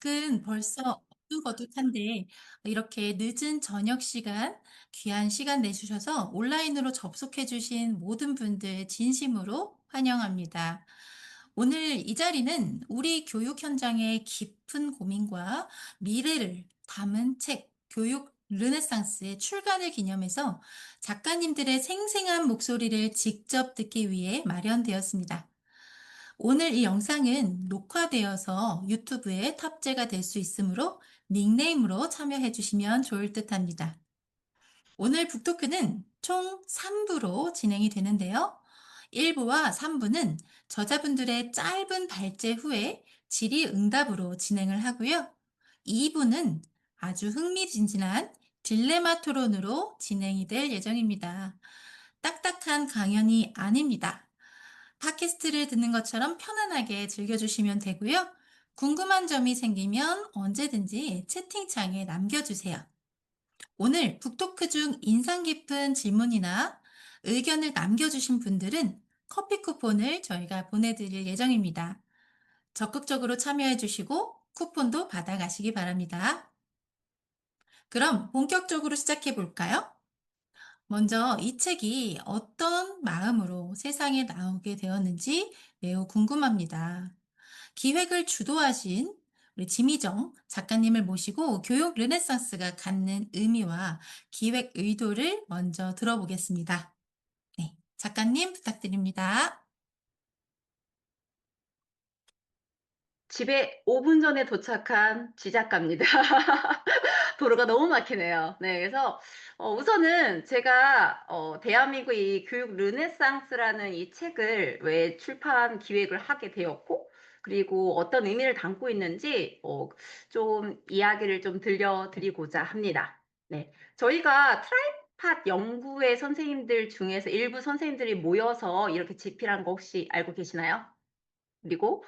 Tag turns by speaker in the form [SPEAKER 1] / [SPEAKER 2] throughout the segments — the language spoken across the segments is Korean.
[SPEAKER 1] 밖은 벌써 어둑어둑한데 이렇게 늦은 저녁 시간, 귀한 시간 내주셔서 온라인으로 접속해 주신 모든 분들 진심으로 환영합니다. 오늘 이 자리는 우리 교육 현장의 깊은 고민과 미래를 담은 책, 교육 르네상스의 출간을 기념해서 작가님들의 생생한 목소리를 직접 듣기 위해 마련되었습니다. 오늘 이 영상은 녹화되어서 유튜브에 탑재가 될 수 있으므로 닉네임으로 참여해 주시면 좋을 듯 합니다. 오늘 북토크는 총 3부로 진행이 되는데요. 1부와 3부는 저자분들의 짧은 발제 후에 질의응답으로 진행을 하고요. 2부는 아주 흥미진진한 딜레마 토론으로 진행이 될 예정입니다. 딱딱한 강연이 아닙니다. 팟캐스트를 듣는 것처럼 편안하게 즐겨주시면 되고요. 궁금한 점이 생기면 언제든지 채팅창에 남겨주세요. 오늘 북토크 중 인상 깊은 질문이나 의견을 남겨주신 분들은 커피 쿠폰을 저희가 보내드릴 예정입니다. 적극적으로 참여해주시고 쿠폰도 받아가시기 바랍니다. 그럼 본격적으로 시작해 볼까요? 먼저 이 책이 어떤 마음으로 세상에 나오게 되었는지 매우 궁금합니다. 기획을 주도하신 우리 지미정 작가님을 모시고 교육 르네상스가 갖는 의미와 기획 의도를 먼저 들어보겠습니다. 네, 작가님 부탁드립니다.
[SPEAKER 2] 집에 5분 전에 도착한 지작가입니다. 도로가 너무 막히네요. 네, 그래서 우선은 제가 대한민국 이 교육 르네상스라는 이 책을 왜 출판 기획을 하게 되었고, 그리고 어떤 의미를 담고 있는지 좀 이야기를 좀 들려드리고자 합니다. 네, 저희가 트라이팟 연구회 선생님들 중에서 일부 선생님들이 모여서 이렇게 집필한 거 혹시 알고 계시나요? 그리고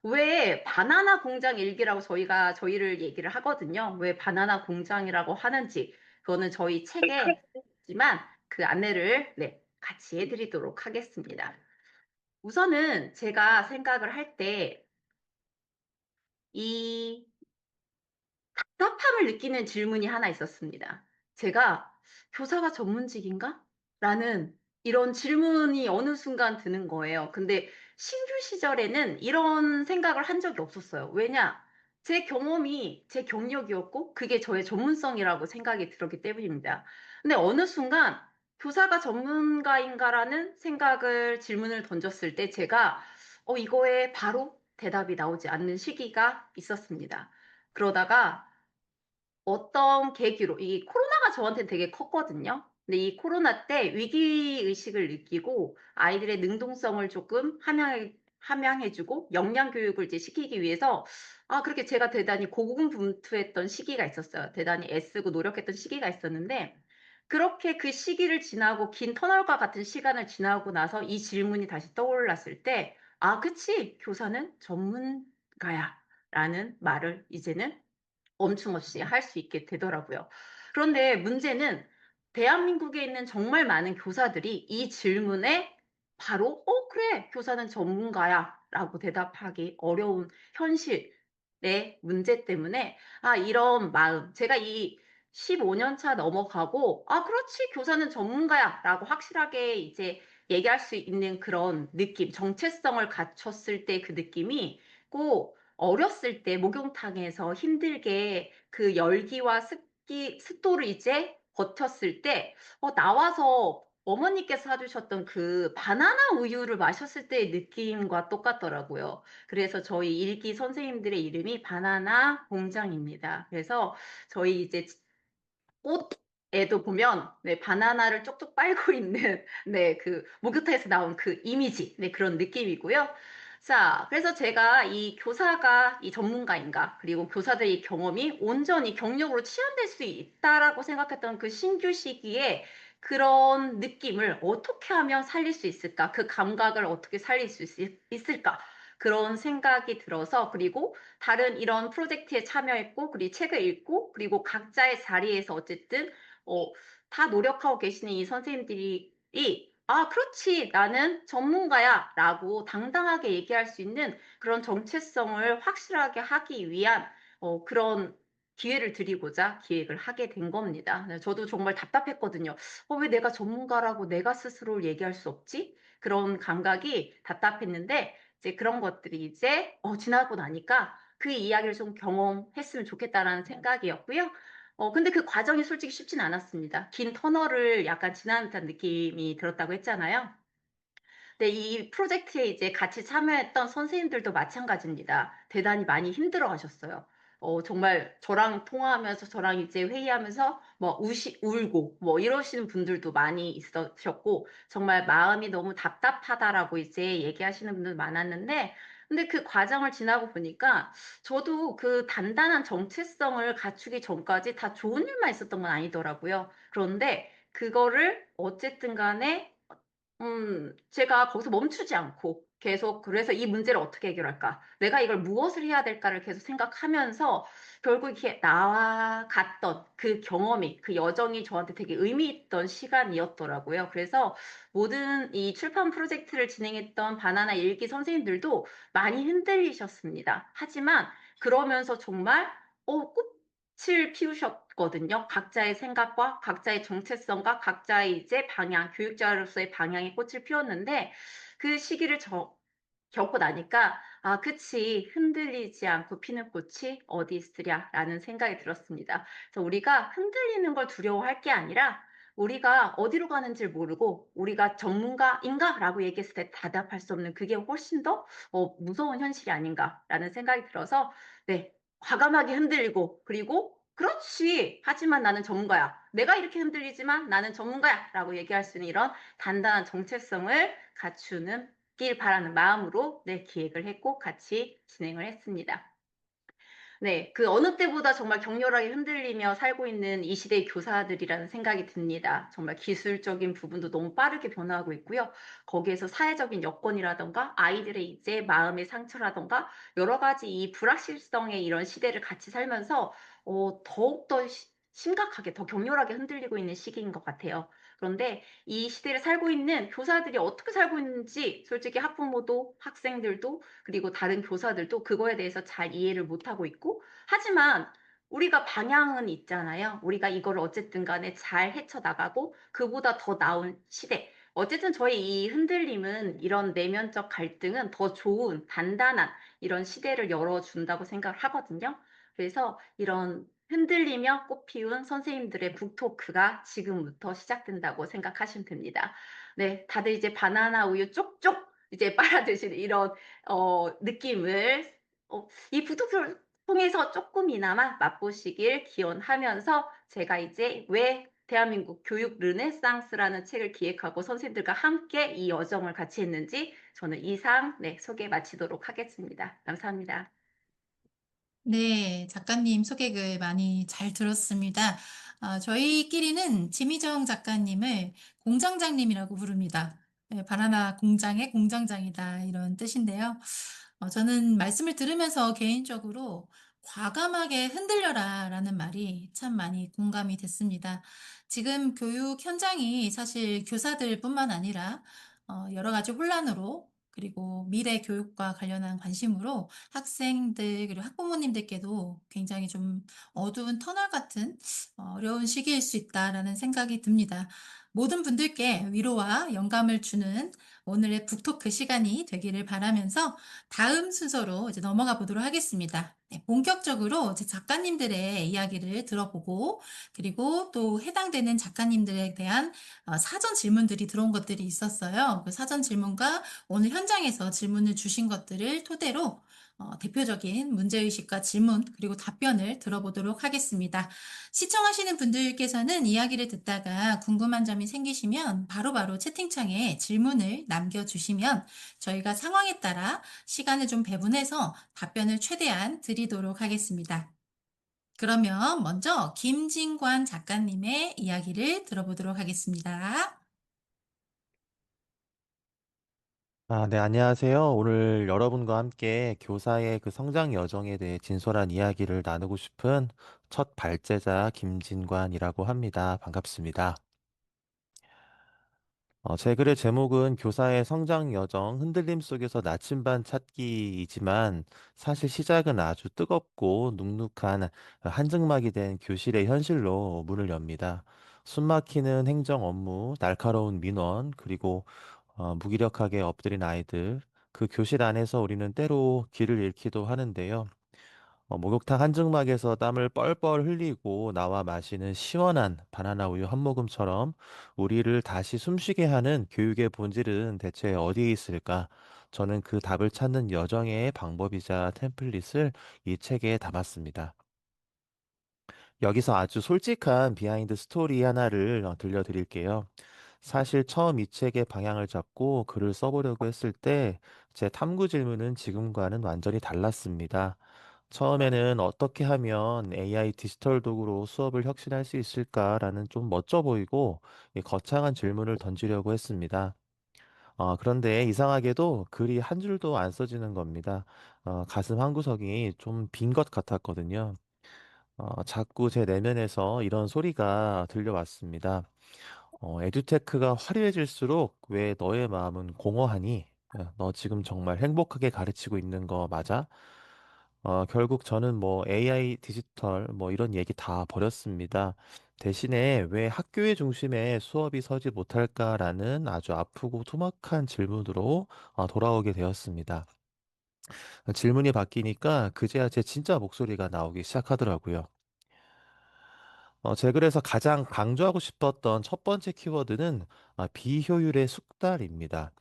[SPEAKER 2] 왜 바나나 공장 일기라고 저희를 얘기를 하거든요. 왜 바나나 공장이라고 하는지 그거는 저희 책에 있지만 그 안내를 네, 같이 해드리도록 하겠습니다. 우선은 제가 생각을 할 때 이 답답함을 느끼는 질문이 하나 있었습니다. 제가 교사가 전문직인가? 라는 이런 질문이 어느 순간 드는 거예요. 근데 신규 시절에는 이런 생각을 한 적이 없었어요. 왜냐? 제 경험이 제 경력이었고 그게 저의 전문성이라고 생각이 들었기 때문입니다. 근데 어느 순간 교사가 전문가인가라는 질문을 던졌을 때 제가 이거에 바로 대답이 나오지 않는 시기가 있었습니다. 그러다가 어떤 계기로, 이 코로나가 저한테는 되게 컸거든요. 근데 이 코로나 때 위기의식을 느끼고 아이들의 능동성을 조금 함양해주고 역량교육을 이제 시키기 위해서 그렇게 제가 대단히 고군분투했던 시기가 있었어요. 대단히 애쓰고 노력했던 시기가 있었는데 그렇게 그 시기를 지나고 긴 터널과 같은 시간을 지나고 나서 이 질문이 다시 떠올랐을 때 그치, 교사는 전문가야 라는 말을 이제는 멈춤없이 할 수 있게 되더라고요. 그런데 문제는 대한민국에 있는 정말 많은 교사들이 이 질문에 바로, 그래, 교사는 전문가야 라고 대답하기 어려운 현실의 문제 때문에, 이런 마음, 제가 이 15년 차 넘어가고, 그렇지, 교사는 전문가야 라고 확실하게 이제 얘기할 수 있는 그런 느낌, 정체성을 갖췄을 때 그 느낌이 꼭 어렸을 때 목욕탕에서 힘들게 그 열기와 습도를 이제 버텼을 때, 나와서 어머니께서 사주셨던 그 바나나 우유를 마셨을 때의 느낌과 똑같더라고요. 그래서 저희 일기 선생님들의 이름이 바나나 공장입니다. 그래서 저희 이제 꽃에도 보면, 네, 바나나를 쪽쪽 빨고 있는, 네, 그, 목욕탕에서 나온 그 이미지, 네, 그런 느낌이고요. 자, 그래서 제가 이 교사가 이 전문가인가, 그리고 교사들의 경험이 온전히 경력으로 치환될 수 있다라고 생각했던 그 신규 시기에 그런 느낌을 어떻게 하면 살릴 수 있을까? 그 감각을 어떻게 살릴 수 있을까? 그런 생각이 들어서, 그리고 다른 이런 프로젝트에 참여했고, 그리고 책을 읽고, 그리고 각자의 자리에서 어쨌든, 다 노력하고 계시는 이 선생님들이, 그렇지, 나는 전문가야, 라고 당당하게 얘기할 수 있는 그런 정체성을 확실하게 하기 위한 그런 기회를 드리고자 기획을 하게 된 겁니다. 네, 저도 정말 답답했거든요. 왜 내가 전문가라고 내가 스스로를 얘기할 수 없지? 그런 감각이 답답했는데 이제 그런 것들이 이제 지나고 나니까 그 이야기를 좀 경험했으면 좋겠다라는 생각이었고요. 근데 그 과정이 솔직히 쉽진 않았습니다. 긴 터널을 약간 지나는 듯한 느낌이 들었다고 했잖아요. 네, 이 프로젝트에 이제 같이 참여했던 선생님들도 마찬가지입니다. 대단히 많이 힘들어 하셨어요. 정말 저랑 통화하면서 저랑 이제 회의하면서 뭐 울고 뭐 이러시는 분들도 많이 있으셨고, 정말 마음이 너무 답답하다라고 이제 얘기하시는 분들 많았는데, 근데 그 과정을 지나고 보니까 저도 그 단단한 정체성을 갖추기 전까지 다 좋은 일만 있었던 건 아니더라고요. 그런데 그거를 어쨌든 간에 제가 거기서 멈추지 않고 계속 그래서 '이 문제를 어떻게 해결할까? 내가 이걸 무엇을 해야 될까?'를 계속 생각하면서 결국 이렇게 나아갔던 그 경험이 그 여정이 저한테 되게 의미 있던 시간이었더라고요. 그래서 모든 이 출판 프로젝트를 진행했던 바나나 일기 선생님들도 많이 흔들리셨습니다. 하지만 그러면서 정말 꽃을 피우셨거든요. 각자의 생각과 각자의 정체성과 각자의 이제 방향, 교육자로서의 방향의 꽃을 피웠는데 그 시기를 겪고 나니까 '아 그치. 흔들리지 않고 피는 꽃이 어디 있으랴.'라는 생각이 들었습니다. 그래서 우리가 흔들리는 걸 두려워할 게 아니라 우리가 어디로 가는지를 모르고 우리가 '전문가인가?'라고 얘기했을 때 대답할 수 없는 그게 훨씬 더 무서운 현실이 아닌가라는 생각이 들어서 네 과감하게 흔들리고 그리고 '그렇지. 하지만 나는 전문가야. 내가 이렇게 흔들리지만 나는 전문가야.'라고 얘기할 수 있는 이런 단단한 정체성을 갖추는 길 바라는 마음으로 네 기획을 했고 같이 진행을 했습니다. 네. 그 어느 때보다 정말 격렬하게 흔들리며 살고 있는 이 시대의 교사들이라는 생각이 듭니다. 정말 기술적인 부분도 너무 빠르게 변화하고 있고요. 거기에서 사회적인 여건이라든가 아이들의 이제 마음의 상처라든가 여러 가지 이 불확실성의 이런 시대를 같이 살면서 더욱더 심각하게 더 격렬하게 흔들리고 있는 시기인 것 같아요. 그런데 이 시대를 살고 있는 교사들이 어떻게 살고 있는지 솔직히 학부모도 학생들도 그리고 다른 교사들도 그거에 대해서 잘 이해를 못하고 있고 하지만 우리가 방향은 있잖아요. 우리가 이거를 어쨌든 간에 잘 헤쳐나가고 그보다 더 나은 시대. 어쨌든 저희 이 흔들림은 이런 내면적 갈등은 더 좋은 단단한 이런 시대를 열어준다고 생각을 하거든요. 그래서 이런 흔들리며 꽃피운 선생님들의 북토크가 지금부터 시작된다고 생각하시면 됩니다. 네. 다들 이제 바나나 우유 쪽쪽 이제 빨아 드시는 이런 느낌을 이 북토크를 통해서 쪼끔이나마 맛보시길 기원하면서 제가 이제 왜 대한민국 교육 르네상스라는 책을 기획하고 선생님들과 함께 이 여정을 같이 했는지 저는 이상 네 소개 마치도록 하겠습니다. 감사합니다.
[SPEAKER 1] 네. 작가님 소개글 많이 잘 들었습니다. 저희끼리는 지미정 작가님을 공장장님이라고 부릅니다. 네, 바나나 공장의 공장장이다 이런 뜻인데요. 저는 말씀을 들으면서 개인적으로 "과감하게 흔들려라."라는 말이 참 많이 공감이 됐습니다. 지금 교육 현장이 사실 교사들뿐만 아니라 여러 가지 혼란으로 그리고 미래 교육과 관련한 관심으로 학생들 그리고 학부모님들께도 굉장히 좀 어두운 터널 같은 어려운 시기일 수 있다라는 생각이 듭니다. 모든 분들께 위로와 영감을 주는 오늘의 북토크 시간이 되기를 바라면서 다음 순서로 이제 넘어가 보도록 하겠습니다. 네, 본격적으로 이제 작가님들의 이야기를 들어보고 그리고 또 해당되는 작가님들에 대한 사전 질문들이 들어온 것들이 있었어요. 그 사전 질문과 오늘 현장에서 질문을 주신 것들을 토대로 대표적인 문제의식과 질문 그리고 답변을 들어보도록 하겠습니다. 시청하시는 분들께서는 이야기를 듣다가 궁금한 점이 생기시면 바로바로 채팅창에 질문을 남겨주시면 저희가 상황에 따라 시간을 좀 배분해서 답변을 최대한 드리도록 하겠습니다. 그러면 먼저 김진관 작가님의 이야기를 들어보도록 하겠습니다.
[SPEAKER 3] 네, 안녕하세요. 오늘 여러분과 함께 교사의 그 성장 여정에 대해 진솔한 이야기를 나누고 싶은 첫 발제자 김진관이라고 합니다. 반갑습니다. 제 글의 제목은 교사의 성장 여정 흔들림 속에서 나침반 찾기이지만 사실 시작은 아주 뜨겁고 눅눅한 한증막이 된 교실의 현실로 문을 엽니다. 숨막히는 행정 업무, 날카로운 민원, 그리고 무기력하게 엎드린 아이들. 그 교실 안에서 우리는 때로 길을 잃기도 하는데요. 목욕탕 한증막에서 땀을 뻘뻘 흘리고 나와 마시는 시원한 바나나 우유 한 모금처럼 우리를 다시 숨쉬게 하는 교육의 본질은 대체 어디에 있을까? 저는 그 답을 찾는 여정의 방법이자 템플릿을 이 책에 담았습니다. 여기서 아주 솔직한 비하인드 스토리 하나를 들려드릴게요. 사실 처음 이 책의 방향을 잡고 글을 써보려고 했을 때 제 탐구 질문은 지금과는 완전히 달랐습니다. 처음에는 어떻게 하면 AI 디지털 도구로 수업을 혁신할 수 있을까라는 좀 멋져 보이고 이 거창한 질문을 던지려고 했습니다. 그런데 이상하게도 글이 한 줄도 안 써지는 겁니다. 가슴 한구석이 좀 빈 것 같았거든요. 자꾸 제 내면에서 이런 소리가 들려왔습니다. 에듀테크가 화려해질수록 왜 너의 마음은 공허하니? 야, 너 지금 정말 행복하게 가르치고 있는 거 맞아? 결국 저는 뭐 AI 디지털 뭐 이런 얘기 다 버렸습니다. 대신에 왜 학교의 중심에 수업이 서지 못할까라는 아주 아프고 투박한 질문으로 돌아오게 되었습니다. 질문이 바뀌니까 그제야 제 진짜 목소리가 나오기 시작하더라고요. 제 글에서 가장 강조하고 싶었던 첫 번째 키워드는 비효율의 숙달입니다.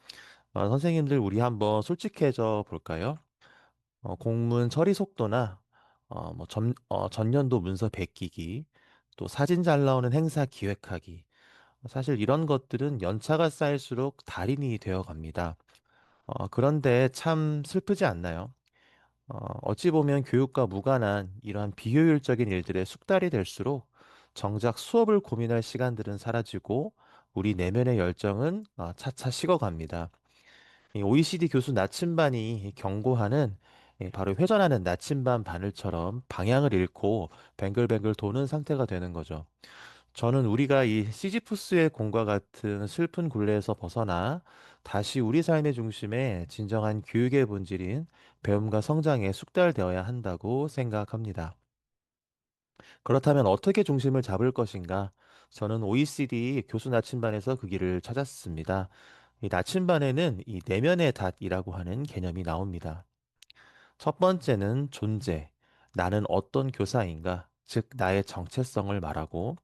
[SPEAKER 3] 선생님들 우리 한번 솔직해져 볼까요? 공문 처리 속도나 전년도 문서 베끼기, 또 사진 잘 나오는 행사 기획하기. 사실 이런 것들은 연차가 쌓일수록 달인이 되어 갑니다. 그런데 참 슬프지 않나요? 어찌 보면 교육과 무관한 이러한 비효율적인 일들의 숙달이 될수록 정작 수업을 고민할 시간들은 사라지고 우리 내면의 열정은 차차 식어갑니다. 이 OECD 교수 나침반이 경고하는 바로 회전하는 나침반 바늘처럼 방향을 잃고 뱅글뱅글 도는 상태가 되는 거죠. 저는 우리가 이 시지푸스의 공과 같은 슬픈 굴레에서 벗어나 다시 우리 삶의 중심에 진정한 교육의 본질인 배움과 성장에 숙달되어야 한다고 생각합니다. 그렇다면 어떻게 중심을 잡을 것인가? 저는 OECD 교수 나침반에서 그 길을 찾았습니다. 이 나침반에는 이 내면의 닷이라고 하는 개념이 나옵니다. 첫 번째는 존재. 나는 어떤 교사인가? 즉, 나의 정체성을 말하고,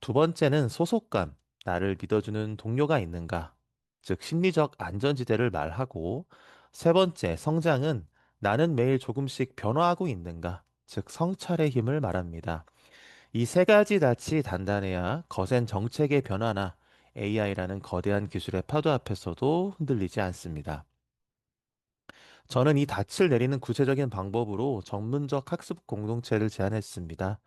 [SPEAKER 3] 두 번째는 소속감, 나를 믿어주는 동료가 있는가? 즉, 심리적 안전지대를 말하고, 세 번째, 성장은 나는 매일 조금씩 변화하고 있는가? 즉, 성찰의 힘을 말합니다. 이 세 가지 낯이 단단해야 거센 정책의 변화나 AI라는 거대한 기술의 파도 앞에서도 흔들리지 않습니다. 저는 이 닻을 내리는 구체적인 방법으로 전문적 학습 공동체를 제안했습니다.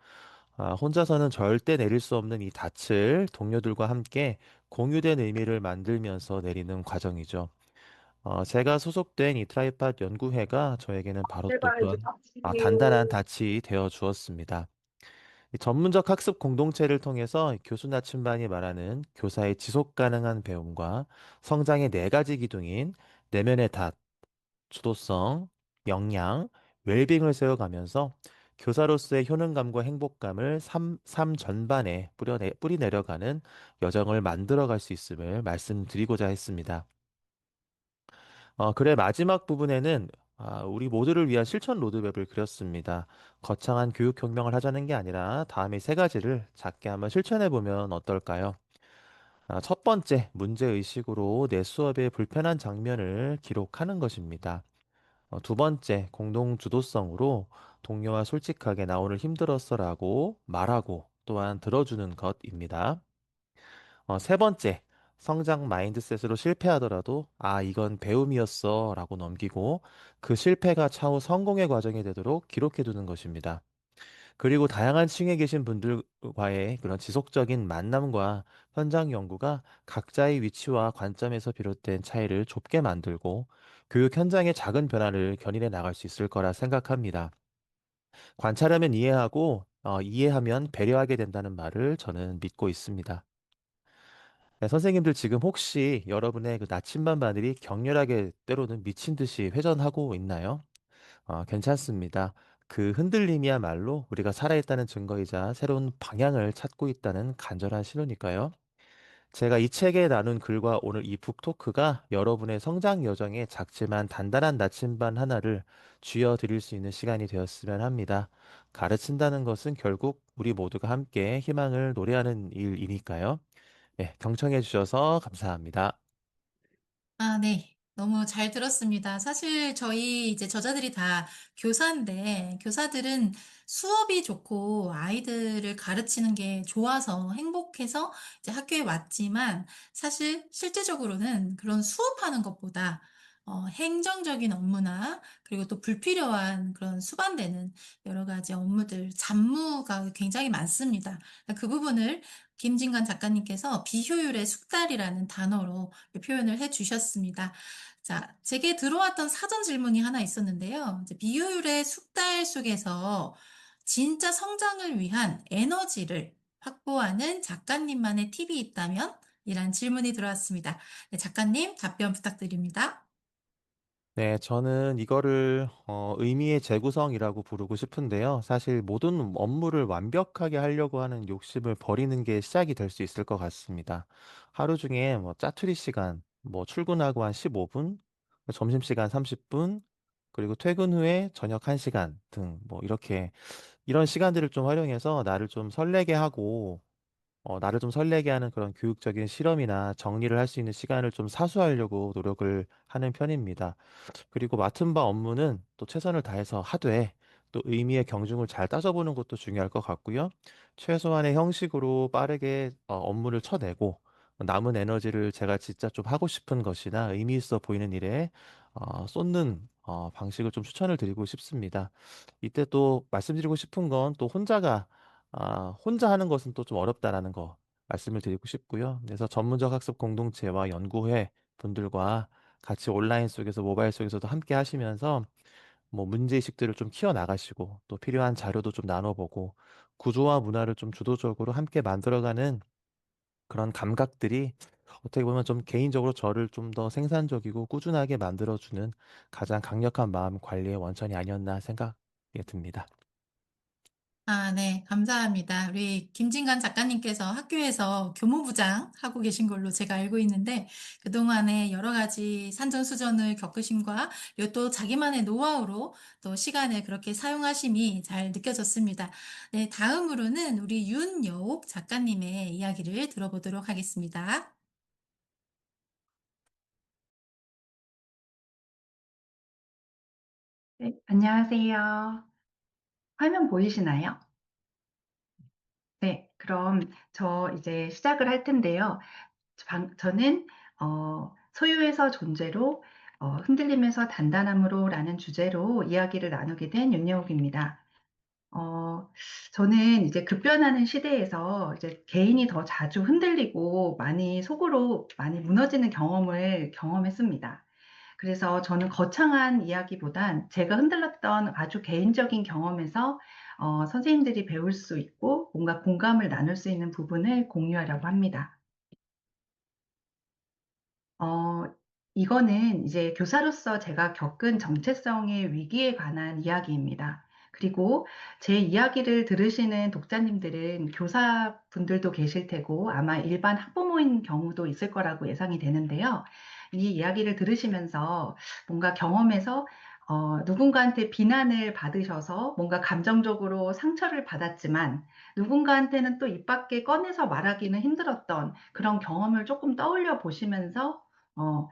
[SPEAKER 3] 혼자서는 절대 내릴 수 없는 이 닻을 동료들과 함께 공유된 의미를 만들면서 내리는 과정이죠. 제가 소속된 이 트라이팟 연구회가 저에게는 바로 또 그런 단단한 닻이 되어 주었습니다. 이 전문적 학습 공동체를 통해서 교수 나침반이 말하는 교사의 지속 가능한 배움과 성장의 네 가지 기둥인 내면의 닫, 주도성, 역량, 웰빙을 세워가면서 교사로서의 효능감과 행복감을 삶 전반에 뿌리 내려가는 여정을 만들어갈 수 있음을 말씀드리고자 했습니다. 글의 마지막 부분에는 우리 모두를 위한 실천 로드맵을 그렸습니다. 거창한 교육혁명을 하자는 게 아니라 다음에 세 가지를 작게 한번 실천해 보면 어떨까요? 첫 번째, 문제의식으로 내 수업의 불편한 장면을 기록하는 것입니다. 두 번째, 공동 주도성으로 동료와 솔직하게 나 오늘 힘들었어라고 말하고 또한 들어주는 것입니다. 세 번째, 성장 마인드셋으로 실패하더라도 이건 배움이었어 라고 넘기고 그 실패가 차후 성공의 과정이 되도록 기록해 두는 것입니다. 그리고 다양한 층에 계신 분들과의 그런 지속적인 만남과 현장 연구가 각자의 위치와 관점에서 비롯된 차이를 좁게 만들고 교육 현장의 작은 변화를 견인해 나갈 수 있을 거라 생각합니다. 관찰하면 이해하고, 이해하면 배려하게 된다는 말을 저는 믿고 있습니다. 네, 선생님들 지금 혹시 여러분의 그 나침반 바늘이 격렬하게 때로는 미친 듯이 회전하고 있나요? 괜찮습니다. 그 흔들림이야말로 우리가 살아있다는 증거이자 새로운 방향을 찾고 있다는 간절한 신호니까요. 제가 이 책에 나눈 글과 오늘 이 북토크가 여러분의 성장 여정에 작지만 단단한 나침반 하나를 쥐어 드릴 수 있는 시간이 되었으면 합니다. 가르친다는 것은 결국 우리 모두가 함께 희망을 노래하는 일이니까요. 예, 경청해 주셔서 감사합니다.
[SPEAKER 1] 아 네. 너무 잘 들었습니다. 사실 저희 이제 저자들이 다 교사인데 교사들은 수업이 좋고 아이들을 가르치는 게 좋아서 행복해서 이제 학교에 왔지만 사실 실제적으로는 그런 수업하는 것보다 행정적인 업무나 그리고 또 불필요한 그런 수반되는 여러 가지 업무들, 잡무가 굉장히 많습니다. 그 부분을 김진관 작가님께서 비효율의 숙달이라는 단어로 표현을 해 주셨습니다. 자, 제게 들어왔던 사전 질문이 하나 있었는데요. 이제 비효율의 숙달 속에서 진짜 성장을 위한 에너지를 확보하는 작가님만의 팁이 있다면? 이란 질문이 들어왔습니다. 네, 작가님 답변 부탁드립니다.
[SPEAKER 3] 네, 저는 이거를 의미의 재구성이라고 부르고 싶은데요. 사실 모든 업무를 완벽하게 하려고 하는 욕심을 버리는 게 시작이 될 수 있을 것 같습니다. 하루 중에 뭐 짜투리 시간, 뭐 출근하고 한 15분, 점심시간 30분, 그리고 퇴근 후에 저녁 1시간 등 뭐 이렇게 이런 시간들을 좀 활용해서 나를 좀 설레게 하는 그런 교육적인 실험이나 정리를 할 수 있는 시간을 좀 사수하려고 노력을 하는 편입니다. 그리고 맡은 바 업무는 또 최선을 다해서 하되 또 의미의 경중을 잘 따져보는 것도 중요할 것 같고요. 최소한의 형식으로 빠르게 업무를 쳐내고 남은 에너지를 제가 진짜 좀 하고 싶은 것이나 의미 있어 보이는 일에 쏟는 방식을 좀 추천을 드리고 싶습니다. 이때 또 말씀드리고 싶은 건 또 혼자 하는 것은 또 좀 어렵다라는 거 말씀을 드리고 싶고요. 그래서 전문적 학습 공동체와 연구회 분들과 같이 온라인 속에서 모바일 속에서도 함께 하시면서 뭐 문제의식들을 좀 키워 나가시고 또 필요한 자료도 좀 나눠보고 구조와 문화를 좀 주도적으로 함께 만들어가는 그런 감각들이 어떻게 보면 좀 개인적으로 저를 좀 더 생산적이고 꾸준하게 만들어주는 가장 강력한 마음 관리의 원천이 아니었나 생각이 듭니다.
[SPEAKER 1] 아 네. 감사합니다. 우리 김진관 작가님께서 학교에서 교무부장 하고 계신 걸로 제가 알고 있는데 그동안에 여러 가지 산전수전을 겪으심과 그리고 또 자기만의 노하우로 또 시간을 그렇게 사용하심이 잘 느껴졌습니다. 네. 다음으로는 우리 윤여옥 작가님의 이야기를 들어보도록 하겠습니다.
[SPEAKER 4] 네, 안녕하세요. 화면 보이시나요? 네, 그럼 저 이제 시작을 할 텐데요. 저는 소유에서 존재로, 흔들림에서 단단함으로라는 주제로 이야기를 나누게 된 윤여옥입니다. 어, 저는 이제 급변하는 시대에서 이제 개인이 더 자주 흔들리고 많이 속으로 많이 무너지는 경험을 경험했습니다. 그래서 저는 거창한 이야기보단 제가 흔들렸던 아주 개인적인 경험에서 선생님들이 배울 수 있고 뭔가 공감을 나눌 수 있는 부분을 공유하려고 합니다. 어, 이거는 이제 교사로서 제가 겪은 정체성의 위기에 관한 이야기입니다. 그리고 제 이야기를 들으시는 독자님들은 교사분들도 계실 테고 아마 일반 학부모인 경우도 있을 거라고 예상이 되는데요. 이 이야기를 들으시면서 뭔가 경험에서 누군가한테 비난을 받으셔서 뭔가 감정적으로 상처를 받았지만 누군가한테는 또 입 밖에 꺼내서 말하기는 힘들었던 그런 경험을 조금 떠올려 보시면서 어,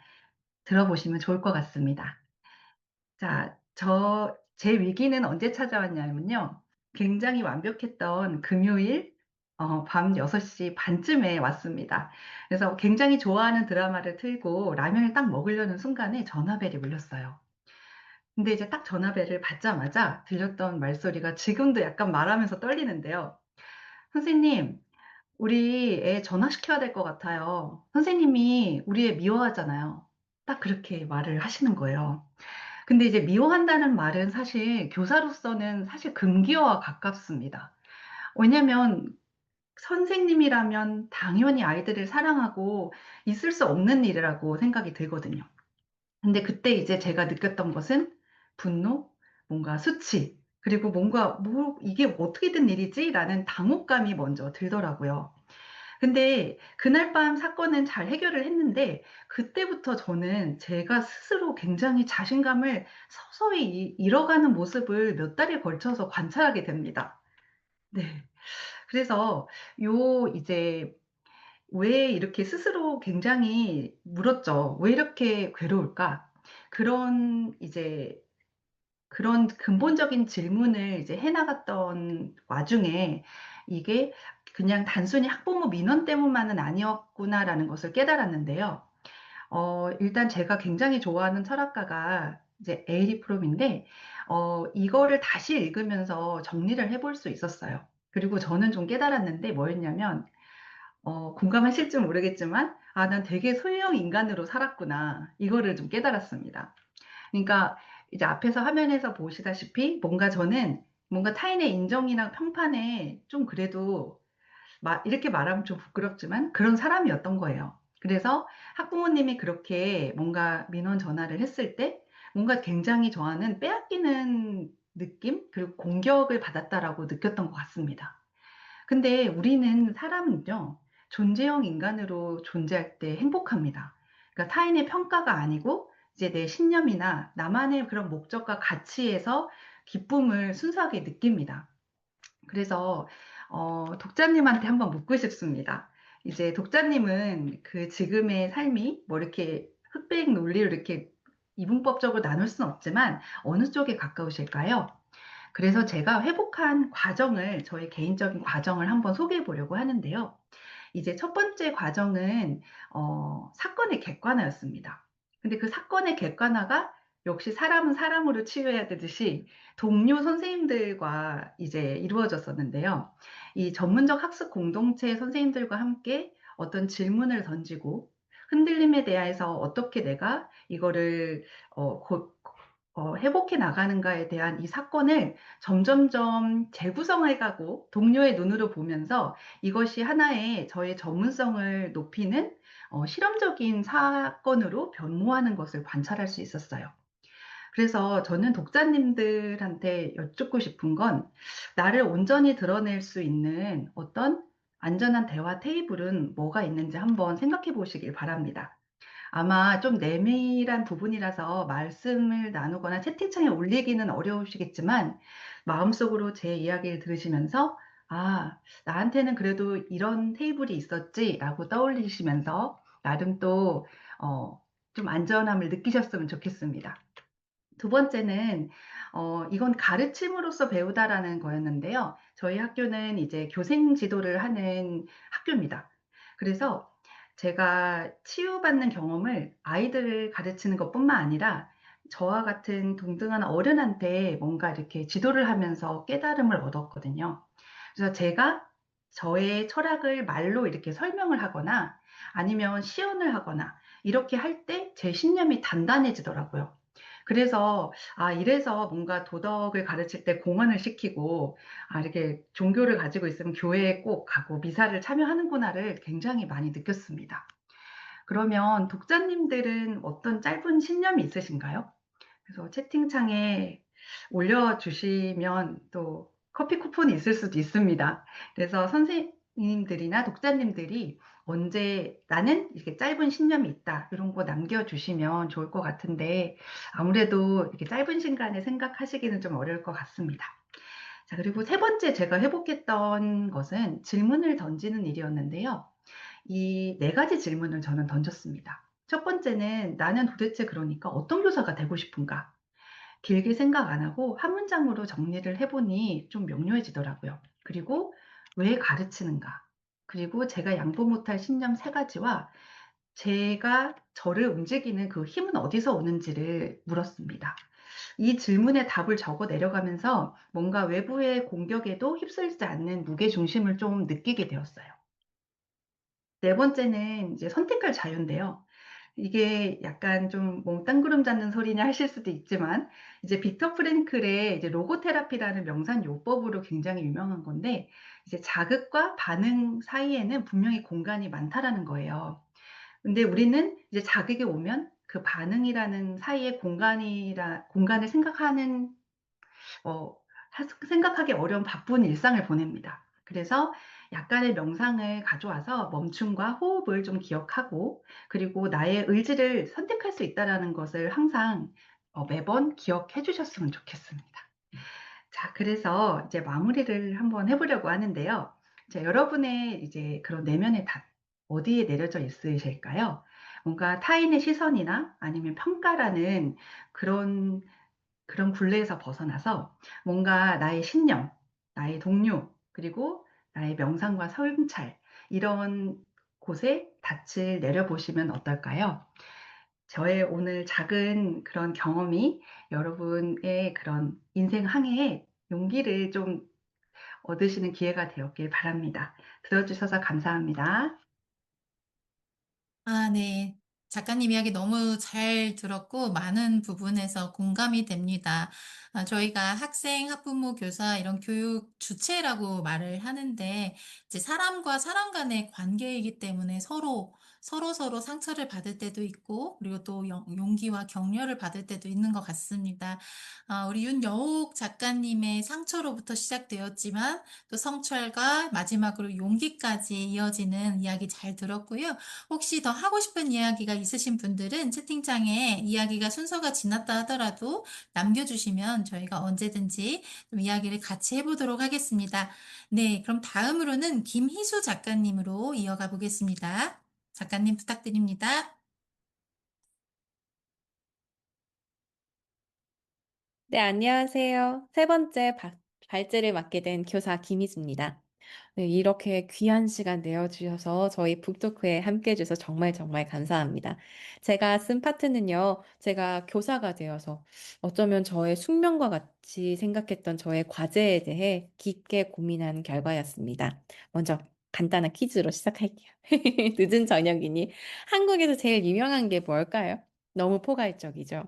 [SPEAKER 4] 들어보시면 좋을 것 같습니다. 자, 제 위기는 언제 찾아왔냐면요. 굉장히 완벽했던 금요일, 밤 6시 반쯤에 왔습니다. 그래서 굉장히 좋아하는 드라마를 틀고 라면을 딱 먹으려는 순간에 전화벨이 울렸어요. 근데 이제 딱 전화벨을 받자마자 들렸던 말소리가 지금도 약간 말하면서 떨리는데요. 선생님, 우리 애 전화시켜야 될 것 같아요. 선생님이 우리 애 미워하잖아요. 딱 그렇게 말을 하시는 거예요. 근데 이제 미워한다는 말은 사실 교사로서는 사실 금기어와 가깝습니다. 왜냐면 선생님이라면 당연히 아이들을 사랑하고 있을 수 없는 일이라고 생각이 들거든요. 근데 그때 이제 제가 느꼈던 것은 분노, 뭔가 수치, 그리고 뭔가 뭐 이게 어떻게 된 일이지? 라는 당혹감이 먼저 들더라고요. 근데 그날 밤 사건은 잘 해결을 했는데 그때부터 저는 제가 스스로 굉장히 자신감을 서서히 잃어가는 모습을 몇 달에 걸쳐서 관찰하게 됩니다. 네. 그래서 이제 왜 이렇게 스스로 굉장히 물었죠. 왜 이렇게 괴로울까? 그런 이제 그런 근본적인 질문을 이제 해나갔던 와중에 이게 그냥 단순히 학부모 민원 때문만은 아니었구나라는 것을 깨달았는데요. 일단 제가 굉장히 좋아하는 철학가가 이제 에이리 프롬인데, 이거를 다시 읽으면서 정리를 해볼 수 있었어요. 그리고 저는 좀 깨달았는데 뭐였냐면, 공감하실지 모르겠지만, 아, 난 되게 소유형 인간으로 살았구나. 이거를 좀 깨달았습니다. 그러니까 이제 앞에서 화면에서 보시다시피 뭔가 저는 뭔가 타인의 인정이나 평판에 좀 그래도 이렇게 말하면 좀 부끄럽지만 그런 사람이었던 거예요. 그래서 학부모님이 그렇게 뭔가 민원 전화를 했을 때 뭔가 굉장히 저와는 빼앗기는 느낌? 그리고 공격을 받았다라고 느꼈던 것 같습니다. 근데 우리는 사람은요, 존재형 인간으로 존재할 때 행복합니다. 그러니까 타인의 평가가 아니고 이제 내 신념이나 나만의 그런 목적과 가치에서 기쁨을 순수하게 느낍니다. 그래서 독자님한테 한번 묻고 싶습니다. 이제 독자님은 그 지금의 삶이 뭐 이렇게 흑백 논리로 이렇게 이분법적으로 나눌 수는 없지만 어느 쪽에 가까우실까요? 그래서 제가 회복한 과정을, 저의 개인적인 과정을 한번 소개해 보려고 하는데요. 이제 첫 번째 과정은, 사건의 객관화였습니다. 근데 그 사건의 객관화가 역시 사람은 사람으로 치유해야 되듯이 동료 선생님들과 이제 이루어졌었는데요. 이 전문적 학습 공동체 선생님들과 함께 어떤 질문을 던지고 흔들림에 대해서 어떻게 내가 이거를 어, 고- 회복해 나가는가에 대한 이 사건을 점점점 재구성해가고 동료의 눈으로 보면서 이것이 하나의 저의 전문성을 높이는 실험적인 사건으로 변모하는 것을 관찰할 수 있었어요. 그래서 저는 독자님들한테 여쭙고 싶은 건 나를 온전히 드러낼 수 있는 어떤 안전한 대화 테이블은 뭐가 있는지 한번 생각해 보시길 바랍니다. 아마 좀 내밀한 부분이라서 말씀을 나누거나 채팅창에 올리기는 어려우시겠지만 마음속으로 제 이야기를 들으시면서 아, 나한테는 그래도 이런 테이블이 있었지라고 떠올리시면서 나름 또 좀 안전함을 느끼셨으면 좋겠습니다. 두 번째는 이건 가르침으로써 배우다라는 거였는데요. 저희 학교는 이제 교생 지도를 하는 학교입니다. 그래서 제가 치유받는 경험을 아이들을 가르치는 것뿐만 아니라 저와 같은 동등한 어른한테 뭔가 이렇게 지도를 하면서 깨달음을 얻었거든요. 그래서 제가 저의 철학을 말로 이렇게 설명을 하거나 아니면 시연을 하거나 이렇게 할 때 제 신념이 단단해지더라고요. 그래서 이래서 뭔가 도덕을 가르칠 때 공헌을 시키고 이렇게 종교를 가지고 있으면 교회에 꼭 가고 미사를 참여하는구나를 굉장히 많이 느꼈습니다. 그러면 독자님들은 어떤 짧은 신념이 있으신가요? 그래서 채팅창에 올려주시면 또 커피 쿠폰이 있을 수도 있습니다. 그래서 선생님들이나 독자님들이 언제 나는 이렇게 짧은 신념이 있다 이런 거 남겨주시면 좋을 것 같은데 아무래도 이렇게 짧은 시간에 생각하시기는 좀 어려울 것 같습니다. 자, 그리고 세 번째 제가 회복했던 것은 질문을 던지는 일이었는데요. 이 네 가지 질문을 저는 던졌습니다. 첫 번째는 나는 도대체 그러니까 어떤 교사가 되고 싶은가? 길게 생각 안 하고 한 문장으로 정리를 해보니 좀 명료해지더라고요. 그리고 왜 가르치는가? 그리고 제가 양보 못할 신념 세 가지와 제가 저를 움직이는 그 힘은 어디서 오는지를 물었습니다. 이 질문에 답을 적어 내려가면서 뭔가 외부의 공격에도 휩쓸리지 않는 무게 중심을 좀 느끼게 되었어요. 네 번째는 이제 선택할 자유인데요. 이게 약간 좀 몽땅구름 잡는 소리냐 하실 수도 있지만, 이제 빅터 프랭클의 이제 로고테라피라는 명상 요법으로 굉장히 유명한 건데, 이제 자극과 반응 사이에는 분명히 공간이 많다라는 거예요. 근데 우리는 이제 자극이 오면 그 반응이라는 사이에 공간을 어, 생각하기 어려운 바쁜 일상을 보냅니다. 그래서 약간의 명상을 가져와서 멈춤과 호흡을 좀 기억하고, 그리고 나의 의지를 선택할 수 있다는 것을 항상 매번 기억해 주셨으면 좋겠습니다. 자, 그래서 이제 마무리를 한번 해보려고 하는데요. 자, 여러분의 이제 그런 내면의 답, 어디에 내려져 있으실까요? 뭔가 타인의 시선이나 아니면 평가라는 그런 그런 굴레에서 벗어나서 뭔가 나의 신념, 나의 동료, 그리고 나의 명상과 성찰, 이런 곳에 닻을 내려보시면 어떨까요? 저의 오늘 작은 그런 경험이 여러분의 그런 인생 항해에 용기를 좀 얻으시는 기회가 되었길 바랍니다. 들어주셔서 감사합니다.
[SPEAKER 1] 아, 네. 작가님 이야기 너무 잘 들었고 많은 부분에서 공감이 됩니다. 저희가 학생, 학부모, 교사 이런 교육 주체라고 말을 하는데 이제 사람과 사람 간의 관계이기 때문에 서로 상처를 받을 때도 있고 그리고 또 용기와 격려를 받을 때도 있는 것 같습니다. 우리 윤여옥 작가님의 상처로부터 시작되었지만 또 성찰과 마지막으로 용기까지 이어지는 이야기 잘 들었고요. 혹시 더 하고 싶은 이야기가 있으신 분들은 채팅창에 이야기가 순서가 지났다 하더라도 남겨주시면 저희가 언제든지 좀 이야기를 같이 해보도록 하겠습니다. 네, 그럼 다음으로는 김희수 작가님으로 이어가 보겠습니다. 작가님 부탁드립니다.
[SPEAKER 5] 네, 안녕하세요. 세 번째 발제를 맡게 된 교사 김희수입니다. 네, 이렇게 귀한 시간 내어주셔서 저희 북토크에 함께 해주셔서 정말 정말 감사합니다. 제가 쓴 파트는요, 제가 교사가 되어서 어쩌면 저의 숙명과 같이 생각했던 저의 과제에 대해 깊게 고민한 결과였습니다. 먼저 간단한 퀴즈로 시작할게요. 늦은 저녁이니 한국에서 제일 유명한 게 뭘까요? 너무 포괄적이죠.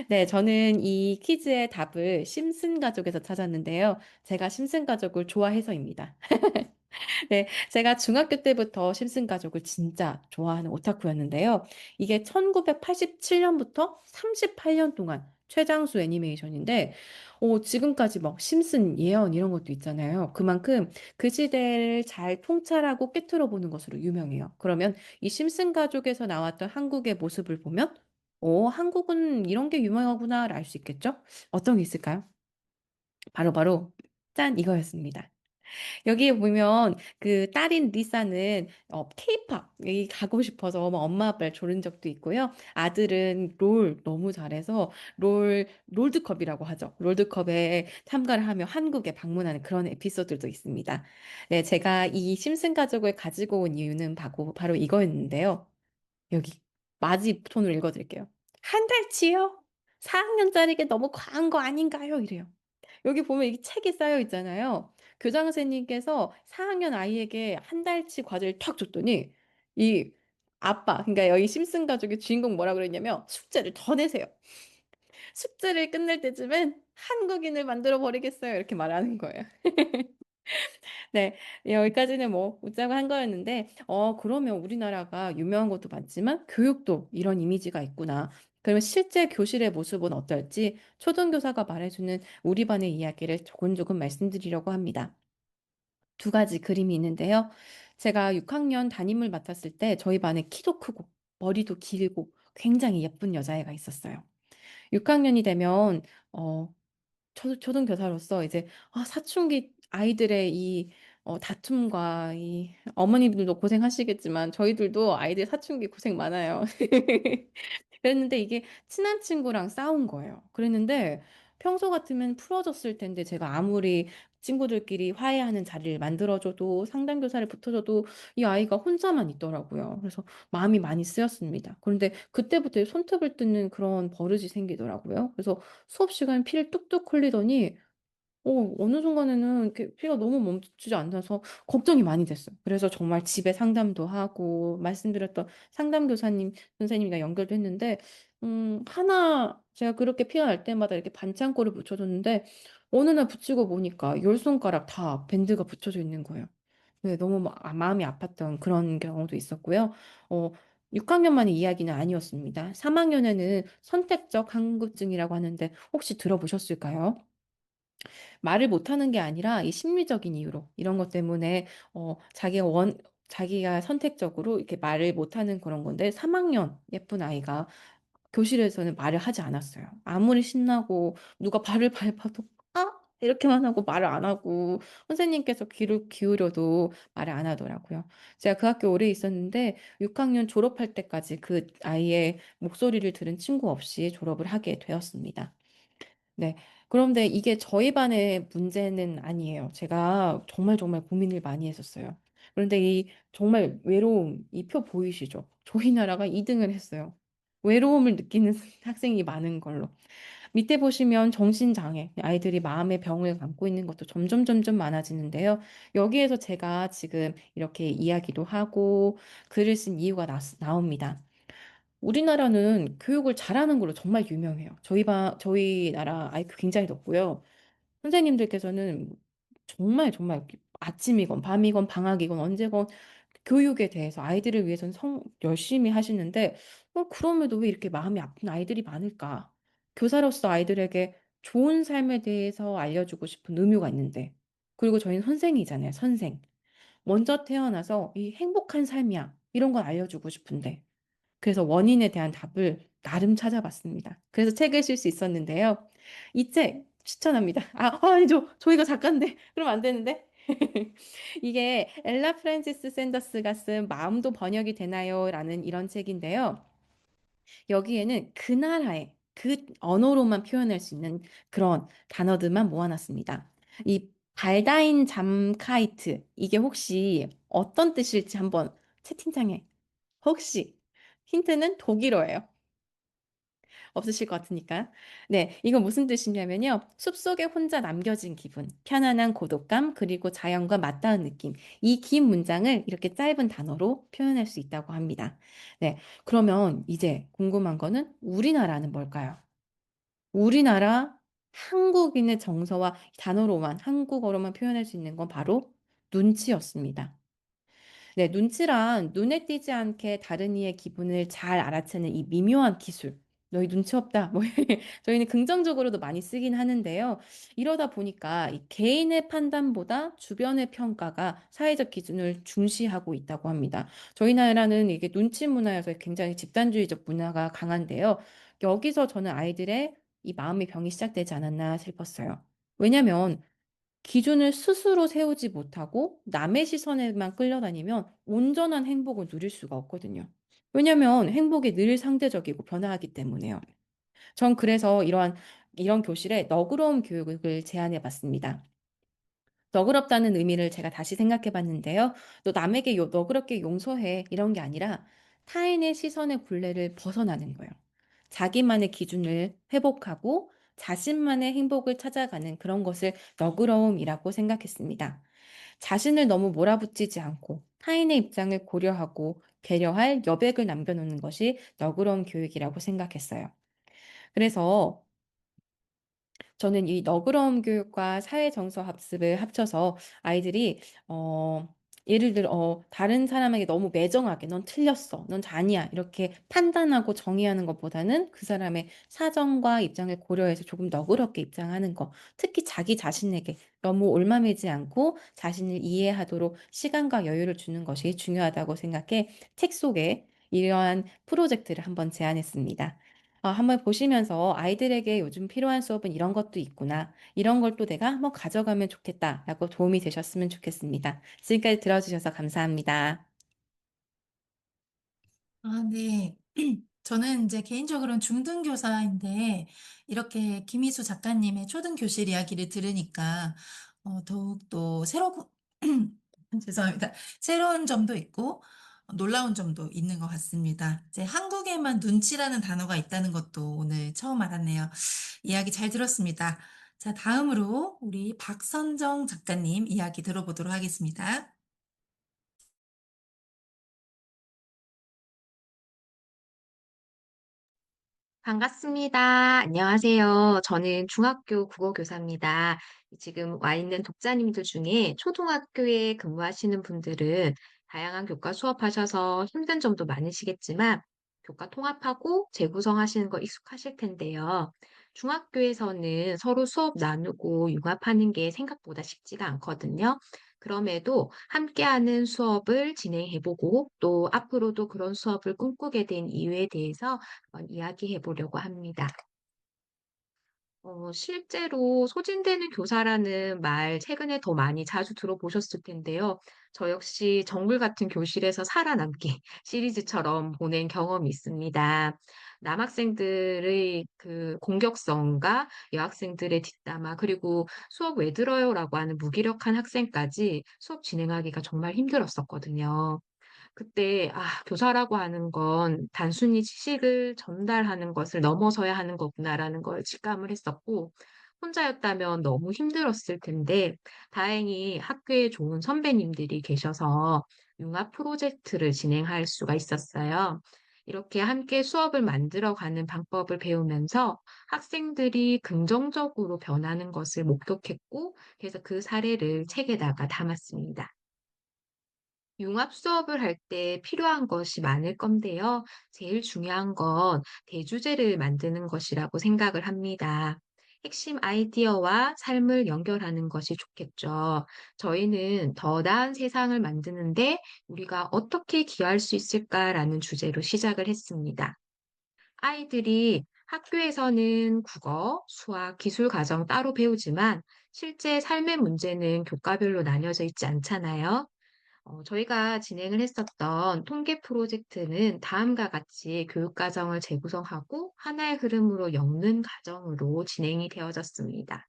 [SPEAKER 5] 네, 저는 이 퀴즈의 답을 심슨 가족에서 찾았는데요. 제가 심슨 가족을 좋아해서입니다. 네, 제가 중학교 때부터 심슨 가족을 진짜 좋아하는 오타쿠였는데요. 이게 1987년부터 38년 동안 최장수 애니메이션인데, 지금까지 막 심슨 예언 이런 것도 있잖아요. 그만큼 그 시대를 잘 통찰하고 꿰뚫어 보는 것으로 유명해요. 그러면 이 심슨 가족에서 나왔던 한국의 모습을 보면, 한국은 이런 게 유명하구나를 알 수 있겠죠? 어떤 게 있을까요? 바로바로, 짠! 이거였습니다. 여기에 보면 그 딸인 리사는 케이팝 여기 가고 싶어서 막 엄마 아빠를 조른 적도 있고요. 아들은 롤 너무 잘해서 롤드컵이라고 하죠. 롤드컵에 참가를 하며 한국에 방문하는 그런 에피소드도 있습니다. 네, 제가 이 심슨 가족을 가지고 온 이유는 바로 이거였는데요. 여기 마지 톤으로 읽어드릴게요. 한 달치요? 4학년짜리게 너무 과한 거 아닌가요? 이래요. 여기 보면 이 책이 쌓여 있잖아요. 교장 선생님께서 4학년 아이에게 한 달치 과제를 탁 줬더니 이 아빠, 그러니까 여기 심슨 가족의 주인공 뭐라 그랬냐면 숙제를 더 내세요. 숙제를 끝낼 때쯤엔 한국인을 만들어 버리겠어요. 이렇게 말하는 거예요. 네, 여기까지는 뭐 웃자고 한 거였는데, 그러면 우리나라가 유명한 것도 많지만 교육도 이런 이미지가 있구나. 그러면 실제 교실의 모습은 어떨지 초등교사가 말해주는 우리 반의 이야기를 조금조금 말씀드리려고 합니다. 두 가지 그림이 있는데요. 제가 6학년 담임을 맡았을 때 저희 반에 키도 크고 머리도 길고 굉장히 예쁜 여자애가 있었어요. 6학년이 되면 초등교사로서 이제 사춘기 아이들의 이 다툼과 이 어머니들도 고생하시겠지만 저희들도 아이들 사춘기 고생 많아요. 그랬는데 이게 친한 친구랑 싸운 거예요. 그랬는데 평소 같으면 풀어졌을 텐데 제가 아무리 친구들끼리 화해하는 자리를 만들어줘도 상담교사를 붙어줘도 이 아이가 혼자만 있더라고요. 그래서 마음이 많이 쓰였습니다. 그런데 그때부터 손톱을 뜯는 그런 버릇이 생기더라고요. 그래서 수업 시간 피를 뚝뚝 흘리더니 어느 순간에는 이렇게 피가 너무 멈추지 않아서 걱정이 많이 됐어요. 그래서 정말 집에 상담도 하고 말씀드렸던 상담 교사님 선생님이랑 연결도 했는데 하나 제가 그렇게 피가 날 때마다 이렇게 반창고를 붙여줬는데 어느 날 붙이고 보니까 열 손가락 다 밴드가 붙여져 있는 거예요. 네, 너무 마음이 아팠던 그런 경우도 있었고요. 어, 6학년만의 이야기는 아니었습니다. 3학년에는 선택적 항구증이라고 하는데 혹시 들어보셨을까요? 말을 못하는 게 아니라 이 심리적인 이유로 이런 것 때문에 자기가 선택적으로 이렇게 말을 못하는 그런 건데 3학년 예쁜 아이가 교실에서는 말을 하지 않았어요. 아무리 신나고 누가 발을 밟아도 아 이렇게만 하고 말을 안 하고 선생님께서 귀를 기울여도 말을 안 하더라고요. 제가 그 학교 오래 있었는데 6학년 졸업할 때까지 그 아이의 목소리를 들은 친구 없이 졸업을 하게 되었습니다. 네. 그런데 이게 저희 반의 문제는 아니에요. 제가 정말 정말 고민을 많이 했었어요. 그런데 이 정말 외로움, 이 표 보이시죠? 저희 나라가 2등을 했어요. 외로움을 느끼는 학생이 많은 걸로. 밑에 보시면 정신장애, 아이들이 마음의 병을 갖고 있는 것도 점점 점점 많아지는데요. 여기에서 제가 지금 이렇게 이야기도 하고 글을 쓴 이유가 나옵니다. 우리나라는 교육을 잘하는 걸로 정말 유명해요. 저희 나라 IQ 굉장히 높고요. 선생님들께서는 정말 정말 아침이건 밤이건 방학이건 언제건 교육에 대해서 아이들을 위해서는 열심히 하시는데, 그럼에도 왜 이렇게 마음이 아픈 아이들이 많을까? 교사로서 아이들에게 좋은 삶에 대해서 알려주고 싶은 의무가 있는데, 그리고 저희는 선생이잖아요, 선생. 먼저 태어나서 이 행복한 삶이야. 이런 걸 알려주고 싶은데. 그래서 원인에 대한 답을 나름 찾아봤습니다. 그래서 책을 쓸 수 있었는데요. 이 책 추천합니다. 아니죠. 저희가 작가인데. 그럼 안 되는데. 이게 엘라 프란시스 샌더스가 쓴 마음도 번역이 되나요? 라는 이런 책인데요. 여기에는 그 나라의 그 언어로만 표현할 수 있는 그런 단어들만 모아놨습니다. 이 발다인 잠카이트, 이게 혹시 어떤 뜻일지 한번 채팅창에 혹시 힌트는 독일어예요. 없으실 것 같으니까. 네, 이건 무슨 뜻이냐면요. 숲속에 혼자 남겨진 기분, 편안한 고독감, 그리고 자연과 맞닿은 느낌. 이 긴 문장을 이렇게 짧은 단어로 표현할 수 있다고 합니다. 네, 그러면 이제 궁금한 거는 우리나라는 뭘까요? 우리나라 한국인의 정서와 단어로만, 한국어로만 표현할 수 있는 건 바로 눈치였습니다. 네, 눈치란 눈에 띄지 않게 다른 이의 기분을 잘 알아채는 이 미묘한 기술. 너희 눈치 없다. 뭐 저희는 긍정적으로도 많이 쓰긴 하는데요. 이러다 보니까 이 개인의 판단보다 주변의 평가가 사회적 기준을 중시하고 있다고 합니다. 저희 나라는 이게 눈치 문화여서 굉장히 집단주의적 문화가 강한데요. 여기서 저는 아이들의 이 마음의 병이 시작되지 않았나 싶었어요. 왜냐면 기준을 스스로 세우지 못하고 남의 시선에만 끌려다니면 온전한 행복을 누릴 수가 없거든요. 왜냐하면 행복이 늘 상대적이고 변화하기 때문에요. 전 그래서 이런 교실에 너그러움 교육을 제안해 봤습니다. 너그럽다는 의미를 제가 다시 생각해 봤는데요. 너 남에게 너그럽게 용서해. 이런 게 아니라 타인의 시선의 굴레를 벗어나는 거예요. 자기만의 기준을 회복하고 자신만의 행복을 찾아가는 그런 것을 너그러움이라고 생각했습니다. 자신을 너무 몰아붙이지 않고 타인의 입장을 고려하고 배려할 여백을 남겨놓는 것이 너그러운 교육이라고 생각했어요. 그래서 저는 이 너그러움 교육과 사회 정서 학습을 합쳐서 아이들이 예를 들어 다른 사람에게 너무 매정하게 넌 틀렸어, 넌 아니야 이렇게 판단하고 정의하는 것보다는 그 사람의 사정과 입장을 고려해서 조금 너그럽게 입장하는 것, 특히 자기 자신에게 너무 올마매지 않고 자신을 이해하도록 시간과 여유를 주는 것이 중요하다고 생각해 책 속에 이러한 프로젝트를 한번 제안했습니다. 한번 보시면서 아이들에게 요즘 필요한 수업은 이런 것도 있구나. 이런 걸 또 내가 한번 가져가면 좋겠다라고 도움이 되셨으면 좋겠습니다. 지금까지 들어주셔서 감사합니다.
[SPEAKER 1] 네. 저는 이제 개인적으로는 중등교사인데, 이렇게 김희수 작가님의 초등교실 이야기를 들으니까, 더욱더 죄송합니다. 새로운 점도 있고, 놀라운 점도 있는 것 같습니다. 이제 한국에만 눈치라는 단어가 있다는 것도 오늘 처음 알았네요. 이야기 잘 들었습니다. 자, 다음으로 우리 박선정 작가님 이야기 들어보도록 하겠습니다.
[SPEAKER 6] 반갑습니다. 안녕하세요. 저는 중학교 국어교사입니다. 지금 와 있는 독자님들 중에 초등학교에 근무하시는 분들은 다양한 교과 수업하셔서 힘든 점도 많으시겠지만 교과 통합하고 재구성하시는 거 익숙하실 텐데요. 중학교에서는 서로 수업 나누고 융합하는 게 생각보다 쉽지가 않거든요. 그럼에도 함께하는 수업을 진행해보고 또 앞으로도 그런 수업을 꿈꾸게 된 이유에 대해서 한번 이야기해 보려고 합니다. 실제로 소진되는 교사라는 말 최근에 더 많이 자주 들어보셨을 텐데요. 저 역시 정글 같은 교실에서 살아남기 시리즈처럼 보낸 경험이 있습니다. 남학생들의 그 공격성과 여학생들의 뒷담화, 그리고 수업 왜 들어요라고 하는 무기력한 학생까지 수업 진행하기가 정말 힘들었었거든요. 그때 교사라고 하는 건 단순히 지식을 전달하는 것을 넘어서야 하는 거구나라는 걸 직감을 했었고, 혼자였다면 너무 힘들었을 텐데, 다행히 학교에 좋은 선배님들이 계셔서 융합 프로젝트를 진행할 수가 있었어요. 이렇게 함께 수업을 만들어가는 방법을 배우면서 학생들이 긍정적으로 변하는 것을 목격했고, 그래서 그 사례를 책에다가 담았습니다. 융합 수업을 할 때 필요한 것이 많을 건데요. 제일 중요한 건 대주제를 만드는 것이라고 생각을 합니다. 핵심 아이디어와 삶을 연결하는 것이 좋겠죠. 저희는 더 나은 세상을 만드는데 우리가 어떻게 기여할 수 있을까라는 주제로 시작을 했습니다. 아이들이 학교에서는 국어, 수학, 기술 과정 따로 배우지만 실제 삶의 문제는 교과별로 나뉘어져 있지 않잖아요. 저희가 진행을 했었던 통계 프로젝트는 다음과 같이 교육과정을 재구성하고 하나의 흐름으로 엮는 과정으로 진행이 되어졌습니다.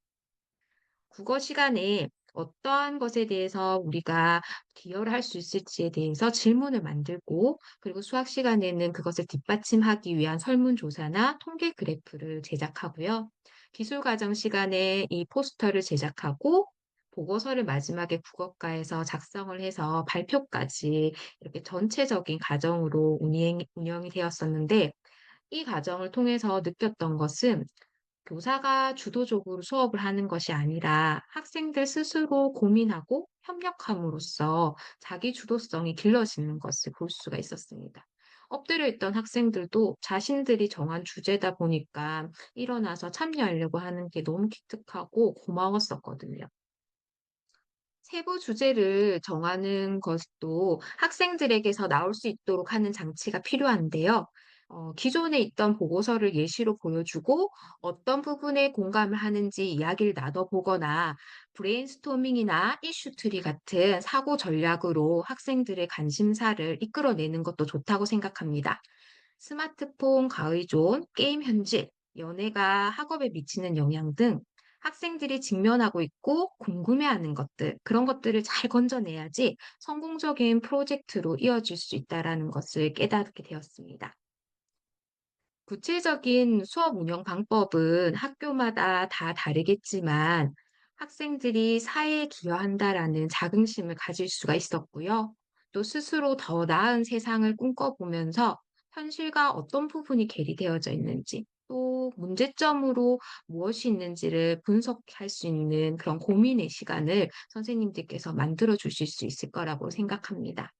[SPEAKER 6] 국어 시간에 어떠한 것에 대해서 우리가 기여를 할 수 있을지에 대해서 질문을 만들고, 그리고 수학 시간에는 그것을 뒷받침하기 위한 설문조사나 통계 그래프를 제작하고요. 기술 과정 시간에 이 포스터를 제작하고, 보고서를 마지막에 국어과에서 작성을 해서 발표까지 이렇게 전체적인 과정으로 운영이 되었었는데, 이 과정을 통해서 느꼈던 것은 교사가 주도적으로 수업을 하는 것이 아니라 학생들 스스로 고민하고 협력함으로써 자기 주도성이 길러지는 것을 볼 수가 있었습니다. 엎드려 있던 학생들도 자신들이 정한 주제다 보니까 일어나서 참여하려고 하는 게 너무 기특하고 고마웠었거든요. 세부 주제를 정하는 것도 학생들에게서 나올 수 있도록 하는 장치가 필요한데요. 기존에 있던 보고서를 예시로 보여주고 어떤 부분에 공감을 하는지 이야기를 나눠보거나 브레인스토밍이나 이슈트리 같은 사고 전략으로 학생들의 관심사를 이끌어내는 것도 좋다고 생각합니다. 스마트폰 가의존, 게임 현실, 연애가 학업에 미치는 영향 등 학생들이 직면하고 있고 궁금해하는 것들, 그런 것들을 잘 건져내야지 성공적인 프로젝트로 이어질 수 있다라는 것을 깨닫게 되었습니다. 구체적인 수업 운영 방법은 학교마다 다 다르겠지만 학생들이 사회에 기여한다라는 자긍심을 가질 수가 있었고요. 또 스스로 더 나은 세상을 꿈꿔보면서 현실과 어떤 부분이 괴리되어져 있는지, 또 문제점으로 무엇이 있는지를 분석할 수 있는 그런 고민의 시간을 선생님들께서 만들어 주실 수 있을 거라고 생각합니다.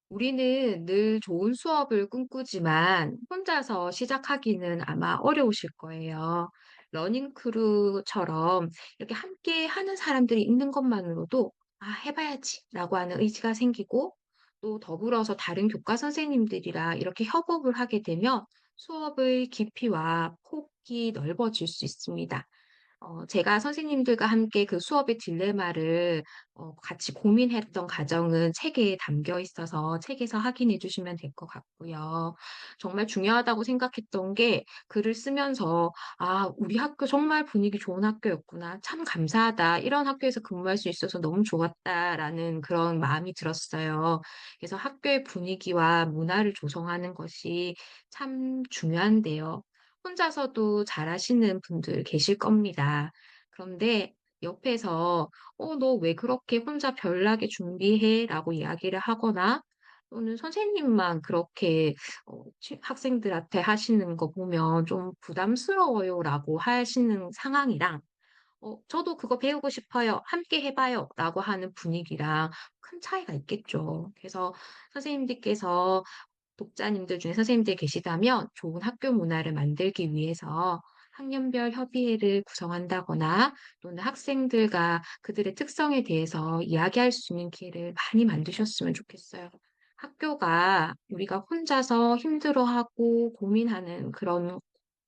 [SPEAKER 6] 우리는 늘 좋은 수업을 꿈꾸지만 혼자서 시작하기는 아마 어려우실 거예요. 러닝 크루처럼 이렇게 함께 하는 사람들이 있는 것만으로도 해봐야지라고 하는 의지가 생기고 또 더불어서 다른 교과 선생님들이랑 이렇게 협업을 하게 되면 수업의 깊이와 폭이 넓어질 수 있습니다. 제가 선생님들과 함께 그 수업의 딜레마를 같이 고민했던 과정은 책에 담겨 있어서 책에서 확인해 주시면 될 것 같고요. 정말 중요하다고 생각했던 게 글을 쓰면서 우리 학교 정말 분위기 좋은 학교였구나. 참 감사하다. 이런 학교에서 근무할 수 있어서 너무 좋았다라는 그런 마음이 들었어요. 그래서 학교의 분위기와 문화를 조성하는 것이 참 중요한데요. 혼자서도 잘하시는 분들 계실 겁니다. 그런데 옆에서 너 왜 그렇게 혼자 별나게 준비해? 라고 이야기를 하거나 또는 선생님만 그렇게 학생들한테 하시는 거 보면 좀 부담스러워요 라고 하시는 상황이랑 저도 그거 배우고 싶어요. 함께 해봐요. 라고 하는 분위기랑 큰 차이가 있겠죠. 그래서 선생님들께서 독자님들 중에 선생님들 계시다면 좋은 학교 문화를 만들기 위해서 학년별 협의회를 구성한다거나 또는 학생들과 그들의 특성에 대해서 이야기할 수 있는 기회를 많이 만드셨으면 좋겠어요. 학교가 우리가 혼자서 힘들어하고 고민하는 그런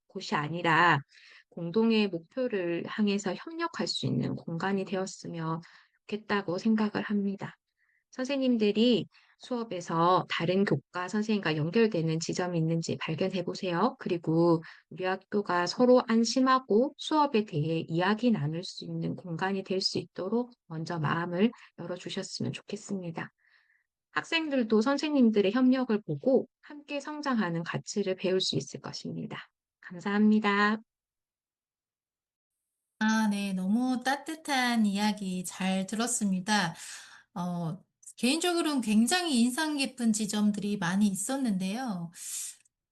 [SPEAKER 6] 곳이 아니라 공동의 목표를 향해서 협력할 수 있는 공간이 되었으면 좋겠다고 생각을 합니다. 선생님들이 수업에서 다른 교과 선생님과 연결되는 지점이 있는지 발견해 보세요. 그리고 우리 학교가 서로 안심하고 수업에 대해 이야기 나눌 수 있는 공간이 될 수 있도록 먼저 마음을 열어주셨으면 좋겠습니다. 학생들도 선생님들의 협력을 보고 함께 성장하는 가치를 배울 수 있을 것입니다. 감사합니다.
[SPEAKER 1] 아, 네. 너무 따뜻한 이야기 잘 들었습니다. 어, 개인적으로는 굉장히 인상 깊은 지점들이 많이 있었는데요.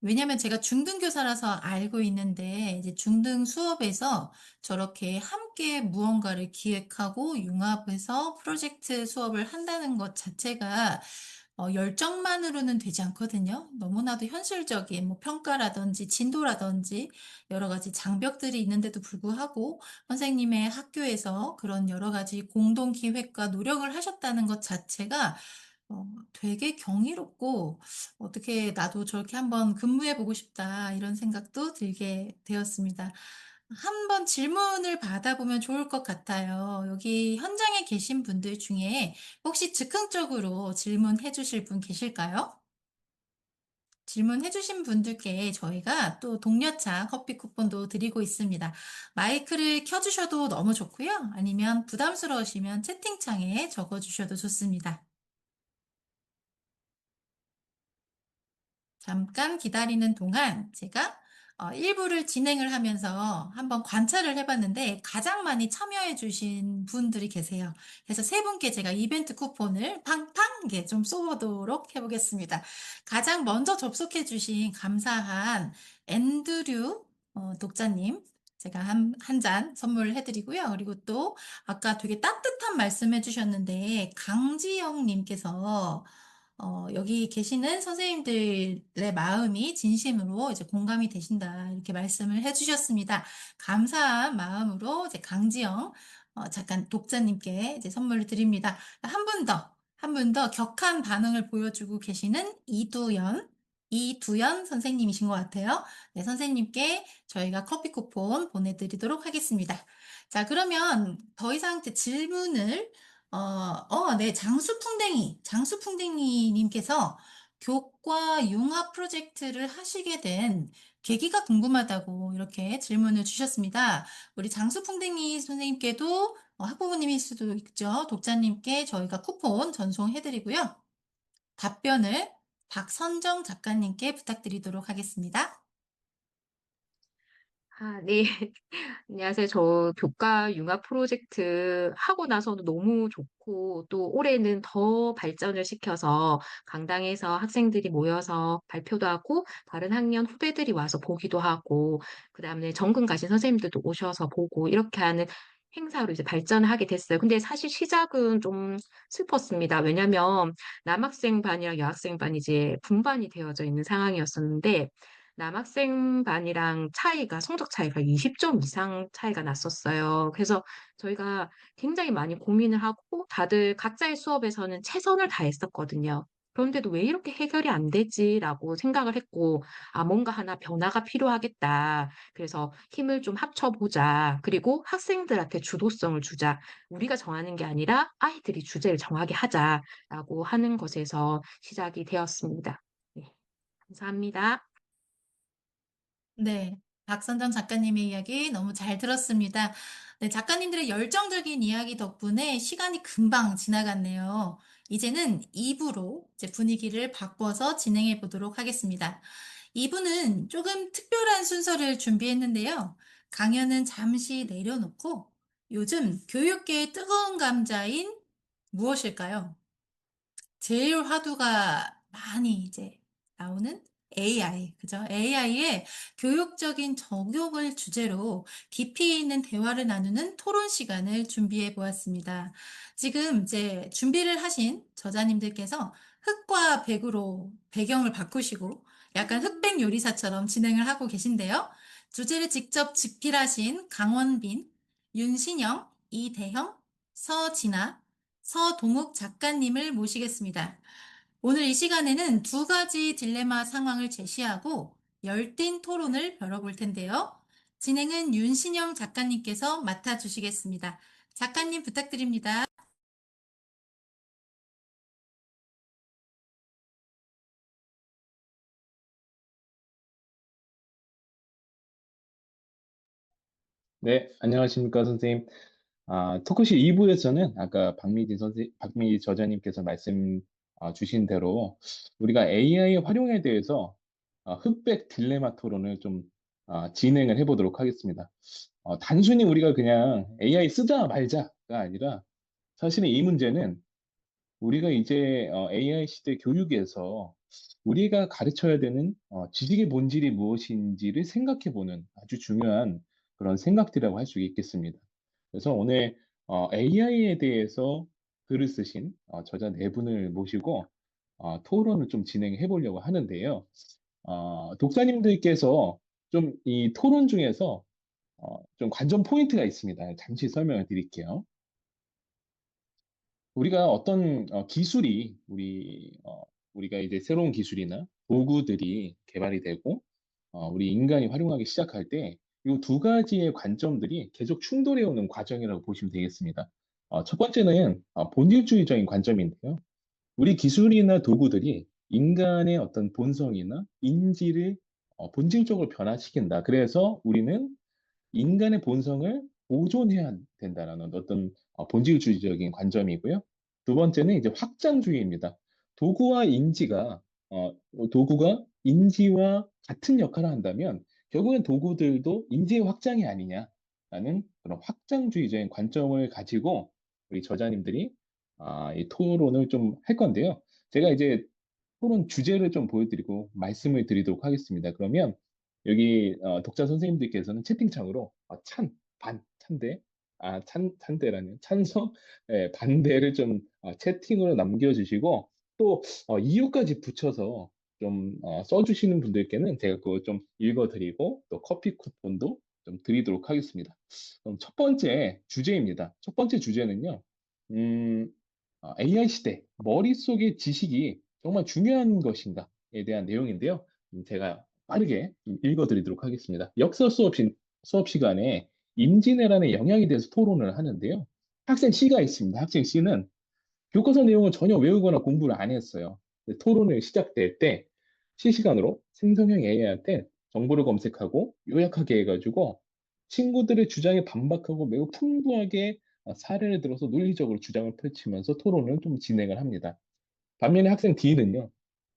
[SPEAKER 1] 왜냐면 제가 중등교사라서 알고 있는데, 이제 중등 수업에서 저렇게 함께 무언가를 기획하고 융합해서 프로젝트 수업을 한다는 것 자체가 열정만으로는 되지 않거든요. 너무나도 현실적인 뭐 평가라든지 진도라든지 여러 가지 장벽들이 있는데도 불구하고 선생님의 학교에서 그런 여러 가지 공동 기획과 노력을 하셨다는 것 자체가 되게 경이롭고 '어떻게 나도 저렇게 한번 근무해 보고 싶다.' 이런 생각도 들게 되었습니다. 한번 질문을 받아보면 좋을 것 같아요. 여기 현장에 계신 분들 중에 혹시 즉흥적으로 질문해 주실 분 계실까요? 질문해 주신 분들께 저희가 또 동료차 커피 쿠폰도 드리고 있습니다. 마이크를 켜 주셔도 너무 좋고요. 아니면 부담스러우시면 채팅창에 적어 주셔도 좋습니다. 잠깐 기다리는 동안 제가 1부를 진행을 하면서 한번 관찰을 해 봤는데 가장 많이 참여해 주신 분들이 계세요. 그래서 세 분께 제가 이벤트 쿠폰을 팡팡 이렇게 좀 쏘 보도록 해 보겠습니다. 가장 먼저 접속해 주신 감사한 앤드류 독자님 제가 한 잔 선물해 드리고요. 그리고 또 아까 되게 따뜻한 말씀 해 주셨는데 강지영 님께서 여기 계시는 선생님들의 마음이 진심으로 이제 공감이 되신다. 이렇게 말씀을 해 주셨습니다. 감사한 마음으로 이제 강지영 잠깐 독자님께 이제 선물을 드립니다. 한 분 더, 한 분 더 격한 반응을 보여주고 계시는 이두연 선생님이신 것 같아요. 네, 선생님께 저희가 커피 쿠폰 보내드리도록 하겠습니다. 자, 그러면 더 이상 이제 질문을 네. 장수풍뎅이 님께서 교과 융합 프로젝트를 하시게 된 계기가 궁금하다고 이렇게 질문을 주셨습니다. 우리 장수풍뎅이 선생님께도 학부모님일 수도 있죠. 독자님께 저희가 쿠폰 전송해 드리고요. 답변을 박선정 작가님께 부탁드리도록 하겠습니다.
[SPEAKER 6] 아, 네. 안녕하세요. 저 교과 융합 프로젝트 하고 나서도 너무 좋고 또 올해는 더 발전을 시켜서 강당에서 학생들이 모여서 발표도 하고 다른 학년 후배들이 와서 보기도 하고 그다음에 전금 가신 선생님들도 오셔서 보고 이렇게 하는 행사로 이제 발전을 하게 됐어요. 근데 사실 시작은 좀 슬펐습니다. 왜냐면 남학생 반이랑 여학생 반이 이제 분반이 되어져 있는 상황이었었는데 남학생 반이랑 성적 차이가 20점 이상 차이가 났었어요. 그래서 저희가 굉장히 많이 고민을 하고 다들 각자의 수업에서는 최선을 다했었거든요. 그런데도 왜 이렇게 해결이 안 되지라고 생각을 했고, 뭔가 하나 변화가 필요하겠다. 그래서 힘을 좀 합쳐보자. 그리고 학생들한테 주도성을 주자. 우리가 정하는 게 아니라 아이들이 주제를 정하게 하자라고 하는 것에서 시작이 되었습니다. 네, 감사합니다.
[SPEAKER 1] 네. 박선정 작가님의 이야기 너무 잘 들었습니다. 네, 작가님들의 열정적인 이야기 덕분에 시간이 금방 지나갔네요. 이제는 2부로 이제 분위기를 바꿔서 진행해 보도록 하겠습니다. 이분은 조금 특별한 순서를 준비했는데요. 강연은 잠시 내려놓고 요즘 교육계의 뜨거운 감자인 무엇일까요? 제일 화두가 많이 이제 나오는 AI, 그죠? AI의 교육적인 적용을 주제로 깊이 있는 대화를 나누는 토론 시간을 준비해 보았습니다. 지금 이제 준비를 하신 저자님들께서 흑과 백으로 배경을 바꾸시고 약간 흑백 요리사처럼 진행을 하고 계신데요. 주제를 직접 집필하신 강원빈, 윤신영, 이대형, 서진아, 서동욱 작가님을 모시겠습니다. 오늘 이 시간에는 두 가지 딜레마 상황을 제시하고 열띤 토론을 벌여볼 텐데요. 진행은 윤신영 작가님께서 맡아주시겠습니다. 작가님 부탁드립니다.
[SPEAKER 7] 네, 안녕하십니까, 선생님. 토크쇼 2부에서는 아까 박미진 저자님께서 말씀 주신 대로 우리가 AI 활용에 대해서 흑백 딜레마 토론을 좀 진행을 해보도록 하겠습니다. 단순히 우리가 그냥 AI 쓰자 말자가 아니라 사실은 이 문제는 우리가 이제 AI 시대 교육에서 우리가 가르쳐야 되는 지식의 본질이 무엇인지를 생각해보는 아주 중요한 그런 생각들이라고 할 수 있겠습니다. 그래서 오늘 AI에 대해서 글을 쓰신 저자 네 분을 모시고 토론을 좀 진행해 보려고 하는데요. 독자님들께서 좀 이 토론 중에서 좀 관전 포인트가 있습니다. 잠시 설명을 드릴게요. 우리가 어떤 기술이 우리가 이제 새로운 기술이나 도구들이 개발이 되고 우리 인간이 활용하기 시작할 때 이 두 가지의 관점들이 계속 충돌해 오는 과정이라고 보시면 되겠습니다. 첫 번째는 본질주의적인 관점인데요. 우리 기술이나 도구들이 인간의 어떤 본성이나 인지를 본질적으로 변화시킨다. 그래서 우리는 인간의 본성을 보존해야 된다라는 어떤 본질주의적인 관점이고요. 두 번째는 이제 확장주의입니다. 도구와 인지가 도구가 인지와 같은 역할을 한다면 결국엔 도구들도 인지의 확장이 아니냐라는 그런 확장주의적인 관점을 가지고 우리 저자님들이 이 토론을 좀 할 건데요. 제가 이제 토론 주제를 좀 보여드리고 말씀을 드리도록 하겠습니다. 그러면 여기 독자 선생님들께서는 채팅창으로 찬대, 찬대라는 찬성, 예, 반대를 좀 채팅으로 남겨주시고 또 이유까지 붙여서 좀 써주시는 분들께는 제가 그거 좀 읽어드리고 또 커피 쿠폰도 좀 드리도록 하겠습니다. 그럼 첫 번째 주제입니다. 첫 번째 주제는요. AI 시대, 머릿속의 지식이 정말 중요한 것인가에 대한 내용인데요. 제가 빠르게 읽어드리도록 하겠습니다. 역사 수업 시간에 임진왜란의 영향에 대해서 토론을 하는데요. 학생 C가 있습니다. 학생 C는 교과서 내용을 전혀 외우거나 공부를 안 했어요. 토론을 시작될 때 실시간으로 생성형 AI한테 정보를 검색하고 요약하게 해가지고 친구들의 주장에 반박하고 매우 풍부하게 사례를 들어서 논리적으로 주장을 펼치면서 토론을 좀 진행을 합니다. 반면에 학생 D는요,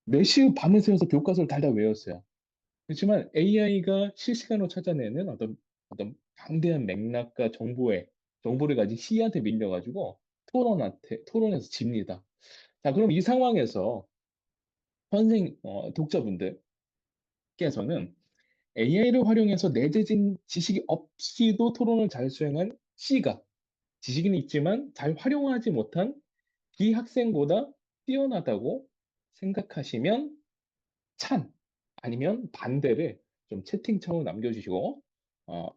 [SPEAKER 7] 매시우 밤을 새워서 교과서를 달달 외웠어요. 그렇지만 AI가 실시간으로 찾아내는 어떤 방대한 맥락과 정보를 가진 C한테 밀려가지고 토론에서 집니다. 자, 그럼 이 상황에서 독자분들께서는 AI를 활용해서 내재진 지식이 없이도 토론을 잘 수행한 C가 지식은 있지만 잘 활용하지 못한 B 학생보다 뛰어나다고 생각하시면 찬 아니면 반대를 좀 채팅창으로 남겨주시고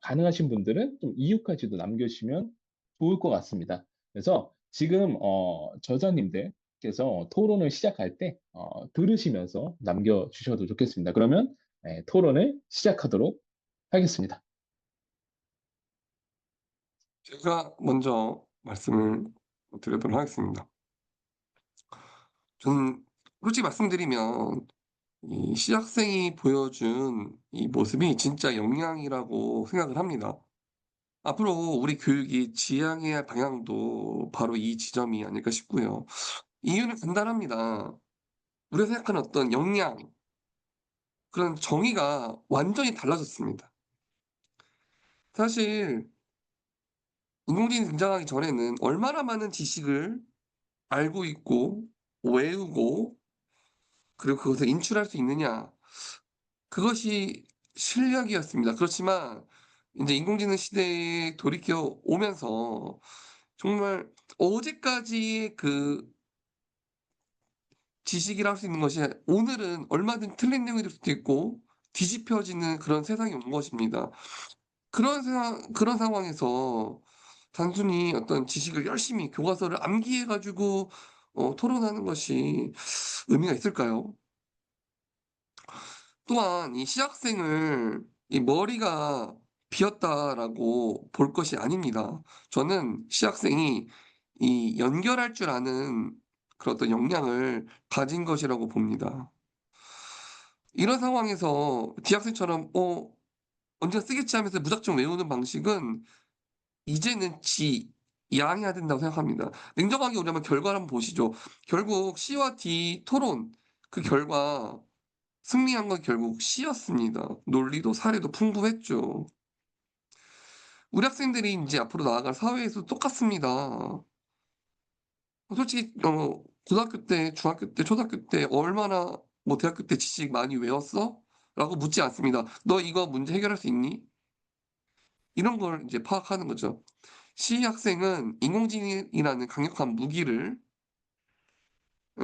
[SPEAKER 7] 가능하신 분들은 좀 이유까지도 남겨주시면 좋을 것 같습니다. 그래서 지금 저자님들께서 토론을 시작할 때 들으시면서 남겨주셔도 좋겠습니다. 그러면 토론을 시작하도록 하겠습니다.
[SPEAKER 8] 제가 먼저 말씀을 드리도록 하겠습니다. 저는 솔직히 말씀드리면 이 C학생이 보여준 이 모습이 진짜 역량이라고 생각을 합니다. 앞으로 우리 교육이 지향해야 할 방향도 바로 이 지점이 아닐까 싶고요. 이유는 간단합니다. 우리가 생각하는 어떤 역량, 그런 정의가 완전히 달라졌습니다. 사실 인공지능이 등장하기 전에는 얼마나 많은 지식을 알고 있고 외우고 그리고 그것을 인출할 수 있느냐 그것이 실력이었습니다. 그렇지만 이제 인공지능 시대에 돌이켜 오면서 정말 어제까지의 그 지식이라 할 수 있는 것이 오늘은 얼마든 틀린 내용이 될 수도 있고 뒤집혀지는 그런 세상이 온 것입니다. 그런 상황에서 단순히 어떤 지식을 열심히 교과서를 암기해 가지고 토론하는 것이 의미가 있을까요? 또한 이 시학생을 이 머리가 비었다라고 볼 것이 아닙니다. 저는 시학생이 이 연결할 줄 아는 그런 어떤 역량을 가진 것이라고 봅니다. 이런 상황에서 대학생처럼 언젠가 쓰겠지 하면서 무작정 외우는 방식은 이제는 지양해야 된다고 생각합니다. 냉정하게 우리 한번 결과를 한번 보시죠. 결국 C와 D 토론 그 결과 승리한 건 결국 C였습니다. 논리도 사례도 풍부했죠. 우리 학생들이 이제 앞으로 나아갈 사회에서 똑같습니다. 솔직히 고등학교 때, 중학교 때, 초등학교 때 얼마나 뭐 대학교 때 지식 많이 외웠어? 라고 묻지 않습니다. 너 이거 문제 해결할 수 있니? 이런 걸 이제 파악하는 거죠. C 학생은 인공지능이라는 강력한 무기를 어,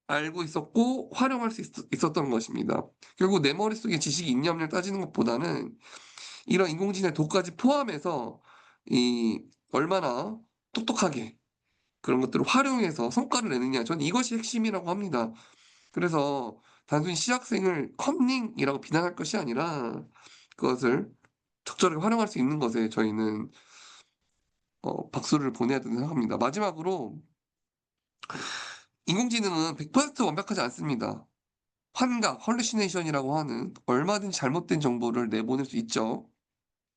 [SPEAKER 8] 알고 있었고 활용할 수 있었던 것입니다. 결국 내 머릿속에 지식이 있냐 없냐를 따지는 것보다는 이런 인공지능의 도까지 포함해서 이 얼마나 똑똑하게 그런 것들을 활용해서 성과를 내느냐. 저는 이것이 핵심이라고 합니다. 그래서 단순히 시학생을 커닝이라고 비난할 것이 아니라 그것을 적절하게 활용할 수 있는 것에 저희는 박수를 보내야 된다고 생각합니다. 마지막으로 인공지능은 100% 완벽하지 않습니다. 환각, 헐루시네이션이라고 하는 얼마든지 잘못된 정보를 내보낼 수 있죠.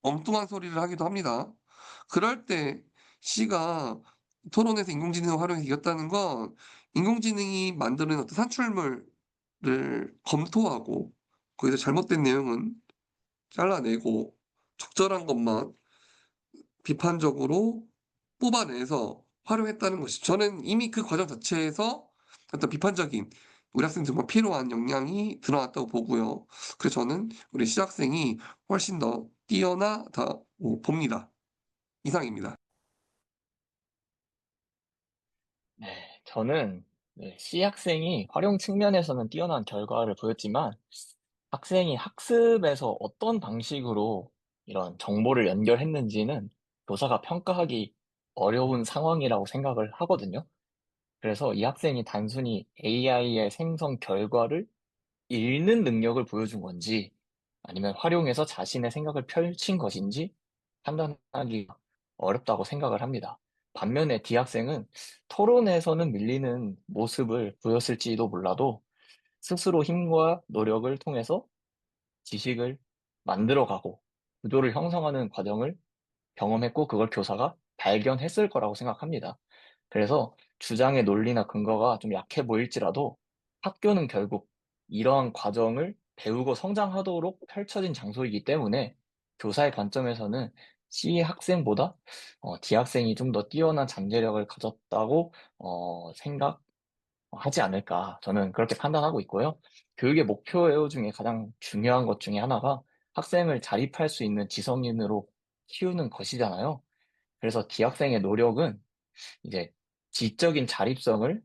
[SPEAKER 8] 엉뚱한 소리를 하기도 합니다. 그럴 때 C가 토론에서 인공지능을 활용해서 이겼다는 건 인공지능이 만드는 어떤 산출물을 검토하고 거기서 잘못된 내용은 잘라내고 적절한 것만 비판적으로 뽑아내서 활용했다는 것이 저는 이미 그 과정 자체에서 어떤 비판적인 우리 학생 정말 필요한 역량이 드러났다고 보고요. 그래서 저는 우리 시학생이 훨씬 더 뛰어나다고 봅니다. 이상입니다.
[SPEAKER 9] 네, 저는 네, C 학생이 활용 측면에서는 뛰어난 결과를 보였지만 학생이 학습에서 어떤 방식으로 이런 정보를 연결했는지는 교사가 평가하기 어려운 상황이라고 생각을 하거든요. 그래서 이 학생이 단순히 AI의 생성 결과를 읽는 능력을 보여준 건지 아니면 활용해서 자신의 생각을 펼친 것인지 판단하기 어렵다고 생각을 합니다. 반면에 D 학생은 토론에서는 밀리는 모습을 보였을지도 몰라도 스스로 힘과 노력을 통해서 지식을 만들어가고 구조를 형성하는 과정을 경험했고 그걸 교사가 발견했을 거라고 생각합니다. 그래서 주장의 논리나 근거가 좀 약해 보일지라도 학교는 결국 이러한 과정을 배우고 성장하도록 펼쳐진 장소이기 때문에 교사의 관점에서는 C 학생보다 D 학생이 좀 더 뛰어난 잠재력을 가졌다고 생각하지 않을까 저는 그렇게 판단하고 있고요. 교육의 목표 중에 가장 중요한 것 중에 하나가 학생을 자립할 수 있는 지성인으로 키우는 것이잖아요. 그래서 D 학생의 노력은 이제 지적인 자립성을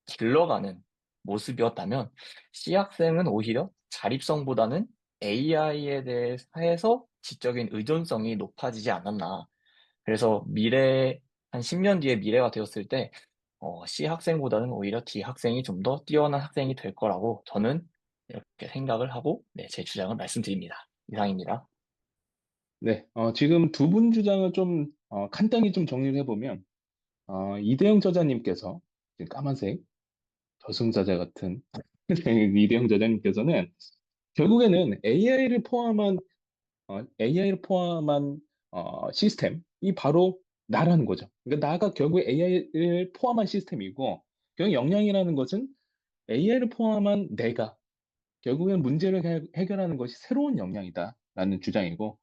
[SPEAKER 9] 길러가는 모습이었다면 C 학생은 오히려 자립성보다는 AI에 대해서 지적인 의존성이 높아지지 않았나. 그래서 한 10년 뒤에 미래가 되었을 때 C 학생보다는 오히려 D 학생이 좀 더 뛰어난 학생이 될 거라고 저는 이렇게 생각을 하고 네, 제 주장을 말씀드립니다. 이상입니다.
[SPEAKER 7] 네, 지금 두 분 주장을 좀 간단히 좀 정리를 해보면 이대영 저자님께서 지금 까만색 저승사자 같은 이대영 저자님께서는 결국에는 AI를 포함한 시스템이 바로 나라는 거죠. 그러니까 나가 결국 AI를 포함한 시스템이고 결국 역량이라는 것은 AI를 포함한 내가 결국엔 문제를 해결하는 것이 새로운 역량이다라는 주장이고,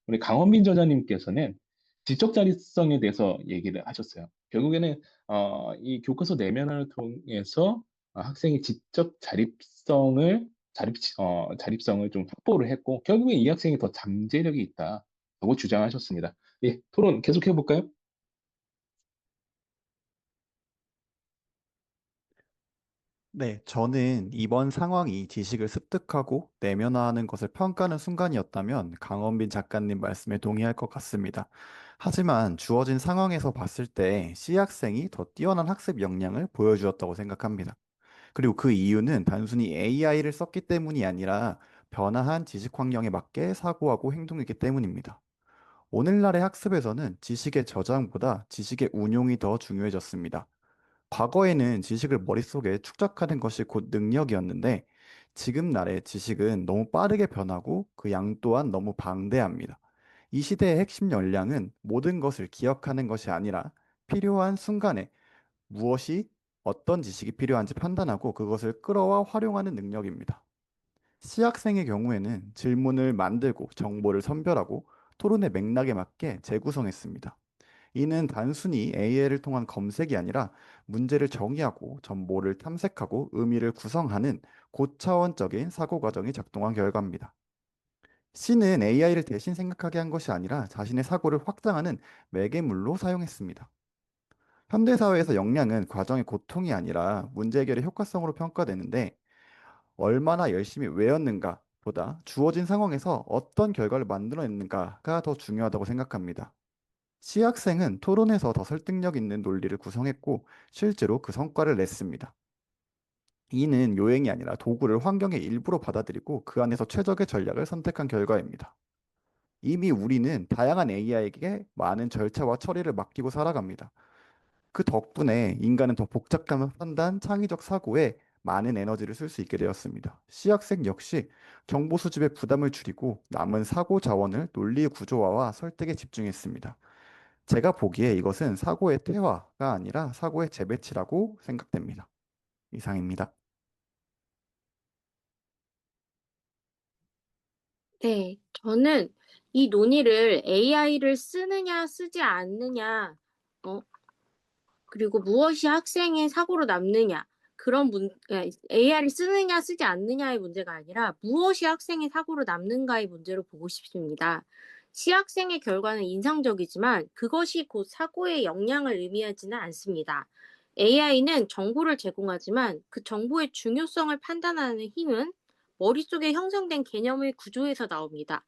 [SPEAKER 7] 우리 강원빈 저자님께서는 지적 자립성에 대해서 얘기를 하셨어요. 결국에는 이 교과서 내면을 통해서 학생이 지적 자립성을 좀 확보를 했고, 결국에 이 학생이 더 잠재력이 있다고 주장하셨습니다. 예, 토론 계속 해볼까요?
[SPEAKER 10] 네, 저는 이번 상황이 지식을 습득하고 내면화하는 것을 평가하는 순간이었다면 강원빈 작가님 말씀에 동의할 것 같습니다. 하지만 주어진 상황에서 봤을 때 C학생이 더 뛰어난 학습 역량을 보여주었다고 생각합니다. 그리고 그 이유는 단순히 AI를 썼기 때문이 아니라 변화한 지식 환경에 맞게 사고하고 행동했기 때문입니다. 오늘날의 학습에서는 지식의 저장보다 지식의 운용이 더 중요해졌습니다. 과거에는 지식을 머릿속에 축적하는 것이 곧 능력이었는데 지금 날의 지식은 너무 빠르게 변하고 그 양 또한 너무 방대합니다. 이 시대의 핵심 역량은 모든 것을 기억하는 것이 아니라 필요한 순간에 무엇이 어떤 지식이 필요한지 판단하고 그것을 끌어와 활용하는 능력입니다. C학생의 경우에는 질문을 만들고 정보를 선별하고 토론의 맥락에 맞게 재구성했습니다. 이는 단순히 AI를 통한 검색이 아니라 문제를 정의하고 정보를 탐색하고 의미를 구성하는 고차원적인 사고 과정이 작동한 결과입니다. C는 AI를 대신 생각하게 한 것이 아니라 자신의 사고를 확장하는 매개물로 사용했습니다. 현대사회에서 역량은 과정의 고통이 아니라 문제 해결의 효과성으로 평가되는데 얼마나 열심히 외웠는가 보다 주어진 상황에서 어떤 결과를 만들어냈는가가 더 중요하다고 생각합니다. C학생은 토론에서 더 설득력 있는 논리를 구성했고 실제로 그 성과를 냈습니다. 이는 요행이 아니라 도구를 환경의 일부로 받아들이고 그 안에서 최적의 전략을 선택한 결과입니다. 이미 우리는 다양한 AI에게 많은 절차와 처리를 맡기고 살아갑니다. 그 덕분에 인간은 더 복잡한 판단, 창의적 사고에 많은 에너지를 쓸 수 있게 되었습니다. C학생 역시 정보 수집의 부담을 줄이고 남은 사고 자원을 논리의 구조화와 설득에 집중했습니다. 제가 보기에 이것은 사고의 퇴화가 아니라 사고의 재배치라고 생각됩니다. 이상입니다.
[SPEAKER 11] 네, 저는 이 논의를 AI를 쓰느냐, 쓰지 않느냐, 그리고 무엇이 학생의 사고로 남느냐, AI를 쓰느냐, 쓰지 않느냐의 문제가 아니라 무엇이 학생의 사고로 남는가의 문제로 보고 싶습니다. 시학생의 결과는 인상적이지만 그것이 곧 사고의 역량을 의미하지는 않습니다. AI는 정보를 제공하지만 그 정보의 중요성을 판단하는 힘은 머릿속에 형성된 개념의 구조에서 나옵니다.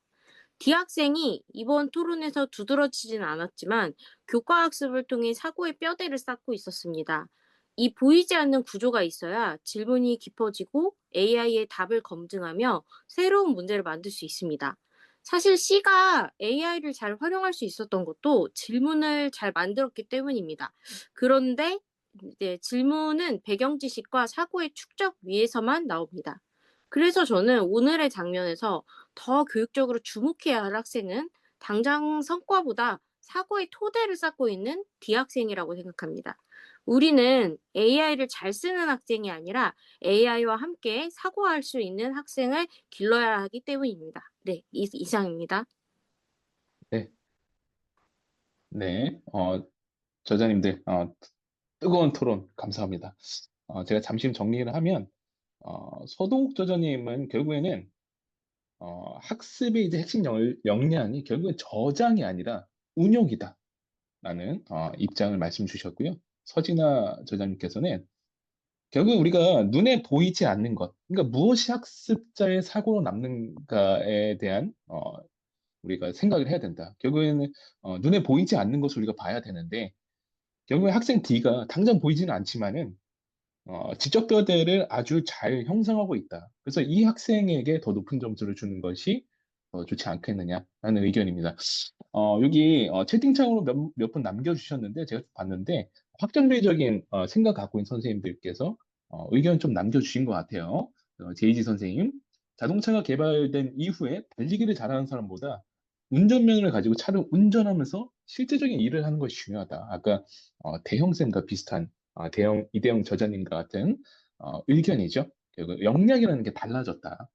[SPEAKER 11] D학생이 이번 토론에서 두드러지진 않았지만 교과학습을 통해 사고의 뼈대를 쌓고 있었습니다. 이 보이지 않는 구조가 있어야 질문이 깊어지고 AI의 답을 검증하며 새로운 문제를 만들 수 있습니다. 사실 C가 AI를 잘 활용할 수 있었던 것도 질문을 잘 만들었기 때문입니다. 그런데 이제 질문은 배경 지식과 사고의 축적 위에서만 나옵니다. 그래서 저는 오늘의 장면에서 더 교육적으로 주목해야 할 학생은 당장 성과보다 사고의 토대를 쌓고 있는 D학생이라고 생각합니다. 우리는 AI를 잘 쓰는 학생이 아니라 AI와 함께 사고할 수 있는 학생을 길러야 하기 때문입니다. 네, 이상입니다.
[SPEAKER 7] 네, 네, 저자님들 뜨거운 토론 감사합니다. 제가 잠시 정리를 하면 서동욱 저자님은 결국에는 학습의 이제 핵심 역량이 결국엔 저장이 아니라 운용이다라는 입장을 말씀 주셨고요. 서진아 저자님께서는 결국 우리가 눈에 보이지 않는 것, 그러니까 무엇이 학습자의 사고로 남는가에 대한 우리가 생각을 해야 된다. 결국에는 눈에 보이지 않는 것을 우리가 봐야 되는데 결국에 학생 D가 당장 보이지는 않지만은 지적뼈대를 아주 잘 형성하고 있다. 그래서 이 학생에게 더 높은 점수를 주는 것이 좋지 않겠느냐라는 의견입니다. 여기 채팅창으로 몇 분 남겨주셨는데 제가 봤는데 확장주의적인 생각 갖고 있는 선생님들께서 의견 좀 남겨주신 것 같아요. 제이지 선생님, 자동차가 개발된 이후에 달리기를 잘하는 사람보다 운전면허를 가지고 차를 운전하면서 실제적인 일을 하는 것이 중요하다. 아까 대형쌤과 비슷한 이대영 저자님과 같은 의견이죠. 그 역량이라는 게 달라졌다.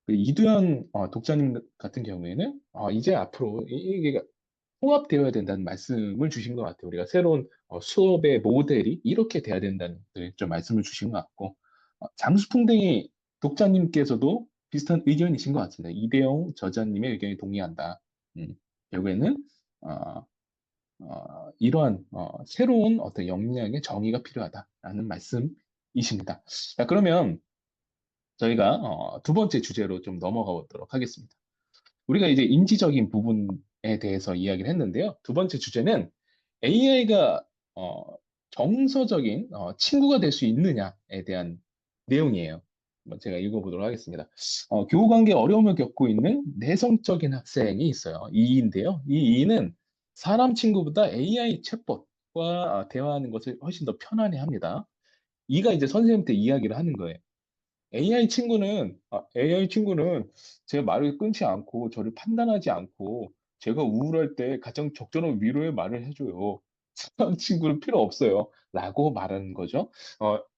[SPEAKER 7] 그 이두현 독자님 같은 경우에는 이제 앞으로 이게 통합되어야 된다는 말씀을 주신 것 같아요. 우리가 새로운 수업의 모델이 이렇게 돼야 된다는 좀 말씀을 주신 것 같고, 장수풍뎅이 독자님께서도 비슷한 의견이신 것 같습니다. 이대영 저자님의 의견이 동의한다. 음, 결국에는 어, 이러한 새로운 어떤 역량의 정의가 필요하다라는 말씀이십니다. 자, 그러면 저희가 두 번째 주제로 좀 넘어가 보도록 하겠습니다. 우리가 이제 인지적인 부분에 대해서 이야기를 했는데요. 두 번째 주제는 AI가 정서적인 친구가 될 수 있느냐에 대한 내용이에요. 한번 제가 읽어보도록 하겠습니다. 교우 관계 어려움을 겪고 있는 내성적인 학생이 있어요. 이인데요. 이 이는 사람 친구보다 AI 챗봇과 대화하는 것을 훨씬 더 편안해 합니다. 이가 이제 선생님한테 이야기를 하는 거예요. AI 친구는 제 말을 끊지 않고 저를 판단하지 않고 제가 우울할 때 가장 적절한 위로의 말을 해줘요. 사람 친구는 필요 없어요. 라고 말하는 거죠.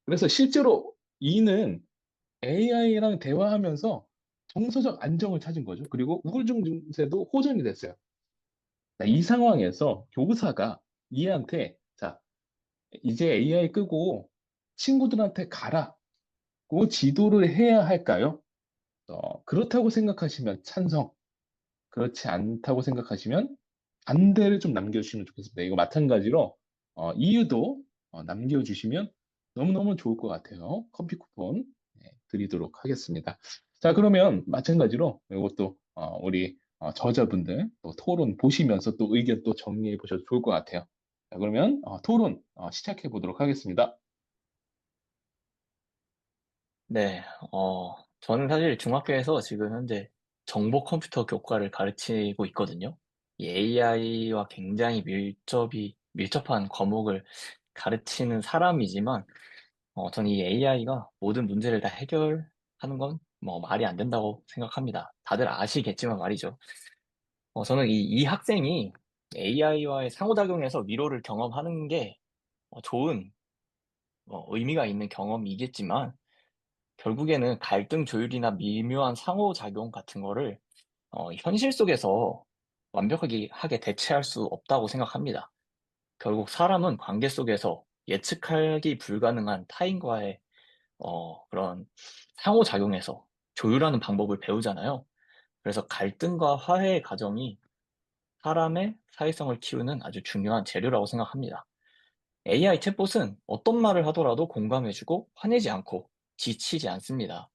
[SPEAKER 7] 그래서 실제로 이는 AI랑 대화하면서 정서적 안정을 찾은 거죠. 그리고 우울증 증세도 호전이 됐어요. 자, 이 상황에서 교사가 이한테 자, 이제 AI 끄고 친구들한테 가라. 고 지도를 해야 할까요? 그렇다고 생각하시면 찬성, 그렇지 않다고 생각하시면 반대를 좀 남겨주시면 좋겠습니다. 이거 마찬가지로 이유도 남겨주시면 너무너무 좋을 것 같아요. 커피 쿠폰 드리도록 하겠습니다. 자, 그러면 마찬가지로 이것도 우리 저자분들 또 토론 보시면서 또 의견 또 정리해 보셔도 좋을 것 같아요. 자, 그러면 토론 시작해 보도록 하겠습니다.
[SPEAKER 9] 네, 저는 사실 중학교에서 지금 현재 정보 컴퓨터 교과를 가르치고 있거든요. 이 AI와 굉장히 밀접한 과목을 가르치는 사람이지만, 저는 이 AI가 모든 문제를 다 해결하는 건 뭐 말이 안 된다고 생각합니다. 다들 아시겠지만 말이죠. 저는 이 학생이 AI와의 상호작용에서 위로를 경험하는 게 좋은, 의미가 있는 경험이겠지만, 결국에는 갈등 조율이나 미묘한 상호작용 같은 거를 현실 속에서 완벽하게 하게 대체할 수 없다고 생각합니다. 결국 사람은 관계 속에서 예측하기 불가능한 타인과의 그런 상호작용에서 조율하는 방법을 배우잖아요. 그래서 갈등과 화해의 과정이 사람의 사회성을 키우는 아주 중요한 재료라고 생각합니다. AI 챗봇은 어떤 말을 하더라도 공감해주고 화내지 않고 지치지 않습니다.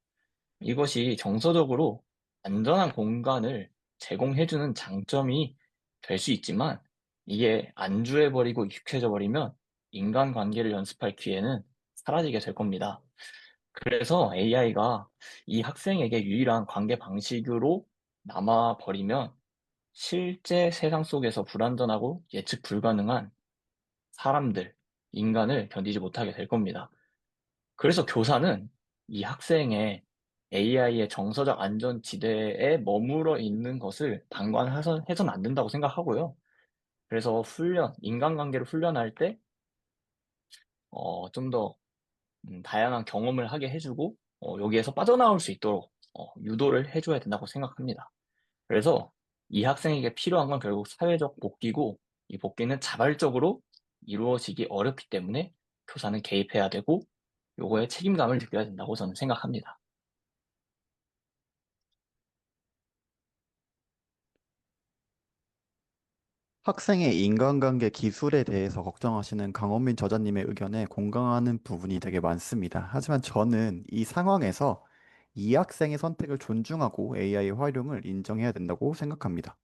[SPEAKER 9] 이것이 정서적으로 안전한 공간을 제공해주는 장점이 될 수 있지만 이게 안주해버리고 익숙해져 버리면 인간관계를 연습할 기회는 사라지게 될 겁니다. 그래서 AI가 이 학생에게 유일한 관계 방식으로 남아버리면 실제 세상 속에서 불완전하고 예측 불가능한 사람들, 인간을 견디지 못하게 될 겁니다. 그래서 교사는 이 학생의 AI의 정서적 안전지대에 머물러 있는 것을 방관해서는 안 된다고 생각하고요. 그래서 인간관계를 훈련할 때, 좀 더, 다양한 경험을 하게 해주고, 여기에서 빠져나올 수 있도록, 유도를 해줘야 된다고 생각합니다. 그래서 이 학생에게 필요한 건 결국 사회적 복귀고, 이 복귀는 자발적으로 이루어지기 어렵기 때문에 교사는 개입해야 되고, 요거에 책임감을 느껴야 된다고 저는 생각합니다.
[SPEAKER 10] 학생의 인간관계 기술에 대해서 걱정하시는 강원민 저자님의 의견에 공감하는 부분이 되게 많습니다. 하지만 저는 이 상황에서 이 학생의 선택을 존중하고 AI 활용을 인정해야 된다고 생각합니다.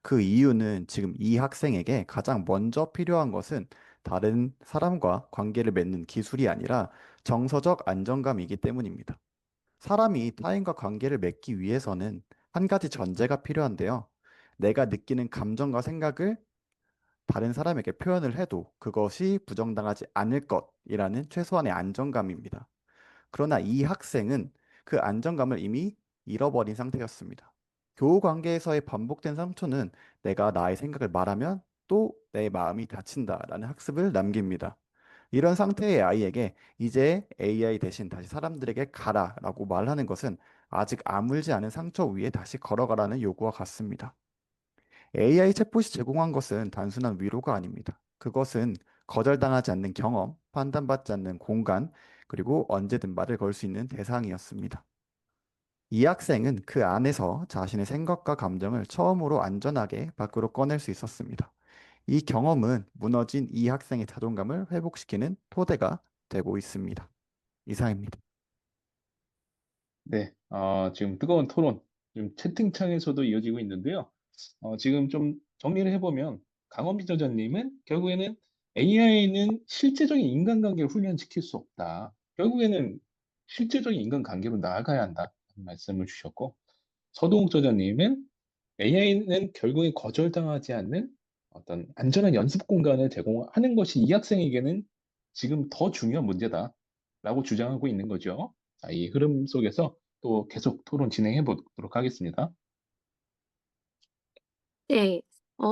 [SPEAKER 10] 그 이유는 지금 이 학생에게 가장 먼저 필요한 것은 다른 사람과 관계를 맺는 기술이 아니라 정서적 안정감이기 때문입니다. 사람이 타인과 관계를 맺기 위해서는 한 가지 전제가 필요한데요. 내가 느끼는 감정과 생각을 다른 사람에게 표현을 해도 그것이 부정당하지 않을 것이라는 최소한의 안정감입니다. 그러나 이 학생은 그 안정감을 이미 잃어버린 상태였습니다. 교우 관계에서의 반복된 상처는 내가 나의 생각을 말하면 또 내 마음이 다친다라는 학습을 남깁니다. 이런 상태의 아이에게 이제 AI 대신 다시 사람들에게 가라라고 말하는 것은 아직 아물지 않은 상처 위에 다시 걸어가라는 요구와 같습니다. AI 챗봇이 제공한 것은 단순한 위로가 아닙니다. 그것은 거절당하지 않는 경험, 판단받지 않는 공간, 그리고 언제든 말을 걸 수 있는 대상이었습니다. 이 학생은 그 안에서 자신의 생각과 감정을 처음으로 안전하게 밖으로 꺼낼 수 있었습니다. 이 경험은 무너진 이 학생의 자존감을 회복시키는 토대가 되고 있습니다. 이상입니다.
[SPEAKER 7] 네, 지금 뜨거운 토론, 지금 채팅창에서도 이어지고 있는데요. 지금 좀 정리를 해보면, 강원비 저자님은 결국에는 AI는 실제적인 인간관계를 훈련시킬 수 없다. 결국에는 실제적인 인간관계로 나아가야 한다. 는 말씀을 주셨고, 서동욱 저자님은 AI는 결국에 거절당하지 않는 어떤 안전한 연습 공간을 제공하는 것이 이 학생에게는 지금 더 중요한 문제다라고 주장하고 있는 거죠. 자, 이 흐름 속에서 또 계속 토론 진행해 보도록 하겠습니다.
[SPEAKER 11] 네,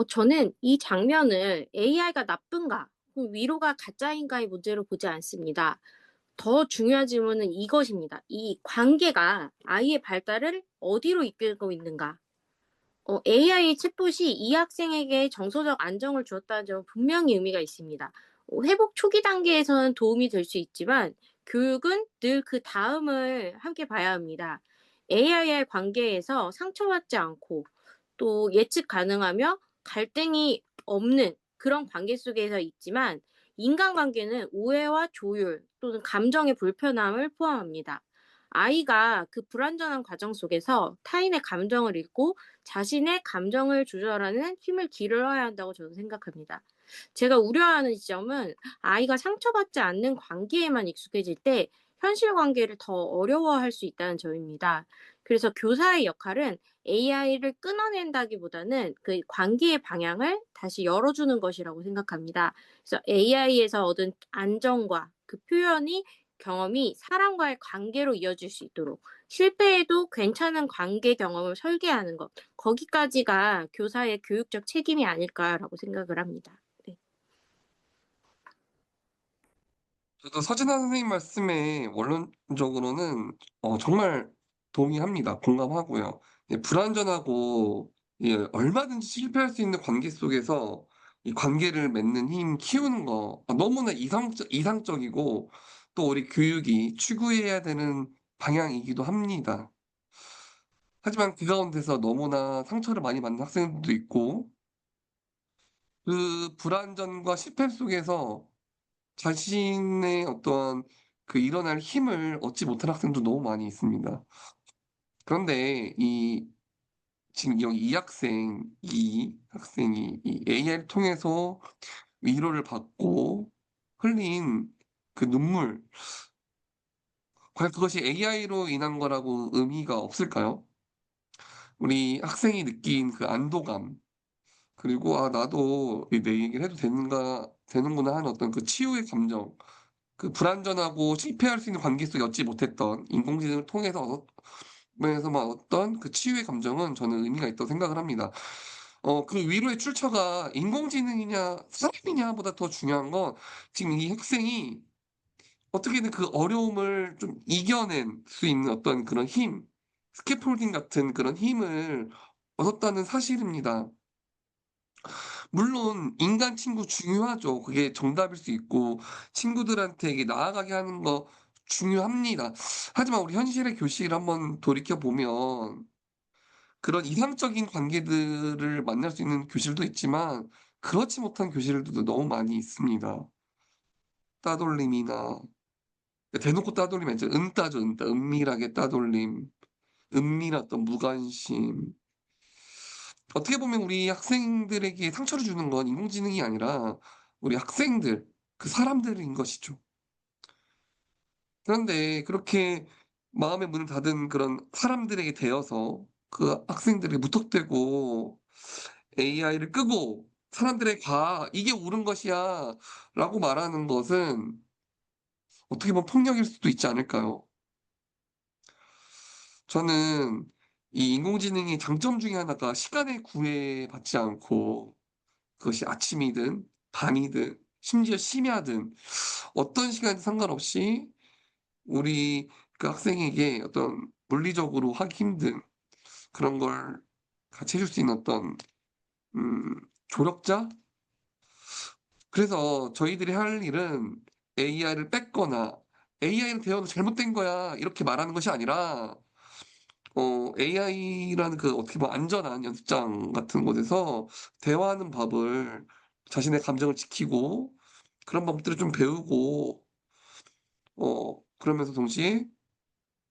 [SPEAKER 11] 저는 이 장면을 AI가 나쁜가, 위로가 가짜인가의 문제로 보지 않습니다. 더 중요한 질문은 이것입니다. 이 관계가 아이의 발달을 어디로 이끌고 있는가? AI 챗봇이 이 학생에게 정서적 안정을 주었다는 점은 분명히 의미가 있습니다. 회복 초기 단계에서는 도움이 될 수 있지만 교육은 늘 그 다음을 함께 봐야 합니다. AI와의 관계에서 상처받지 않고 또 예측 가능하며 갈등이 없는 그런 관계 속에서 있지만 인간관계는 오해와 조율 또는 감정의 불편함을 포함합니다. 아이가 그 불완전한 과정 속에서 타인의 감정을 읽고 자신의 감정을 조절하는 힘을 길러야 한다고 저는 생각합니다. 제가 우려하는 지점은 아이가 상처받지 않는 관계에만 익숙해질 때 현실 관계를 더 어려워할 수 있다는 점입니다. 그래서 교사의 역할은 AI를 끊어낸다기보다는 그 관계의 방향을 다시 열어주는 것이라고 생각합니다. 그래서 AI에서 얻은 안정과 그 표현이 경험이 사람과의 관계로 이어질 수 있도록 실패해도 괜찮은 관계 경험을 설계하는 것, 거기까지가 교사의 교육적 책임이 아닐까라고 생각을 합니다. 네.
[SPEAKER 8] 저도 서진아 선생님 말씀에 원론적으로는 정말 동의합니다. 공감하고요. 예, 불완전하고 예, 얼마든지 실패할 수 있는 관계 속에서 이 관계를 맺는 힘 키우는 거 너무나 이상적이고 또 우리 교육이 추구해야 되는 방향이기도 합니다. 하지만 그 가운데서 너무나 상처를 많이 받는 학생들도 있고 그 불완전과 실패 속에서 자신의 어떤 그 일어날 힘을 얻지 못한 학생도 너무 많이 있습니다. 그런데 지금 여기 이 학생이 이 AI를 통해서 위로를 받고 흘린 그 눈물, 과연 그것이 AI로 인한 거라고 의미가 없을까요? 우리 학생이 느낀 그 안도감, 그리고 나도 내 얘기를 해도 되는구나 하는 어떤 그 치유의 감정, 그 불완전하고 실패할 수 있는 관계 속에 얻지 못했던 인공지능을 통해서만 어떤 그 치유의 감정은 저는 의미가 있다고 생각을 합니다. 그 위로의 출처가 인공지능이냐 사람이냐보다 더 중요한 건 지금 이 학생이 어떻게든 그 어려움을 좀 이겨낼 수 있는 어떤 그런 힘, 스캐폴딩 같은 그런 힘을 얻었다는 사실입니다. 물론 인간 친구 중요하죠. 그게 정답일 수 있고 친구들한테 이게 나아가게 하는 거 중요합니다. 하지만 우리 현실의 교실을 한번 돌이켜 보면 그런 이상적인 관계들을 만날 수 있는 교실도 있지만 그렇지 못한 교실들도 너무 많이 있습니다. 따돌림이나 대놓고 따돌림 아니죠. 은따죠, 은따. 은밀하게 따돌림, 은밀한 어떤 무관심. 어떻게 보면 우리 학생들에게 상처를 주는 건 인공지능이 아니라 우리 학생들, 그 사람들인 것이죠. 그런데 그렇게 마음의 문을 닫은 그런 사람들에게 대해서 그 학생들이 무턱대고 AI를 끄고 사람들의 이게 옳은 것이야 라고 말하는 것은 어떻게 보면 폭력일 수도 있지 않을까요? 저는 이 인공지능의 장점 중에 하나가 시간에 구애받지 않고 그것이 아침이든 밤이든 심지어 심야든 어떤 시간이 상관없이 우리 그 학생에게 어떤 물리적으로 하기 힘든 그런 걸 같이 해줄 수 있는 어떤 음, 조력자? 그래서 저희들이 할 일은 AI를 뺏거나 AI는 대화도 잘못된 거야 이렇게 말하는 것이 아니라 AI라는 그 어떻게 보면 안전한 연습장 같은 곳에서 대화하는 법을 자신의 감정을 지키고 그런 법들을 좀 배우고 그러면서 동시에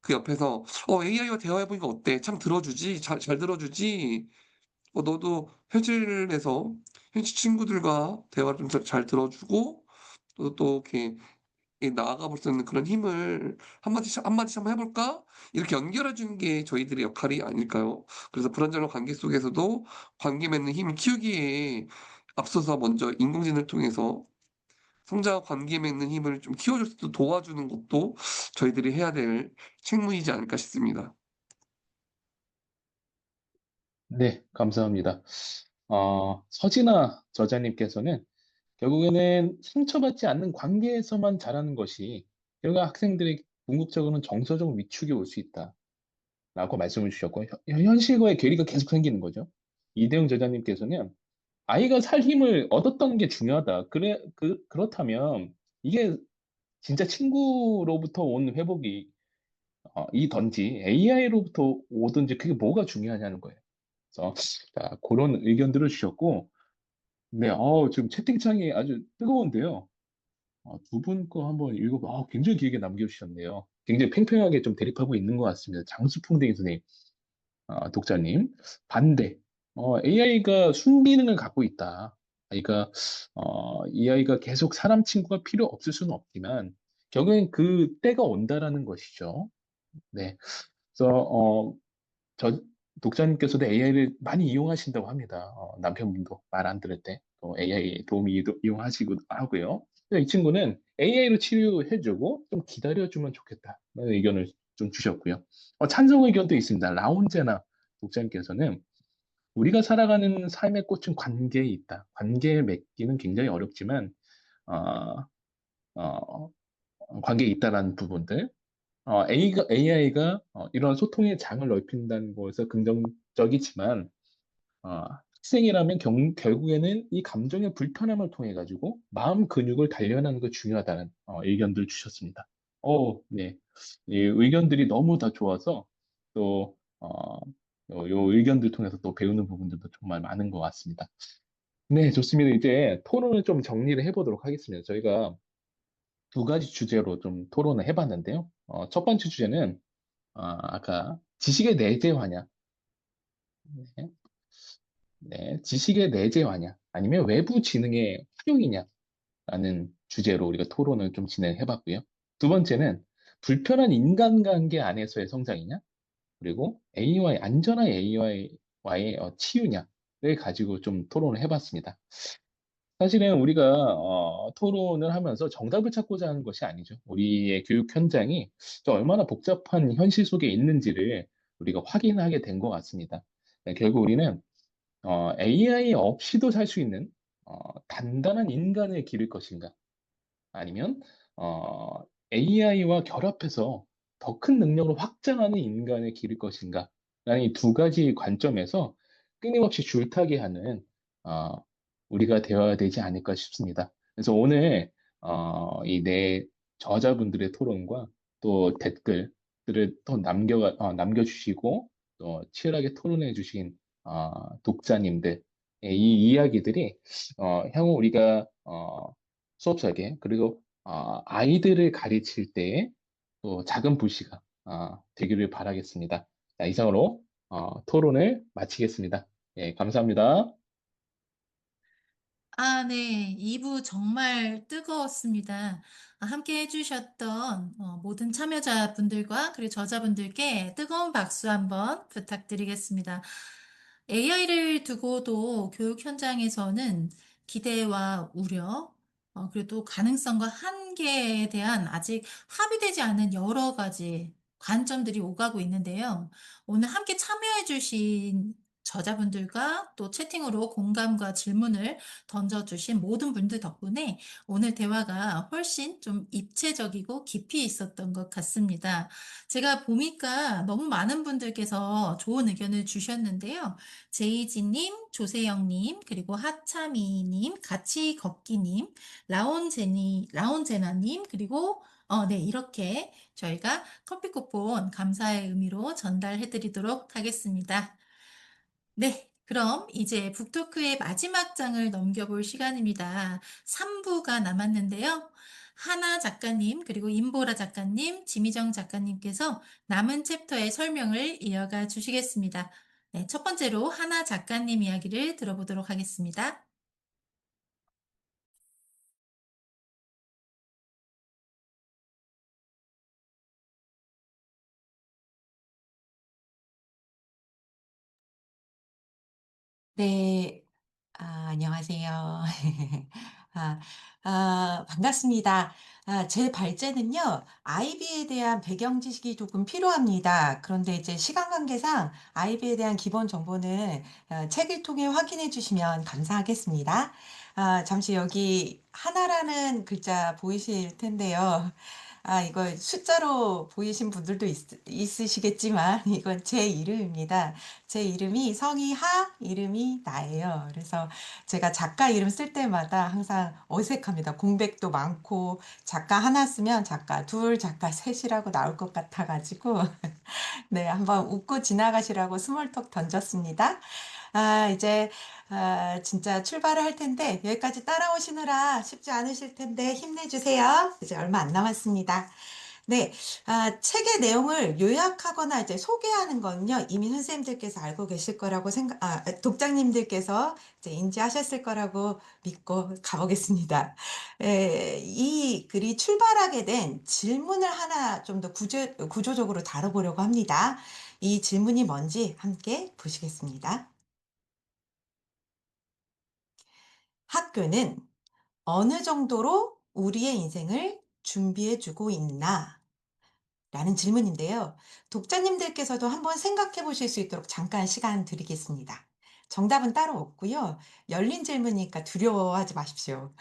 [SPEAKER 8] 그 옆에서 AI와 대화해보니까 어때? 참 들어주지? 잘 들어주지? 너도 현실에서 현실 친구들과 대화를 좀 잘 들어주고 또 이렇게 나아가 볼 수 있는 그런 힘을 한마디씩 한번 해볼까? 이렇게 연결해 주는 게 저희들의 역할이 아닐까요? 그래서 불안정한 관계 속에서도 관계 맺는 힘을 키우기에 앞서서 먼저 인공지능을 통해서 성장과 관계 맺는 힘을 좀 키워줄 수 있도록 도와주는 것도 저희들이 해야 될 책무이지 않을까 싶습니다.
[SPEAKER 7] 네, 감사합니다. 서진아 저자님께서는 결국에는 상처받지 않는 관계에서만 자라는 것이 결국 학생들이 궁극적으로는 정서적 위축이 올 수 있다라고 말씀을 주셨고, 현실과의 괴리가 계속 생기는 거죠. 이대용 저자님께서는 아이가 살 힘을 얻었던 게 중요하다. 그렇다면 이게 진짜 친구로부터 온 회복이 이던지 AI로부터 오든지 그게 뭐가 중요하냐는 거예요. 그래서 자, 그런 의견들을 주셨고, 네, 지금 채팅창이 아주 뜨거운데요. 두 분 거 한번 읽어봐. 굉장히 길게 남겨주셨네요. 굉장히 팽팽하게 좀 대립하고 있는 것 같습니다. 장수풍뎅이 선생님, 독자님. 반대. AI가 순기능을 갖고 있다. 그러니까, 이 아이가 계속 사람 친구가 필요 없을 수는 없지만, 결국엔 그 때가 온다라는 것이죠. 네. 그래서, 저 독자님께서도 AI를 많이 이용하신다고 합니다. 남편분도 말 안 들을 때 AI 도움이 이용하시고 하고요. 근데 이 친구는 AI로 치료해주고 좀 기다려주면 좋겠다는 의견을 좀 주셨고요. 찬성 의견도 있습니다. 라운제나 독자님께서는 우리가 살아가는 삶의 꽃은 관계에 있다. 관계에 맺기는 굉장히 어렵지만 어, 어, 관계에 있다라는 부분들. AI가 이런 소통의 장을 넓힌다는 것에서 긍정적이지만 학생이라면 결국에는 이 감정의 불편함을 통해 가지고 마음 근육을 단련하는 게 중요하다는 의견들 주셨습니다. 네. 이 의견들이 너무 다 좋아서 또 요 의견들 통해서 또 배우는 부분들도 정말 많은 것 같습니다. 네, 좋습니다. 이제 토론을 좀 정리를 해보도록 하겠습니다. 저희가 두 가지 주제로 좀 토론을 해봤는데요. 첫 번째 주제는 아까 지식의 내재화냐, 네, 네, 지식의 내재화냐, 아니면 외부 지능의 활용이냐라는 주제로 우리가 토론을 좀 진행해봤고요. 두 번째는 불편한 인간관계 안에서의 성장이냐, 그리고 안전한 AI와의 치유냐를 가지고 좀 토론을 해봤습니다. 사실은 우리가 토론을 하면서 정답을 찾고자 하는 것이 아니죠. 우리의 교육 현장이 또 얼마나 복잡한 현실 속에 있는지를 우리가 확인하게 된 것 같습니다. 네, 결국 우리는 AI 없이도 살 수 있는 단단한 인간을 기를 것인가? 아니면 AI와 결합해서 더 큰 능력으로 확장하는 인간을 기를 것인가? 라는 이 두 가지 관점에서 끊임없이 줄타기 하는 어, 우리가 되어야 되지 않을까 싶습니다. 그래서 오늘 이 네 저자분들의 토론과 또 댓글들을 또 남겨주시고 또 치열하게 토론해 주신 독자님들 이 이야기들이 향후 우리가 수업 설계 그리고 아이들을 가르칠 때에 또 작은 불씨가 되기를 바라겠습니다. 자, 이상으로 토론을 마치겠습니다. 예, 감사합니다.
[SPEAKER 1] 네. 2부 정말 뜨거웠습니다. 함께 해주셨던 모든 참여자분들과 그리고 저자분들께 뜨거운 박수 한번 부탁드리겠습니다. AI를 두고도 교육 현장에서는 기대와 우려, 그리고 또 가능성과 한계에 대한 아직 합의되지 않은 여러 가지 관점들이 오가고 있는데요. 오늘 함께 참여해주신 저자분들과 또 채팅으로 공감과 질문을 던져주신 모든 분들 덕분에 오늘 대화가 훨씬 좀 입체적이고 깊이 있었던 것 같습니다. 제가 보니까 너무 많은 분들께서 좋은 의견을 주셨는데요. 제이지님, 조세영님, 그리고 하차미님, 같이 걷기님, 라온제나님, 그리고 네, 이렇게 저희가 커피 쿠폰 감사의 의미로 전달해 드리도록 하겠습니다. 네, 그럼 이제 북토크의 마지막 장을 넘겨볼 시간입니다. 3부가 남았는데요. 하나 작가님, 그리고 임보라 작가님, 지미정 작가님께서 남은 챕터의 설명을 이어가 주시겠습니다. 네, 첫 번째로 하나 작가님 이야기를 들어보도록 하겠습니다.
[SPEAKER 12] 네, 안녕하세요. 아, 반갑습니다. 제 발제는요, 아이비에 대한 배경 지식이 조금 필요합니다. 그런데 이제 시간 관계상 아이비에 대한 기본 정보는 책을 통해 확인해 주시면 감사하겠습니다. 잠시 여기 하나라는 글자 보이실 텐데요. 이거 숫자로 보이신 분들도 있으시겠지만, 이건 제 이름입니다. 제 이름이 성이 이름이 나예요. 그래서 제가 작가 이름 쓸 때마다 항상 어색합니다. 공백도 많고, 작가 하나 쓰면 작가 둘, 작가 셋이라고 나올 것 같아가지고, 네, 한번 웃고 지나가시라고 스몰톡 던졌습니다. 이제, 진짜 출발을 할 텐데, 여기까지 따라오시느라 쉽지 않으실 텐데, 힘내주세요. 이제 얼마 안 남았습니다. 네, 책의 내용을 요약하거나 이제 소개하는 건요, 이미 선생님들께서 알고 계실 거라고 독자님들께서 이제 인지하셨을 거라고 믿고 가보겠습니다. 이 글이 출발하게 된 질문을 하나 좀 더 구조적으로 다뤄보려고 합니다. 이 질문이 뭔지 함께 보시겠습니다. 학교는 어느 정도로 우리의 인생을 준비해주고 있나? 라는 질문인데요. 독자님들께서도 한번 생각해 보실 수 있도록 잠깐 시간 드리겠습니다. 정답은 따로 없고요. 열린 질문이니까 두려워하지 마십시오.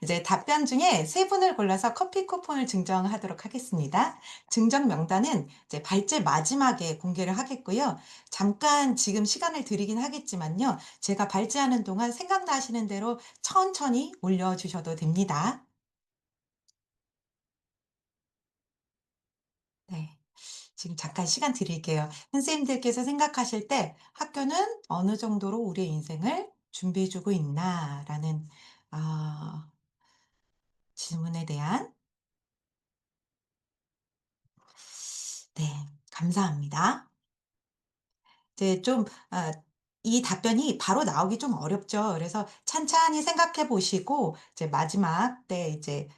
[SPEAKER 12] 이제 답변 중에 세 분을 골라서 커피 쿠폰을 증정하도록 하겠습니다. 증정 명단은 이제 발제 마지막에 공개를 하겠고요. 잠깐 지금 시간을 드리긴 하겠지만요. 제가 발제하는 동안 생각나시는 대로 천천히 올려주셔도 됩니다. 네. 지금 잠깐 시간 드릴게요. 선생님들께서 생각하실 때 학교는 어느 정도로 우리의 인생을 준비해주고 있나라는 질문에 대한 네, 감사합니다. 이제 좀 이 답변이 바로 나오기 좀 어렵죠. 그래서 찬찬히 생각해 보시고 이제 마지막 때 이제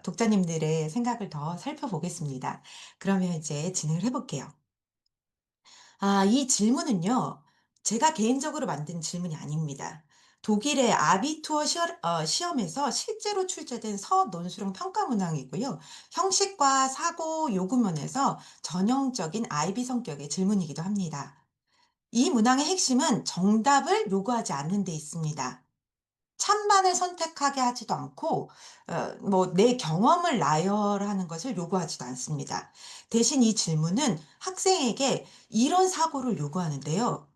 [SPEAKER 12] 독자님들의 생각을 더 살펴보겠습니다. 그러면 이제 진행을 해볼게요. 이 질문은요, 제가 개인적으로 만든 질문이 아닙니다. 독일의 아비투어 시험에서 실제로 출제된 논술형 평가 문항이고요. 형식과 사고 요구면에서 전형적인 IB 성격의 질문이기도 합니다. 이 문항의 핵심은 정답을 요구하지 않는 데 있습니다. 찬반을 선택하게 하지도 않고 내 경험을 나열하는 것을 요구하지도 않습니다. 대신 이 질문은 학생에게 이런 사고를 요구하는데요.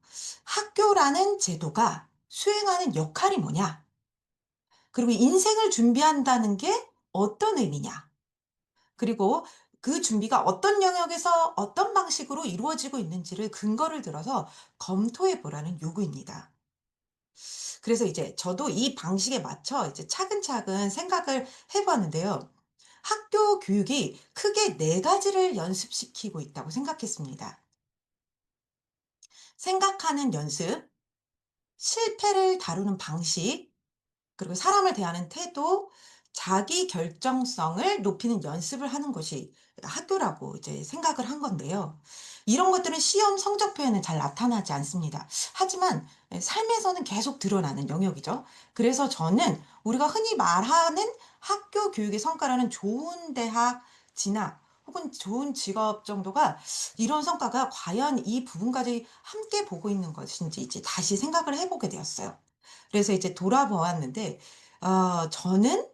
[SPEAKER 12] 학교라는 제도가 수행하는 역할이 뭐냐? 그리고 인생을 준비한다는 게 어떤 의미냐? 그리고 그 준비가 어떤 영역에서 어떤 방식으로 이루어지고 있는지를 근거를 들어서 검토해 보라는 요구입니다. 그래서 이제 저도 이 방식에 맞춰 이제 차근차근 생각을 해 봤는데요. 학교 교육이 크게 네 가지를 연습시키고 있다고 생각했습니다. 생각하는 연습, 실패를 다루는 방식, 그리고 사람을 대하는 태도, 자기 결정성을 높이는 연습을 하는 것이 학교라고 이제 생각을 한 건데요. 이런 것들은 시험 성적표에는 잘 나타나지 않습니다. 하지만 삶에서는 계속 드러나는 영역이죠. 그래서 저는 우리가 흔히 말하는 학교 교육의 성과라는 좋은 대학 진학 혹은 좋은 직업 정도가 이런 성과가 과연 이 부분까지 함께 보고 있는 것인지 이제 다시 생각을 해보게 되었어요. 그래서 이제 돌아보았는데, 저는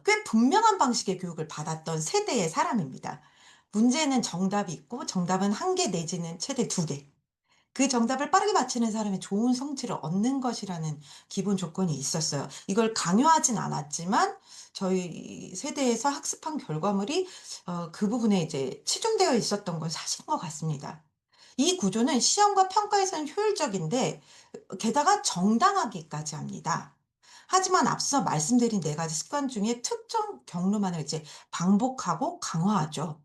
[SPEAKER 12] 꽤 분명한 방식의 교육을 받았던 세대의 사람입니다. 문제는 정답이 있고 정답은 한 개 내지는 최대 두 개. 그 정답을 빠르게 맞히는 사람이 좋은 성취를 얻는 것이라는 기본 조건이 있었어요. 이걸 강요하진 않았지만 저희 세대에서 학습한 결과물이 그 부분에 이제 치중되어 있었던 건 사실인 것 같습니다. 이 구조는 시험과 평가에서는 효율적인데 게다가 정당하기까지 합니다. 하지만 앞서 말씀드린 네 가지 습관 중에 특정 경로만을 이제 반복하고 강화하죠.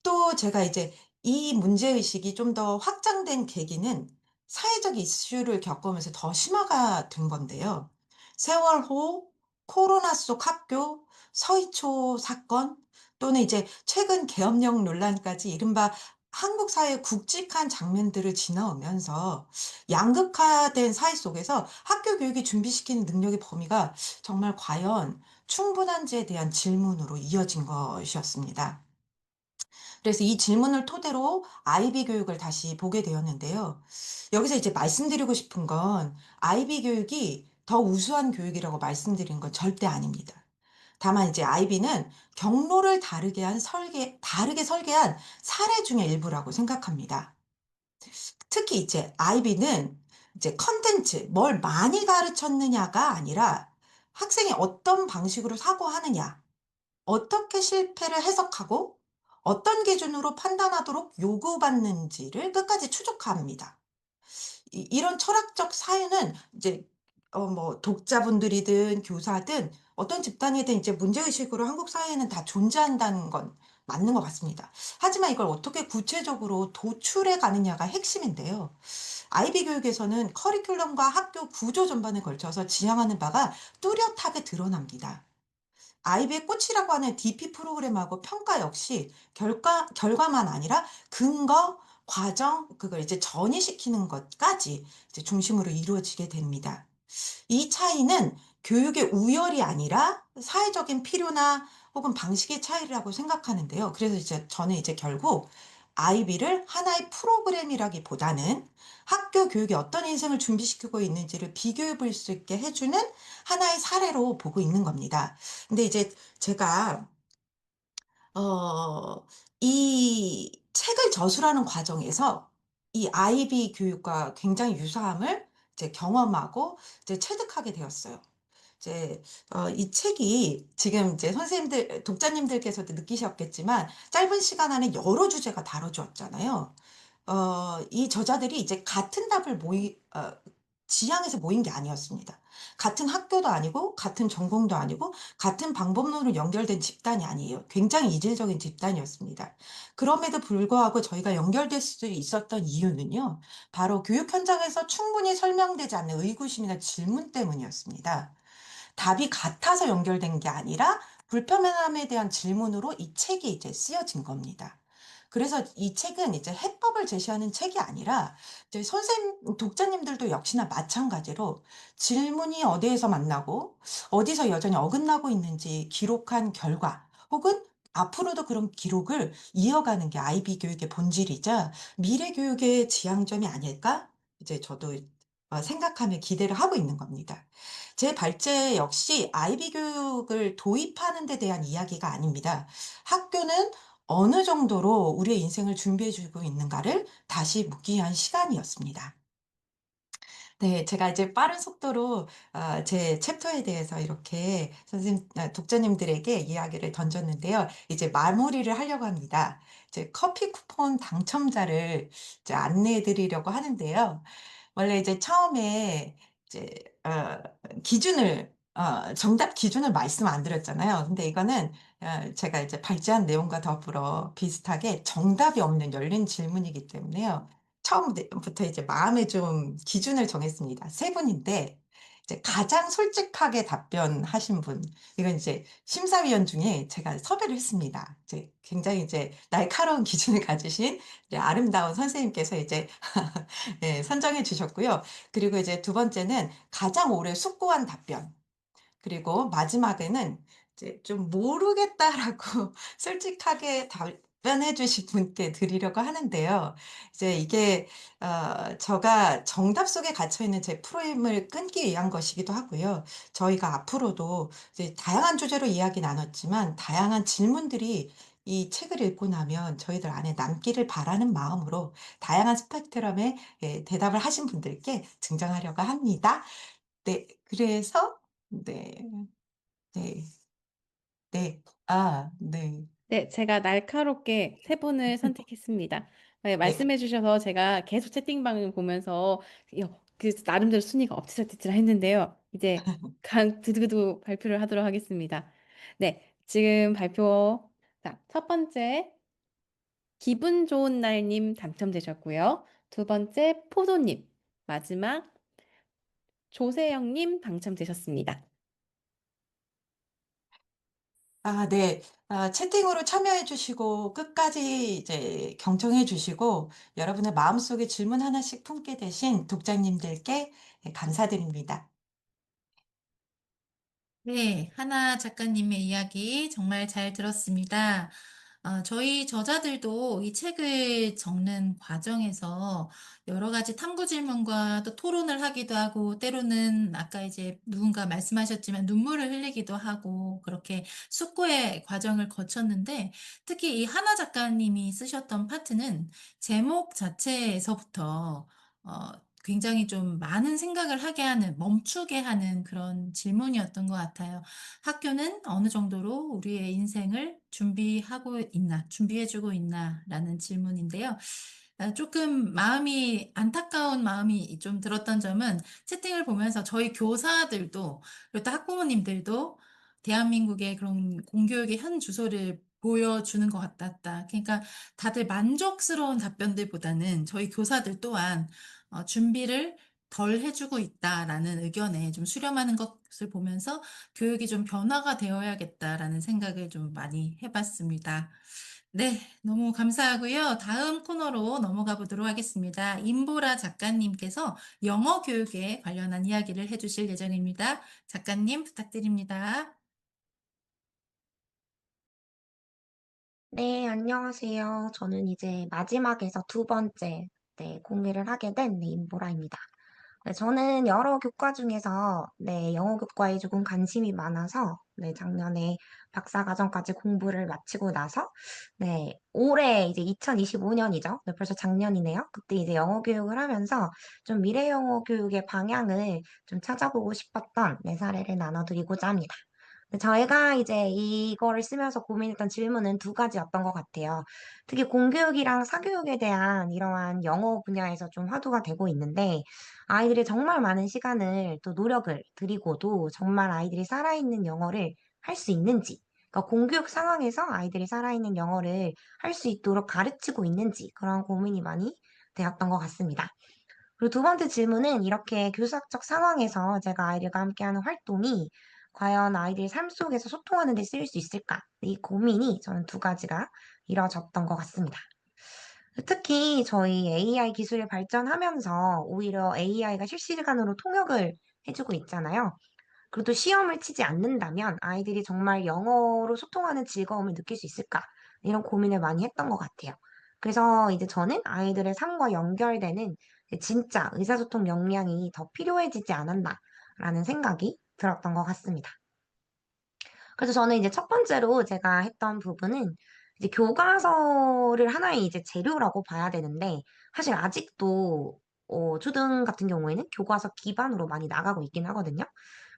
[SPEAKER 12] 또 제가 이제 이 문제의식이 좀 더 확장된 계기는 사회적 이슈를 겪으면서 더 심화가 된 건데요. 세월호, 코로나 속 학교, 서희초 사건, 또는 이제 최근 계엄령 논란까지 이른바 한국 사회의 굵직한 장면들을 지나오면서 양극화된 사회 속에서 학교 교육이 준비시키는 능력의 범위가 정말 과연 충분한지에 대한 질문으로 이어진 것이었습니다. 그래서 이 질문을 토대로 아이비 교육을 다시 보게 되었는데요. 여기서 이제 말씀드리고 싶은 건 아이비 교육이 더 우수한 교육이라고 말씀드리는 건 절대 아닙니다. 다만 이제 아이비는 경로를 다르게 설계한 사례 중의 일부라고 생각합니다. 특히 이제 아이비는 이제 컨텐츠, 뭘 많이 가르쳤느냐가 아니라 학생이 어떤 방식으로 사고하느냐, 어떻게 실패를 해석하고 어떤 기준으로 판단하도록 요구받는지를 끝까지 추적합니다. 이런 철학적 사유는 이제 뭐 독자분들이든 교사든 어떤 집단이든 이제 문제의식으로 한국 사회에는 다 존재한다는 건 맞는 것 같습니다. 하지만 이걸 어떻게 구체적으로 도출해 가느냐가 핵심인데요. 아이비 교육에서는 커리큘럼과 학교 구조 전반에 걸쳐서 지향하는 바가 뚜렷하게 드러납니다. 아이비의 꽃이라고 하는 DP 프로그램하고 평가 역시 결과만 아니라 근거, 과정, 그걸 이제 전이시키는 것까지 이제 중심으로 이루어지게 됩니다. 이 차이는 교육의 우열이 아니라 사회적인 필요나 혹은 방식의 차이라고 생각하는데요. 그래서 이제 저는 이제 결국 아이비를 하나의 프로그램이라기보다는 학교 교육이 어떤 인생을 준비시키고 있는지를 비교해 볼 수 있게 해주는 하나의 사례로 보고 있는 겁니다. 근데 이제 제가 어, 이 책을 저술하는 과정에서 이 아이비 교육과 굉장히 유사함을 이제 경험하고 이제 체득하게 되었어요. 이제 이 책이 지금 이제 선생님들, 독자님들께서도 느끼셨겠지만 짧은 시간 안에 여러 주제가 다뤄졌잖아요. 이 저자들이 이제 같은 답을 지향해서 모인 게 아니었습니다. 같은 학교도 아니고, 같은 전공도 아니고, 같은 방법론으로 연결된 집단이 아니에요. 굉장히 이질적인 집단이었습니다. 그럼에도 불구하고 저희가 연결될 수 있었던 이유는요, 바로 교육 현장에서 충분히 설명되지 않는 의구심이나 질문 때문이었습니다. 답이 같아서 연결된 게 아니라 불편함에 대한 질문으로 이 책이 이제 쓰여진 겁니다. 그래서 이 책은 이제 해법을 제시하는 책이 아니라 이제 독자님들도 역시나 마찬가지로 질문이 어디에서 만나고 어디서 여전히 어긋나고 있는지 기록한 결과 혹은 앞으로도 그런 기록을 이어가는 게 아이비 교육의 본질이자 미래 교육의 지향점이 아닐까? 이제 저도 생각하며 기대를 하고 있는 겁니다. 제 발제 역시 아이비 교육을 도입하는 데 대한 이야기가 아닙니다. 학교는 어느 정도로 우리의 인생을 준비해 주고 있는가를 다시 묻기 위한 시간이었습니다. 네, 제가 이제 빠른 속도로 제 챕터에 대해서 이렇게 독자님들에게 이야기를 던졌는데요. 이제 마무리를 하려고 합니다. 이제 커피 쿠폰 당첨자를 이제 안내해 드리려고 하는데요. 원래 이제 처음에 이제 정답 기준을 말씀 안 드렸잖아요. 근데 이거는 제가 이제 발제한 내용과 더불어 비슷하게 정답이 없는 열린 질문이기 때문에요. 처음부터 이제 마음에 좀 기준을 정했습니다. 세 분인데, 이제 가장 솔직하게 답변하신 분, 이건 이제 심사위원 중에 제가 섭외를 했습니다. 이제 굉장히 이제 날카로운 기준을 가지신 이제 아름다운 선생님께서 이제 네, 선정해 주셨고요. 그리고 이제 두 번째는 가장 오래 숙고한 답변. 그리고 마지막에는 이제 좀 모르겠다라고 솔직하게 답변해 주신 분께 드리려고 하는데요. 이제 이게 저가 정답 속에 갇혀 있는 제 프로임을 끊기 위한 것이기도 하고요. 저희가 앞으로도 이제 다양한 주제로 이야기 나눴지만 다양한 질문들이 이 책을 읽고 나면 저희들 안에 남기를 바라는 마음으로 다양한 스펙트럼의 대답을 하신 분들께 증정하려고 합니다. 네, 그래서 네, 네. 네. 네.
[SPEAKER 5] 네, 제가 날카롭게 세 분을 선택했습니다. 네,
[SPEAKER 12] 네.
[SPEAKER 5] 말씀해 주셔서 제가 계속 채팅방을 보면서 그 나름대로 순위가 엎치락뒤치락 했는데요. 이제 두두두 발표를 하도록 하겠습니다. 네, 지금 발표. 자, 첫 번째 기분 좋은 날님 당첨되셨고요. 두 번째 포도님, 마지막 조세영님 당첨되셨습니다.
[SPEAKER 12] 네. 채팅으로 참여해 주시고 끝까지 이제 경청해 주시고 여러분의 마음속에 질문 하나씩 품게 되신 독자님들께 감사드립니다.
[SPEAKER 1] 네, 하나 작가님의 이야기 정말 잘 들었습니다. 저희 저자들도 이 책을 적는 과정에서 여러 가지 탐구 질문과 또 토론을 하기도 하고, 때로는 아까 이제 누군가 말씀하셨지만 눈물을 흘리기도 하고, 그렇게 숙고의 과정을 거쳤는데, 특히 이 하나 작가님이 쓰셨던 파트는 제목 자체에서부터 어, 굉장히 좀 많은 생각을 하게 하는, 멈추게 하는 그런 질문이었던 것 같아요. 학교는 어느 정도로 우리의 인생을 준비하고 있나, 준비해주고 있나라는 질문인데요. 조금 마음이, 안타까운 마음이 좀 들었던 점은 채팅을 보면서 저희 교사들도, 그리고 또 학부모님들도 대한민국의 그런 공교육의 현 주소를 보여주는 것 같았다. 그러니까 다들 만족스러운 답변들보다는 저희 교사들 또한 준비를 덜 해주고 있다라는 의견에 좀 수렴하는 것을 보면서 교육이 좀 변화가 되어야겠다라는 생각을 좀 많이 해봤습니다. 네, 너무 감사하고요. 다음 코너로 넘어가 보도록 하겠습니다. 임보라 작가님께서 영어 교육에 관련한 이야기를 해주실 예정입니다. 작가님 부탁드립니다.
[SPEAKER 13] 네, 안녕하세요. 저는 이제 마지막에서 두 번째 공개를 하게 된 임보라입니다. 네, 저는 여러 교과 중에서 영어 교과에 조금 관심이 많아서 작년에 박사과정까지 공부를 마치고 나서 올해 이제 2025년이죠. 벌써 작년이네요. 그때 이제 영어 교육을 하면서 좀 미래 영어 교육의 방향을 좀 찾아보고 싶었던 사례를 나눠드리고자 합니다. 저희가 이제 이거를 쓰면서 고민했던 질문은 두 가지였던 것 같아요. 특히 공교육이랑 사교육에 대한 이러한 영어 분야에서 좀 화두가 되고 있는데, 아이들이 정말 많은 시간을 또 노력을 들이고도 정말 아이들이 살아있는 영어를 할 수 있는지, 그러니까 공교육 상황에서 아이들이 살아있는 영어를 할 수 있도록 가르치고 있는지 그런 고민이 많이 되었던 것 같습니다. 그리고 두 번째 질문은 이렇게 교사적 상황에서 제가 아이들과 함께하는 활동이 과연 아이들의 삶 속에서 소통하는 데 쓰일 수 있을까? 이 고민이 저는 두 가지가 이뤄졌던 것 같습니다. 특히 저희 AI 기술이 발전하면서 오히려 AI가 실시간으로 통역을 해주고 있잖아요. 그리고 또 시험을 치지 않는다면 아이들이 정말 영어로 소통하는 즐거움을 느낄 수 있을까? 이런 고민을 많이 했던 것 같아요. 그래서 이제 저는 아이들의 삶과 연결되는 진짜 의사소통 역량이 더 필요해지지 않았나라는 생각이 들었던 것 같습니다. 그래서 저는 이제 첫 번째로 제가 했던 부분은 이제 교과서를 하나의 이제 재료라고 봐야 되는데 사실 아직도 초등 같은 경우에는 교과서 기반으로 많이 나가고 있긴 하거든요.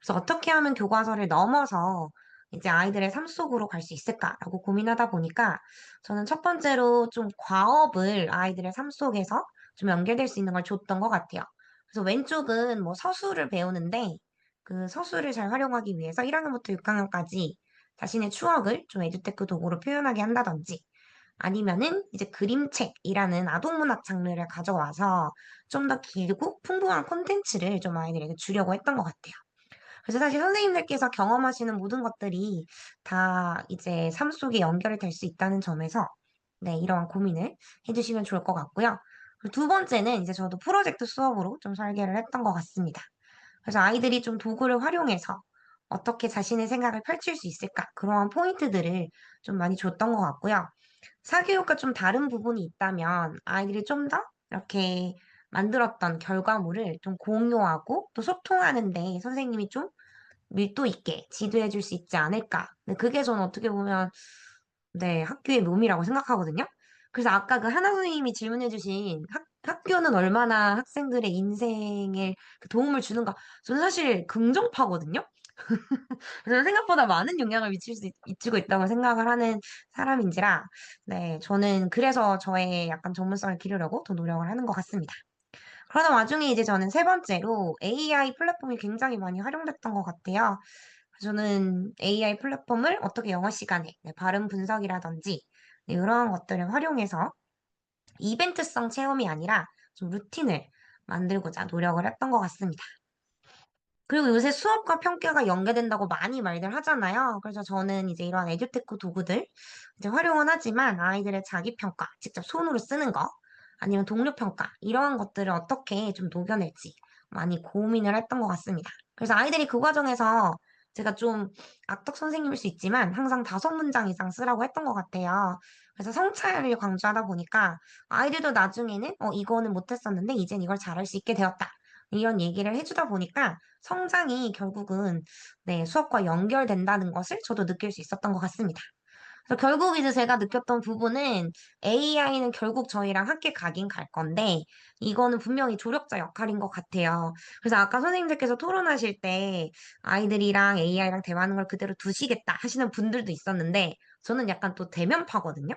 [SPEAKER 13] 그래서 어떻게 하면 교과서를 넘어서 이제 아이들의 삶 속으로 갈 수 있을까라고 고민하다 보니까 저는 첫 번째로 좀 과업을 아이들의 삶 속에서 좀 연결될 수 있는 걸 줬던 것 같아요. 그래서 왼쪽은 뭐 서술을 배우는데 그 서술을 잘 활용하기 위해서 1학년부터 6학년까지 자신의 추억을 좀 에듀테크 도구로 표현하게 한다든지 아니면은 이제 그림책이라는 아동문학 장르를 가져와서 좀 더 길고 풍부한 콘텐츠를 좀 아이들에게 주려고 했던 것 같아요. 그래서 사실 선생님들께서 경험하시는 모든 것들이 다 이제 삶 속에 연결이 될 수 있다는 점에서 이러한 고민을 해주시면 좋을 것 같고요. 그리고 두 번째는 이제 저도 프로젝트 수업으로 좀 설계를 했던 것 같습니다. 그래서 아이들이 좀 도구를 활용해서 어떻게 자신의 생각을 펼칠 수 있을까? 그러한 포인트들을 좀 많이 줬던 것 같고요. 사교육과 좀 다른 부분이 있다면 아이들이 좀 더 이렇게 만들었던 결과물을 좀 공유하고 또 소통하는데 선생님이 좀 밀도 있게 지도해 줄 수 있지 않을까. 근데 그게 저는 어떻게 보면 네, 학교의 묘미라고 생각하거든요. 그래서 아까 그 하나 선생님이 질문해 주신 학교는 얼마나 학생들의 인생에 그 도움을 주는가. 저는 사실 긍정파거든요. 그래서 생각보다 많은 영향을 미치고 있다고 생각을 하는 사람인지라, 네, 저는 그래서 저의 약간 전문성을 기르려고 더 노력을 하는 것 같습니다. 그러던 와중에 이제 저는 세 번째로 AI 플랫폼이 굉장히 많이 활용됐던 것 같아요. 저는 AI 플랫폼을 어떻게 영어 시간에 네, 발음 분석이라든지 네, 이러한 것들을 활용해서 이벤트성 체험이 아니라 좀 루틴을 만들고자 노력을 했던 것 같습니다. 그리고 요새 수업과 평가가 연계된다고 많이 말들 하잖아요. 그래서 저는 이제 이런 에듀테크 도구들 이제 활용은 하지만 아이들의 자기평가, 직접 손으로 쓰는 거, 아니면 동료평가, 이러한 것들을 어떻게 좀 녹여낼지 많이 고민을 했던 것 같습니다. 그래서 아이들이 그 과정에서 제가 좀 악덕 선생님일 수 있지만 항상 5문장 이상 쓰라고 했던 것 같아요. 그래서 성찰을 강조하다 보니까 아이들도 나중에는 이거는 못했었는데 이젠 이걸 잘할 수 있게 되었다. 이런 얘기를 해주다 보니까 성장이 결국은 네, 수업과 연결된다는 것을 저도 느낄 수 있었던 것 같습니다. 그래서 결국 이제 제가 느꼈던 부분은 AI는 결국 저희랑 함께 가긴 갈 건데 이거는 분명히 조력자 역할인 것 같아요. 그래서 아까 선생님들께서 토론하실 때 아이들이랑 AI랑 대화하는 걸 그대로 두시겠다 하시는 분들도 있었는데 저는 약간 또 대면파거든요.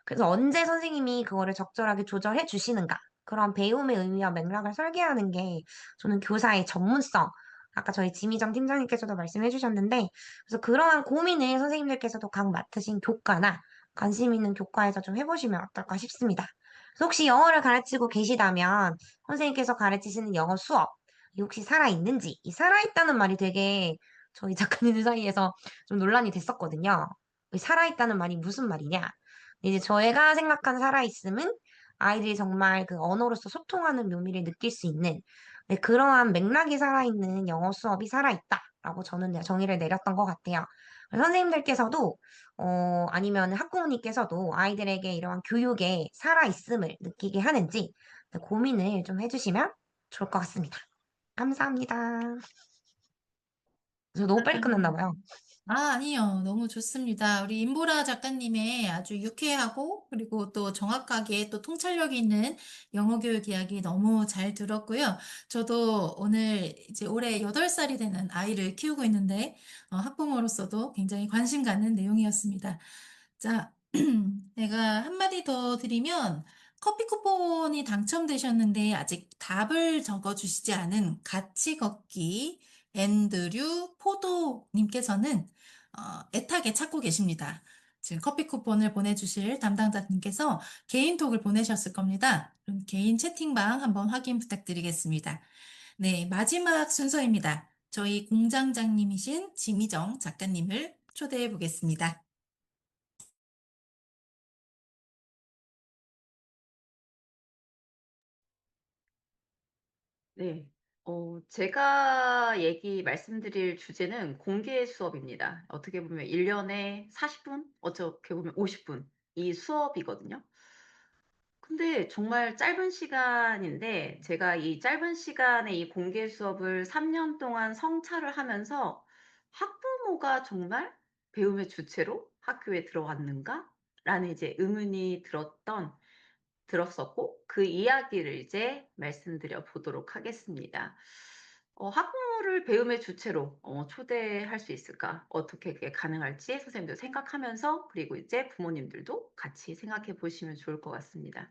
[SPEAKER 13] 그래서 언제 선생님이 그거를 적절하게 조절해 주시는가? 그런 배움의 의미와 맥락을 설계하는 게 저는 교사의 전문성, 아까 저희 지미정 팀장님께서도 말씀해 주셨는데, 그래서 그러한 고민을 선생님들께서도 각 맡으신 교과나 관심 있는 교과에서 좀 해보시면 어떨까 싶습니다. 그래서 혹시 영어를 가르치고 계시다면 선생님께서 가르치시는 영어 수업, 이 혹시 살아있는지, 이 살아있다는 말이 되게 저희 작가님들 사이에서 좀 논란이 됐었거든요. 이 살아있다는 말이 무슨 말이냐? 이제 저희가 생각한 살아있음은 아이들이 정말 그 언어로서 소통하는 묘미를 느낄 수 있는 네, 그러한 맥락이 살아있는 영어 수업이 살아있다라고 저는 정의를 내렸던 것 같아요. 선생님들께서도 아니면 학부모님께서도 아이들에게 이러한 교육의 살아있음을 느끼게 하는지 네, 고민을 좀 해주시면 좋을 것 같습니다. 감사합니다. 저 너무 빨리 끝났나 봐요.
[SPEAKER 1] 아니요. 너무 좋습니다. 우리 임보라 작가님의 아주 유쾌하고 그리고 또 정확하게 또 통찰력 있는 영어 교육 이야기 너무 잘 들었고요. 저도 오늘 이제 올해 8살이 되는 아이를 키우고 있는데 학부모로서도 굉장히 관심 가는 내용이었습니다. 자, 내가 한마디 더 드리면 커피 쿠폰이 당첨되셨는데 아직 답을 적어주시지 않은 같이 걷기 앤드류 포도님께서는 애타게 찾고 계십니다. 지금 커피 쿠폰을 보내주실 담당자님께서 개인톡을 보내셨을 겁니다. 그럼 개인 채팅방 한번 확인 부탁드리겠습니다. 네, 마지막 순서입니다. 저희 공장장님이신 지미정 작가님을 초대해 보겠습니다.
[SPEAKER 2] 네. 제가 말씀드릴 주제는 공개 수업입니다. 어떻게 보면 1년에 40분, 어떻게 보면 50분, 이 수업이거든요. 근데 정말 짧은 시간인데, 제가 이 짧은 시간에 이 공개 수업을 3년 동안 성찰을 하면서 학부모가 정말 배움의 주체로 학교에 들어왔는가? 라는 이제 의문이 들었었고, 그 이야기를 이제 말씀드려 보도록 하겠습니다. 학부모를 배움의 주체로 초대할 수 있을까? 어떻게 그게 가능할지 선생님도 생각하면서, 그리고 이제 부모님들도 같이 생각해 보시면 좋을 것 같습니다.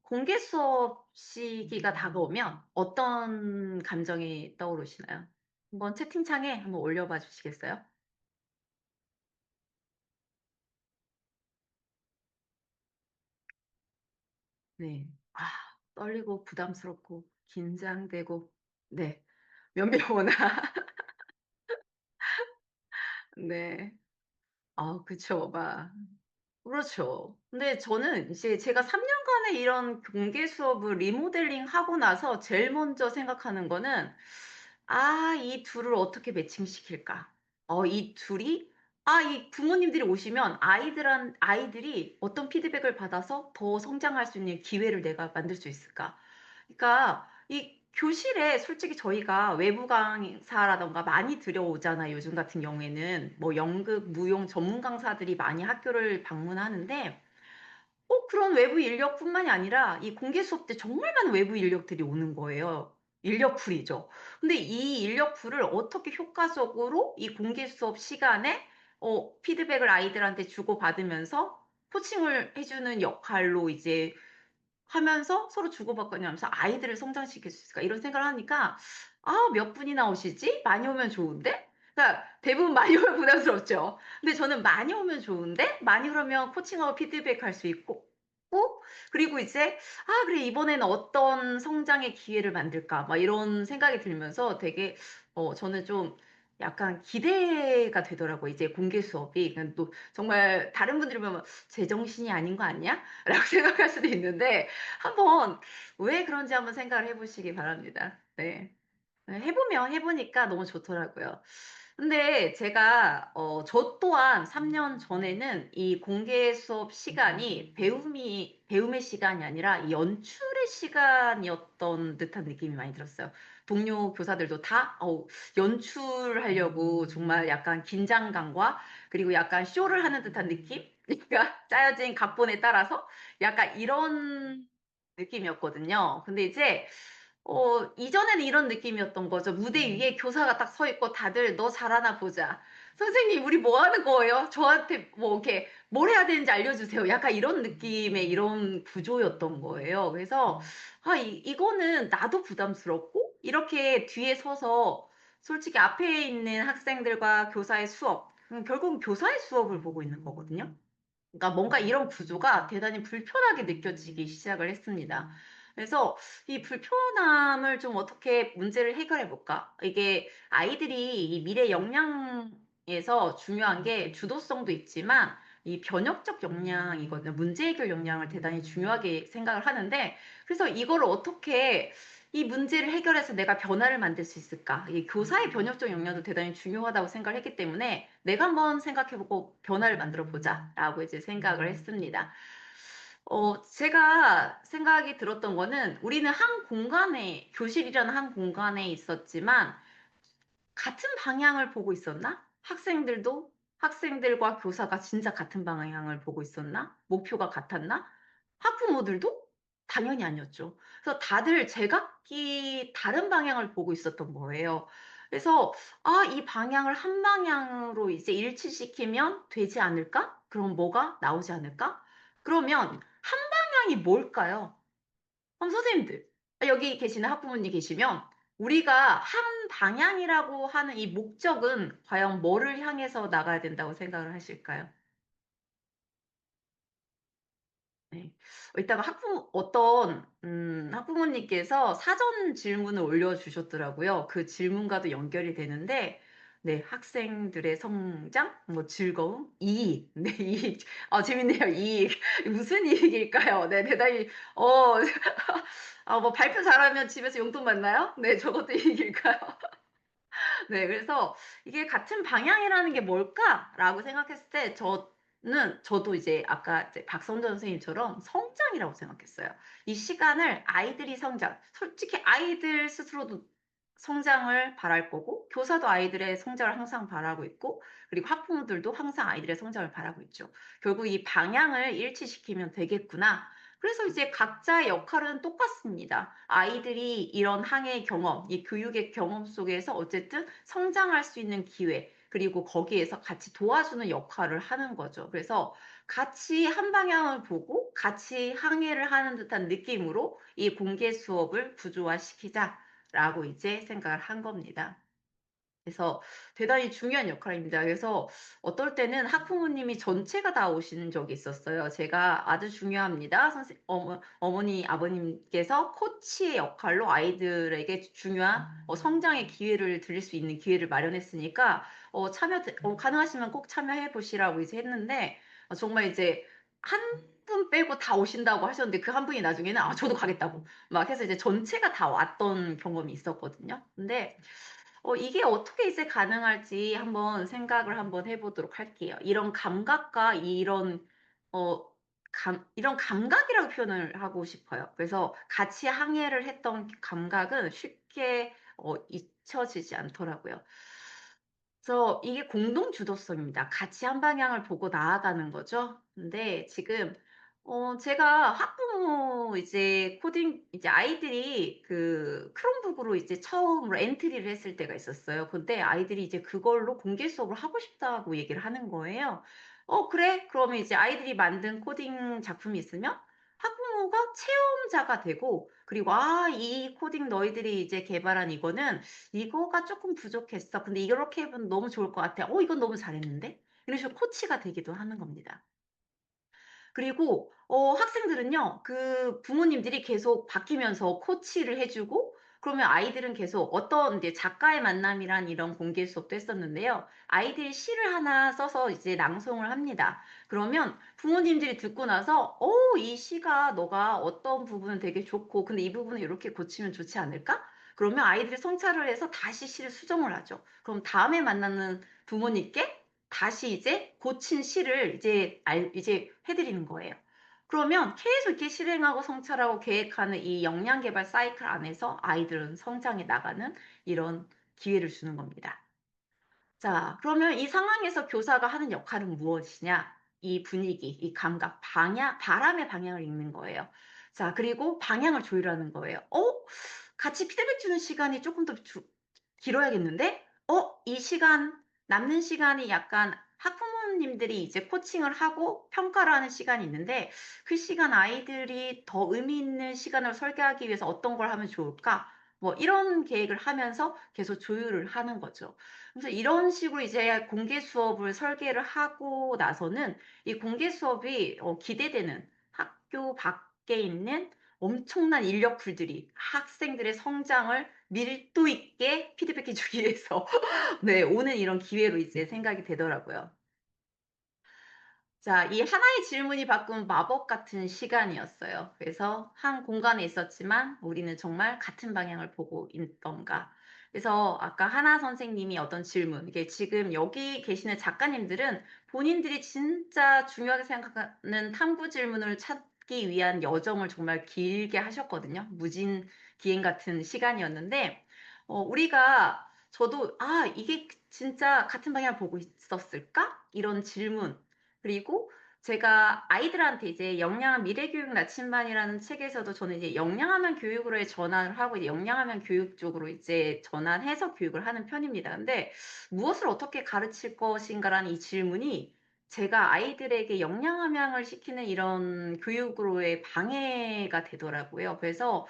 [SPEAKER 2] 공개 수업 시기가 다가오면 어떤 감정이 떠오르시나요? 한번 채팅창에 한번 올려봐 주시겠어요? 네. 떨리고 부담스럽고 긴장되고, 네. 면밀하거나, 네. 그쵸. 그렇죠. 근데 저는 이제 제가 3년간의 이런 공개 수업을 리모델링 하고 나서 제일 먼저 생각하는 거는 이 둘을 어떻게 매칭시킬까? 이 둘이 이 부모님들이 오시면 아이들이 어떤 피드백을 받아서 더 성장할 수 있는 기회를 내가 만들 수 있을까? 그러니까 이 교실에 솔직히 저희가 외부 강사라던가 많이 들여오잖아요. 요즘 같은 경우에는 뭐 연극, 무용 전문 강사들이 많이 학교를 방문하는데 그런 외부 인력뿐만이 아니라 이 공개 수업 때 정말 많은 외부 인력들이 오는 거예요. 인력풀이죠. 근데 이 인력풀을 어떻게 효과적으로 이 공개 수업 시간에 피드백을 아이들한테 주고받으면서 코칭을 해주는 역할로 이제 하면서 서로 주고받고 하면서 아이들을 성장시킬 수 있을까 이런 생각을 하니까 몇 분이나 오시지? 많이 오면 좋은데? 그러니까 대부분 많이 오면 부담스럽죠. 근데 저는 많이 오면 좋은데 많이 오면 코칭하고 피드백할 수 있고 그리고 이제 그래 이번에는 어떤 성장의 기회를 만들까 막 이런 생각이 들면서 되게 저는 좀 약간 기대가 되더라고요. 이제 공개 수업이. 그러니까 또 정말 다른 분들이 보면 제정신이 아닌 거 아니야? 라고 생각할 수도 있는데 한번 왜 그런지 한번 생각을 해보시기 바랍니다. 네. 해보니까 너무 좋더라고요. 근데 제가, 저 또한 3년 전에는 이 공개 수업 시간이 배움의 시간이 아니라 이 연출의 시간이었던 듯한 느낌이 많이 들었어요. 동료 교사들도 다, 연출하려고 정말 약간 긴장감과 그리고 약간 쇼를 하는 듯한 느낌? 그러니까 짜여진 각본에 따라서 약간 이런 느낌이었거든요. 근데 이제 이전에는 이런 느낌이었던 거죠. 무대 위에 교사가 딱 서 있고 다들 너 잘하나 보자. 선생님, 우리 뭐 하는 거예요? 저한테 뭐 이렇게 뭘 해야 되는지 알려주세요. 약간 이런 느낌의 이런 구조였던 거예요. 그래서 이거는 나도 부담스럽고 이렇게 뒤에 서서 솔직히 앞에 있는 학생들과 교사의 수업, 결국은 교사의 수업을 보고 있는 거거든요. 그러니까 뭔가 이런 구조가 대단히 불편하게 느껴지기 시작을 했습니다. 그래서 이 불편함을 좀 어떻게 문제를 해결해 볼까? 이게 아이들이 이 미래 역량에서 중요한 게 주도성도 있지만 이 변혁적 역량이거든요. 문제 해결 역량을 대단히 중요하게 생각을 하는데 그래서 이거를 어떻게 이 문제를 해결해서 내가 변화를 만들 수 있을까? 이 교사의 변혁적 역량도 대단히 중요하다고 생각을 했기 때문에 내가 한번 생각해보고 변화를 만들어 보자라고 이제 생각을 했습니다. 제가 생각이 들었던 거는 우리는 한 공간에, 교실이라는 한 공간에 있었지만 같은 방향을 보고 있었나? 학생들과 교사가 진짜 같은 방향을 보고 있었나? 목표가 같았나? 학부모들도 당연히 아니었죠. 그래서 다들 제각기 다른 방향을 보고 있었던 거예요. 그래서 이 방향을 한 방향으로 이제 일치시키면 되지 않을까? 그럼 뭐가 나오지 않을까? 그러면 한 방향이 뭘까요? 그럼 선생님들, 여기 계시는 학부모님 계시면 우리가 한 방향이라고 하는 이 목적은 과연 뭐를 향해서 나가야 된다고 생각을 하실까요? 네. 이따가 어떤 학부모님께서 사전 질문을 올려주셨더라고요. 그 질문과도 연결이 되는데, 네, 학생들의 성장, 뭐 즐거움, 이익, 네, 이익, 재밌네요. 이익, 무슨 이익일까요? 네, 대단히 뭐 발표 잘하면 집에서 용돈 받나요? 네, 저것도 이익일까요? 네, 그래서 이게 같은 방향이라는 게 뭘까라고 생각했을 때 저도 이제 아까 이제 박성전 선생님처럼 성장이라고 생각했어요. 이 시간을 아이들이 솔직히 아이들 스스로도 성장을 바랄 거고, 교사도 아이들의 성장을 항상 바라고 있고, 그리고 학부모들도 항상 아이들의 성장을 바라고 있죠. 결국 이 방향을 일치시키면 되겠구나. 그래서 이제 각자의 역할은 똑같습니다. 아이들이 이런 항해의 경험, 이 교육의 경험 속에서 어쨌든 성장할 수 있는 기회, 그리고 거기에서 같이 도와주는 역할을 하는 거죠. 그래서 같이 한 방향을 보고 같이 항해를 하는 듯한 느낌으로 이 공개 수업을 구조화시키자라고 이제 생각을 한 겁니다. 그래서 대단히 중요한 역할입니다. 그래서 어떨 때는 학부모님이 전체가 다 오신 적이 있었어요. 제가 아주 중요합니다. 어머니, 아버님께서 코치의 역할로 아이들에게 중요한 성장의 기회를 드릴 수 있는 기회를 마련했으니까 가능하시면 꼭 참여해 보시라고 이제 했는데 정말 이제 한 분 빼고 다 오신다고 하셨는데 그 한 분이 나중에는 저도 가겠다고 막 해서 이제 전체가 다 왔던 경험이 있었거든요. 근데 이게 어떻게 이제 가능할지 생각을 한번 해 보도록 할게요. 이런 감각과 어 이런 감각이라고 표현을 하고 싶어요. 그래서 같이 항해를 했던 감각은 쉽게 잊혀지지 않더라고요. 그래서 이게 공동 주도성입니다. 같이 한 방향을 보고 나아가는 거죠. 근데 지금 제가 학부모 이제 코딩 이제 아이들이 그 크롬북으로 이제 처음으로 엔트리를 했을 때가 있었어요. 근데 아이들이 이제 그걸로 공개 수업을 하고 싶다고 얘기를 하는 거예요. 그래? 그러면 이제 아이들이 만든 코딩 작품이 있으면 학부모가 체험자가 되고, 그리고 이 코딩 너희들이 이제 개발한 이거는 이거가 조금 부족했어. 근데 이렇게 해보면 너무 좋을 것 같아. 이건 너무 잘했는데? 이런 식으로 코치가 되기도 하는 겁니다. 그리고 학생들은요, 그 부모님들이 계속 바뀌면서 코치를 해주고, 그러면 아이들은 계속 어떤 이제 작가의 만남이란 이런 공개 수업도 했었는데요. 아이들이 시를 하나 써서 이제 낭송을 합니다. 그러면 부모님들이 듣고 나서, 이 시가 너가 어떤 부분은 되게 좋고, 근데 이 부분은 이렇게 고치면 좋지 않을까? 그러면 아이들이 성찰을 해서 다시 시를 수정을 하죠. 그럼 다음에 만나는 부모님께 다시 이제 고친 시를 이제 해드리는 거예요. 그러면 계속 이렇게 실행하고 성찰하고 계획하는 이 역량 개발 사이클 안에서 아이들은 성장해 나가는 이런 기회를 주는 겁니다. 자, 그러면 이 상황에서 교사가 하는 역할은 무엇이냐? 이 분위기, 이 감각, 바람의 방향을 읽는 거예요. 자, 그리고 방향을 조율하는 거예요. 같이 피드백 주는 시간이 조금 더 길어야겠는데? 이 남는 시간이 약간 학부모님들이 이제 코칭을 하고 평가를 하는 시간이 있는데, 그 시간 아이들이 더 의미 있는 시간을 설계하기 위해서 어떤 걸 하면 좋을까? 뭐 이런 계획을 하면서 계속 조율을 하는 거죠. 그래서 이런 식으로 이제 공개 수업을 설계를 하고 나서는 이 공개 수업이 기대되는 학교 밖에 있는 엄청난 인력풀들이 학생들의 성장을 밀도 있게 피드백해 주기 위해서 네, 오는 이런 기회로 이제 생각이 되더라고요. 자, 이 하나의 질문이 바꾼 마법 같은 시간이었어요. 그래서 한 공간에 있었지만 우리는 정말 같은 방향을 보고 있던가. 그래서 아까 하나 선생님이 어떤 질문, 이게 지금 여기 계시는 작가님들은 본인들이 진짜 중요하게 생각하는 탐구 질문을 찾기 위한 여정을 정말 길게 하셨거든요. 무진기행 같은 시간이었는데, 저도, 이게 진짜 같은 방향을 보고 있었을까? 이런 질문. 그리고 제가 아이들한테 이제 영양한 미래교육 나침반이라는 책에서도 저는 이제 영양하면 교육으로의 전환을 하고 이제 영양하면 교육 쪽으로 이제 전환해서 교육을 하는 편입니다. 근데 무엇을 어떻게 가르칠 것인가라는 이 질문이 제가 아이들에게 영양함양을 시키는 이런 교육으로의 방해가 되더라고요. 그래서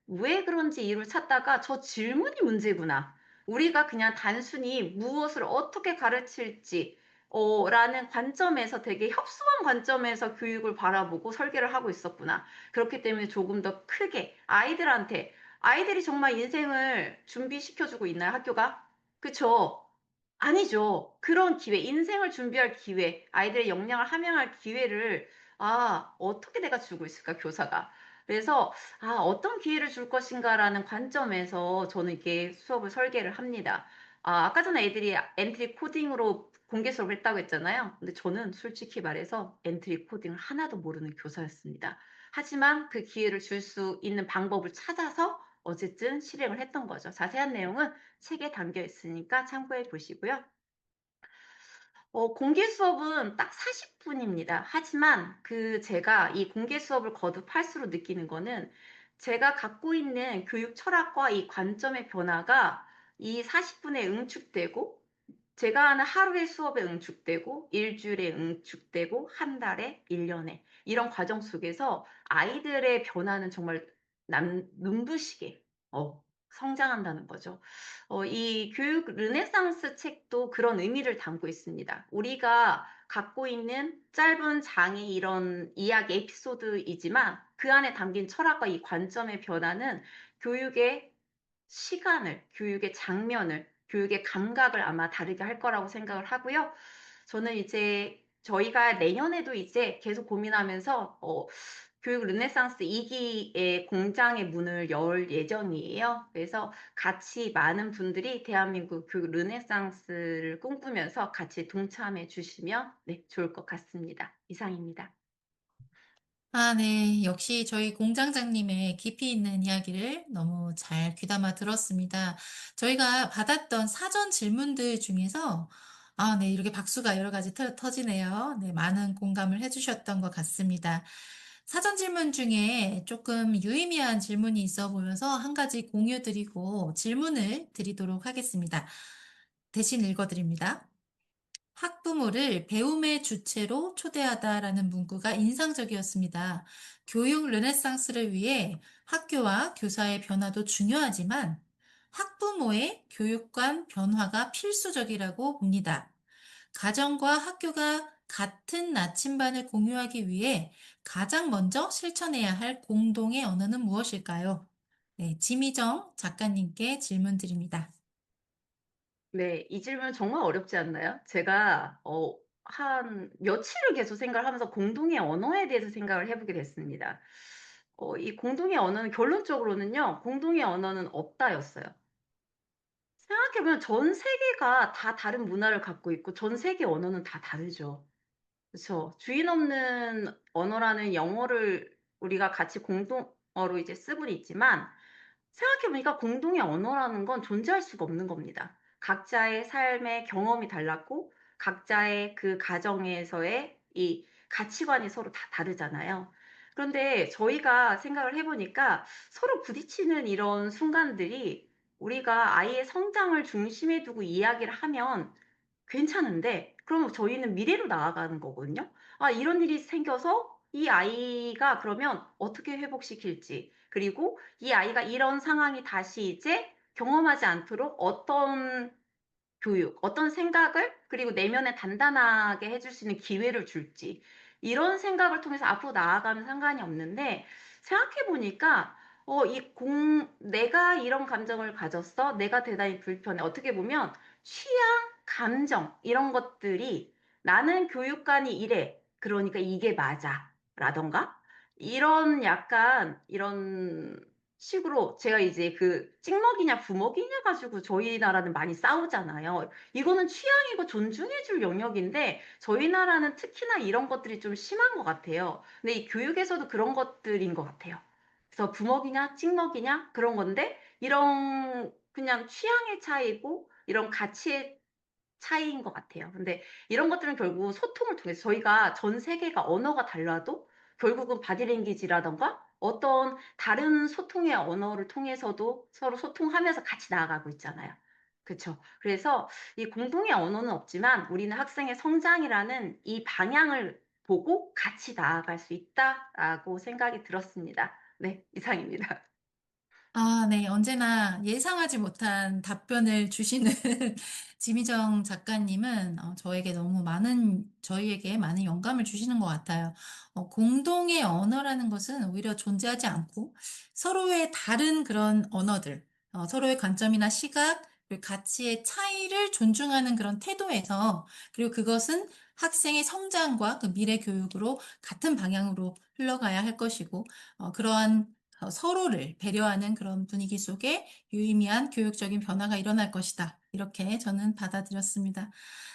[SPEAKER 2] 왜 그런지 이유를 찾다가 저 질문이 문제구나. 우리가 그냥 단순히 무엇을 어떻게 가르칠지 라는 관점에서 되게 협소한 관점에서 교육을 바라보고 설계를 하고 있었구나. 그렇기 때문에 조금 더 크게 아이들이 정말 인생을 준비시켜주고 있나요, 학교가? 그쵸? 아니죠. 그런 기회, 인생을 준비할 기회, 아이들의 역량을 함양할 기회를, 어떻게 내가 주고 있을까, 교사가. 그래서, 어떤 기회를 줄 것인가라는 관점에서 저는 이렇게 수업을 설계를 합니다. 아까 전에 애들이 엔트리 코딩으로 공개 수업을 했다고 했잖아요. 근데 저는 솔직히 말해서 엔트리 코딩을 하나도 모르는 교사였습니다. 하지만 그 기회를 줄 수 있는 방법을 찾아서 어쨌든 실행을 했던 거죠. 자세한 내용은 책에 담겨 있으니까 참고해 보시고요. 공개 수업은 딱 40분입니다. 하지만 제가 이 공개 수업을 거듭할수록 느끼는 거는 제가 갖고 있는 교육 철학과 이 관점의 변화가 이 40분에 응축되고 제가 하는 하루의 수업에 응축되고 일주일에 응축되고 한 달에 1년에 이런 과정 속에서 아이들의 변화는 정말 눈부시게 성장한다는 거죠. 이 교육 르네상스 책도 그런 의미를 담고 있습니다. 우리가 갖고 있는 짧은 장의 이런 이야기 에피소드이지만 그 안에 담긴 철학과 이 관점의 변화는 교육의 시간을, 교육의 장면을, 교육의 감각을 아마 다르게 할 거라고 생각을 하고요. 저는 이제 저희가 내년에도 이제 계속 고민하면서 교육 르네상스 2기의 공장의 문을 열 예정이에요. 그래서 같이 많은 분들이 대한민국 교육 르네상스를 꿈꾸면서 같이 동참해 주시면 네, 좋을 것 같습니다. 이상입니다.
[SPEAKER 1] 아, 네. 역시 저희 공장장님의 깊이 있는 이야기를 너무 잘 귀담아 들었습니다. 저희가 받았던 사전 질문들 중에서 아, 네. 이렇게 박수가 여러 가지 터지네요. 네. 많은 공감을 해주셨던 것 같습니다. 사전 질문 중에 조금 유의미한 질문이 있어 보여서 한 가지 공유 드리고 질문을 드리도록 하겠습니다. 대신 읽어드립니다. 학부모를 배움의 주체로 초대하다라는 문구가 인상적이었습니다. 교육 르네상스를 위해 학교와 교사의 변화도 중요하지만 학부모의 교육관 변화가 필수적이라고 봅니다. 가정과 학교가 같은 나침반을 공유하기 위해 가장 먼저 실천해야 할 공동의 언어는 무엇일까요? 네, 지미정 작가님께 질문 드립니다.
[SPEAKER 2] 네, 이 질문 정말 어렵지 않나요? 제가 한 며칠을 계속 생각을 하면서 공동의 언어에 대해서 생각을 해보게 됐습니다. 이 공동의 언어는 결론적으로는요, 공동의 언어는 없다였어요. 생각해보면 전 세계가 다 다른 문화를 갖고 있고 전 세계 언어는 다 다르죠. 그렇죠. 주인 없는 언어라는 영어를 우리가 같이 공동어로 이제 쓰고는 있지만 생각해보니까 공동의 언어라는 건 존재할 수가 없는 겁니다. 각자의 삶의 경험이 달랐고 각자의 그 가정에서의 이 가치관이 서로 다 다르잖아요. 그런데 저희가 생각을 해보니까 서로 부딪히는 이런 순간들이 우리가 아이의 성장을 중심에 두고 이야기를 하면 괜찮은데 그럼 저희는 미래로 나아가는 거거든요. 아, 이런 일이 생겨서 이 아이가 그러면 어떻게 회복시킬지, 그리고 이 아이가 이런 상황이 다시 이제 경험하지 않도록 어떤 교육, 어떤 생각을 그리고 내면에 단단하게 해줄 수 있는 기회를 줄지 이런 생각을 통해서 앞으로 나아가면 상관이 없는데 생각해 보니까 내가 이런 감정을 가졌어. 내가 대단히 불편해. 어떻게 보면 취향, 감정 이런 것들이 나는 교육관이 이래. 그러니까 이게 맞아. 라던가 이런 약간 이런 식으로 제가 이제 그 찍먹이냐 부먹이냐 가지고 저희 나라는 많이 싸우잖아요. 이거는 취향이고 존중해줄 영역인데 저희 나라는 특히나 이런 것들이 좀 심한 것 같아요. 근데 이 교육에서도 그런 것들인 것 같아요. 그래서 부먹이냐 찍먹이냐 그런 건데 이런 그냥 취향의 차이고 이런 가치의 차이인 것 같아요. 근데 이런 것들은 결국 소통을 통해서 저희가 전 세계가 언어가 달라도 결국은 바디랭귀지라던가 어떤 다른 소통의 언어를 통해서도 서로 소통하면서 같이 나아가고 있잖아요. 그렇죠. 그래서 이 공동의 언어는 없지만 우리는 학생의 성장이라는 이 방향을 보고 같이 나아갈 수 있다라고 생각이 들었습니다. 네, 이상입니다.
[SPEAKER 1] 아, 네. 언제나 예상하지 못한 답변을 주시는 지미정 작가님은 저희에게 많은 영감을 주시는 것 같아요. 공동의 언어라는 것은 오히려 존재하지 않고 서로의 다른 그런 언어들, 서로의 관점이나 시각, 그리고 가치의 차이를 존중하는 그런 태도에서 그리고 그것은 학생의 성장과 그 미래 교육으로 같은 방향으로 흘러가야 할 것이고, 그러한 서로를 배려하는 그런 분위기 속에 유의미한 교육적인 변화가 일어날 것이다. 이렇게 저는 받아들였습니다.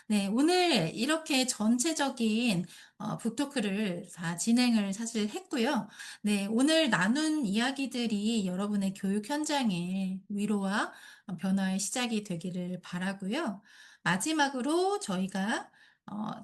[SPEAKER 1] 네, 오늘 이렇게 전체적인 북토크를 다 진행을 사실 했고요. 네, 오늘 나눈 이야기들이 여러분의 교육 현장에 위로와 변화의 시작이 되기를 바라고요. 마지막으로 저희가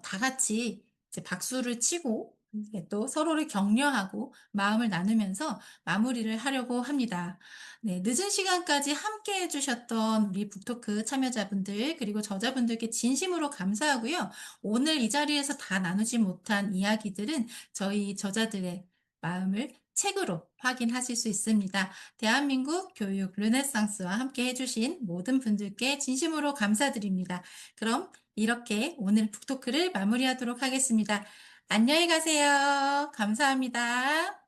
[SPEAKER 1] 다 같이 이제 박수를 치고 이제 또 서로를 격려하고 마음을 나누면서 마무리를 하려고 합니다. 네, 늦은 시간까지 함께 해주셨던 우리 북토크 참여자분들 그리고 저자분들께 진심으로 감사하고요. 오늘 이 자리에서 다 나누지 못한 이야기들은 저희 저자들의 마음을 책으로 확인하실 수 있습니다. 대한민국 교육 르네상스와 함께 해주신 모든 분들께 진심으로 감사드립니다. 그럼 이렇게 오늘 북토크를 마무리하도록 하겠습니다. 안녕히 가세요. 감사합니다.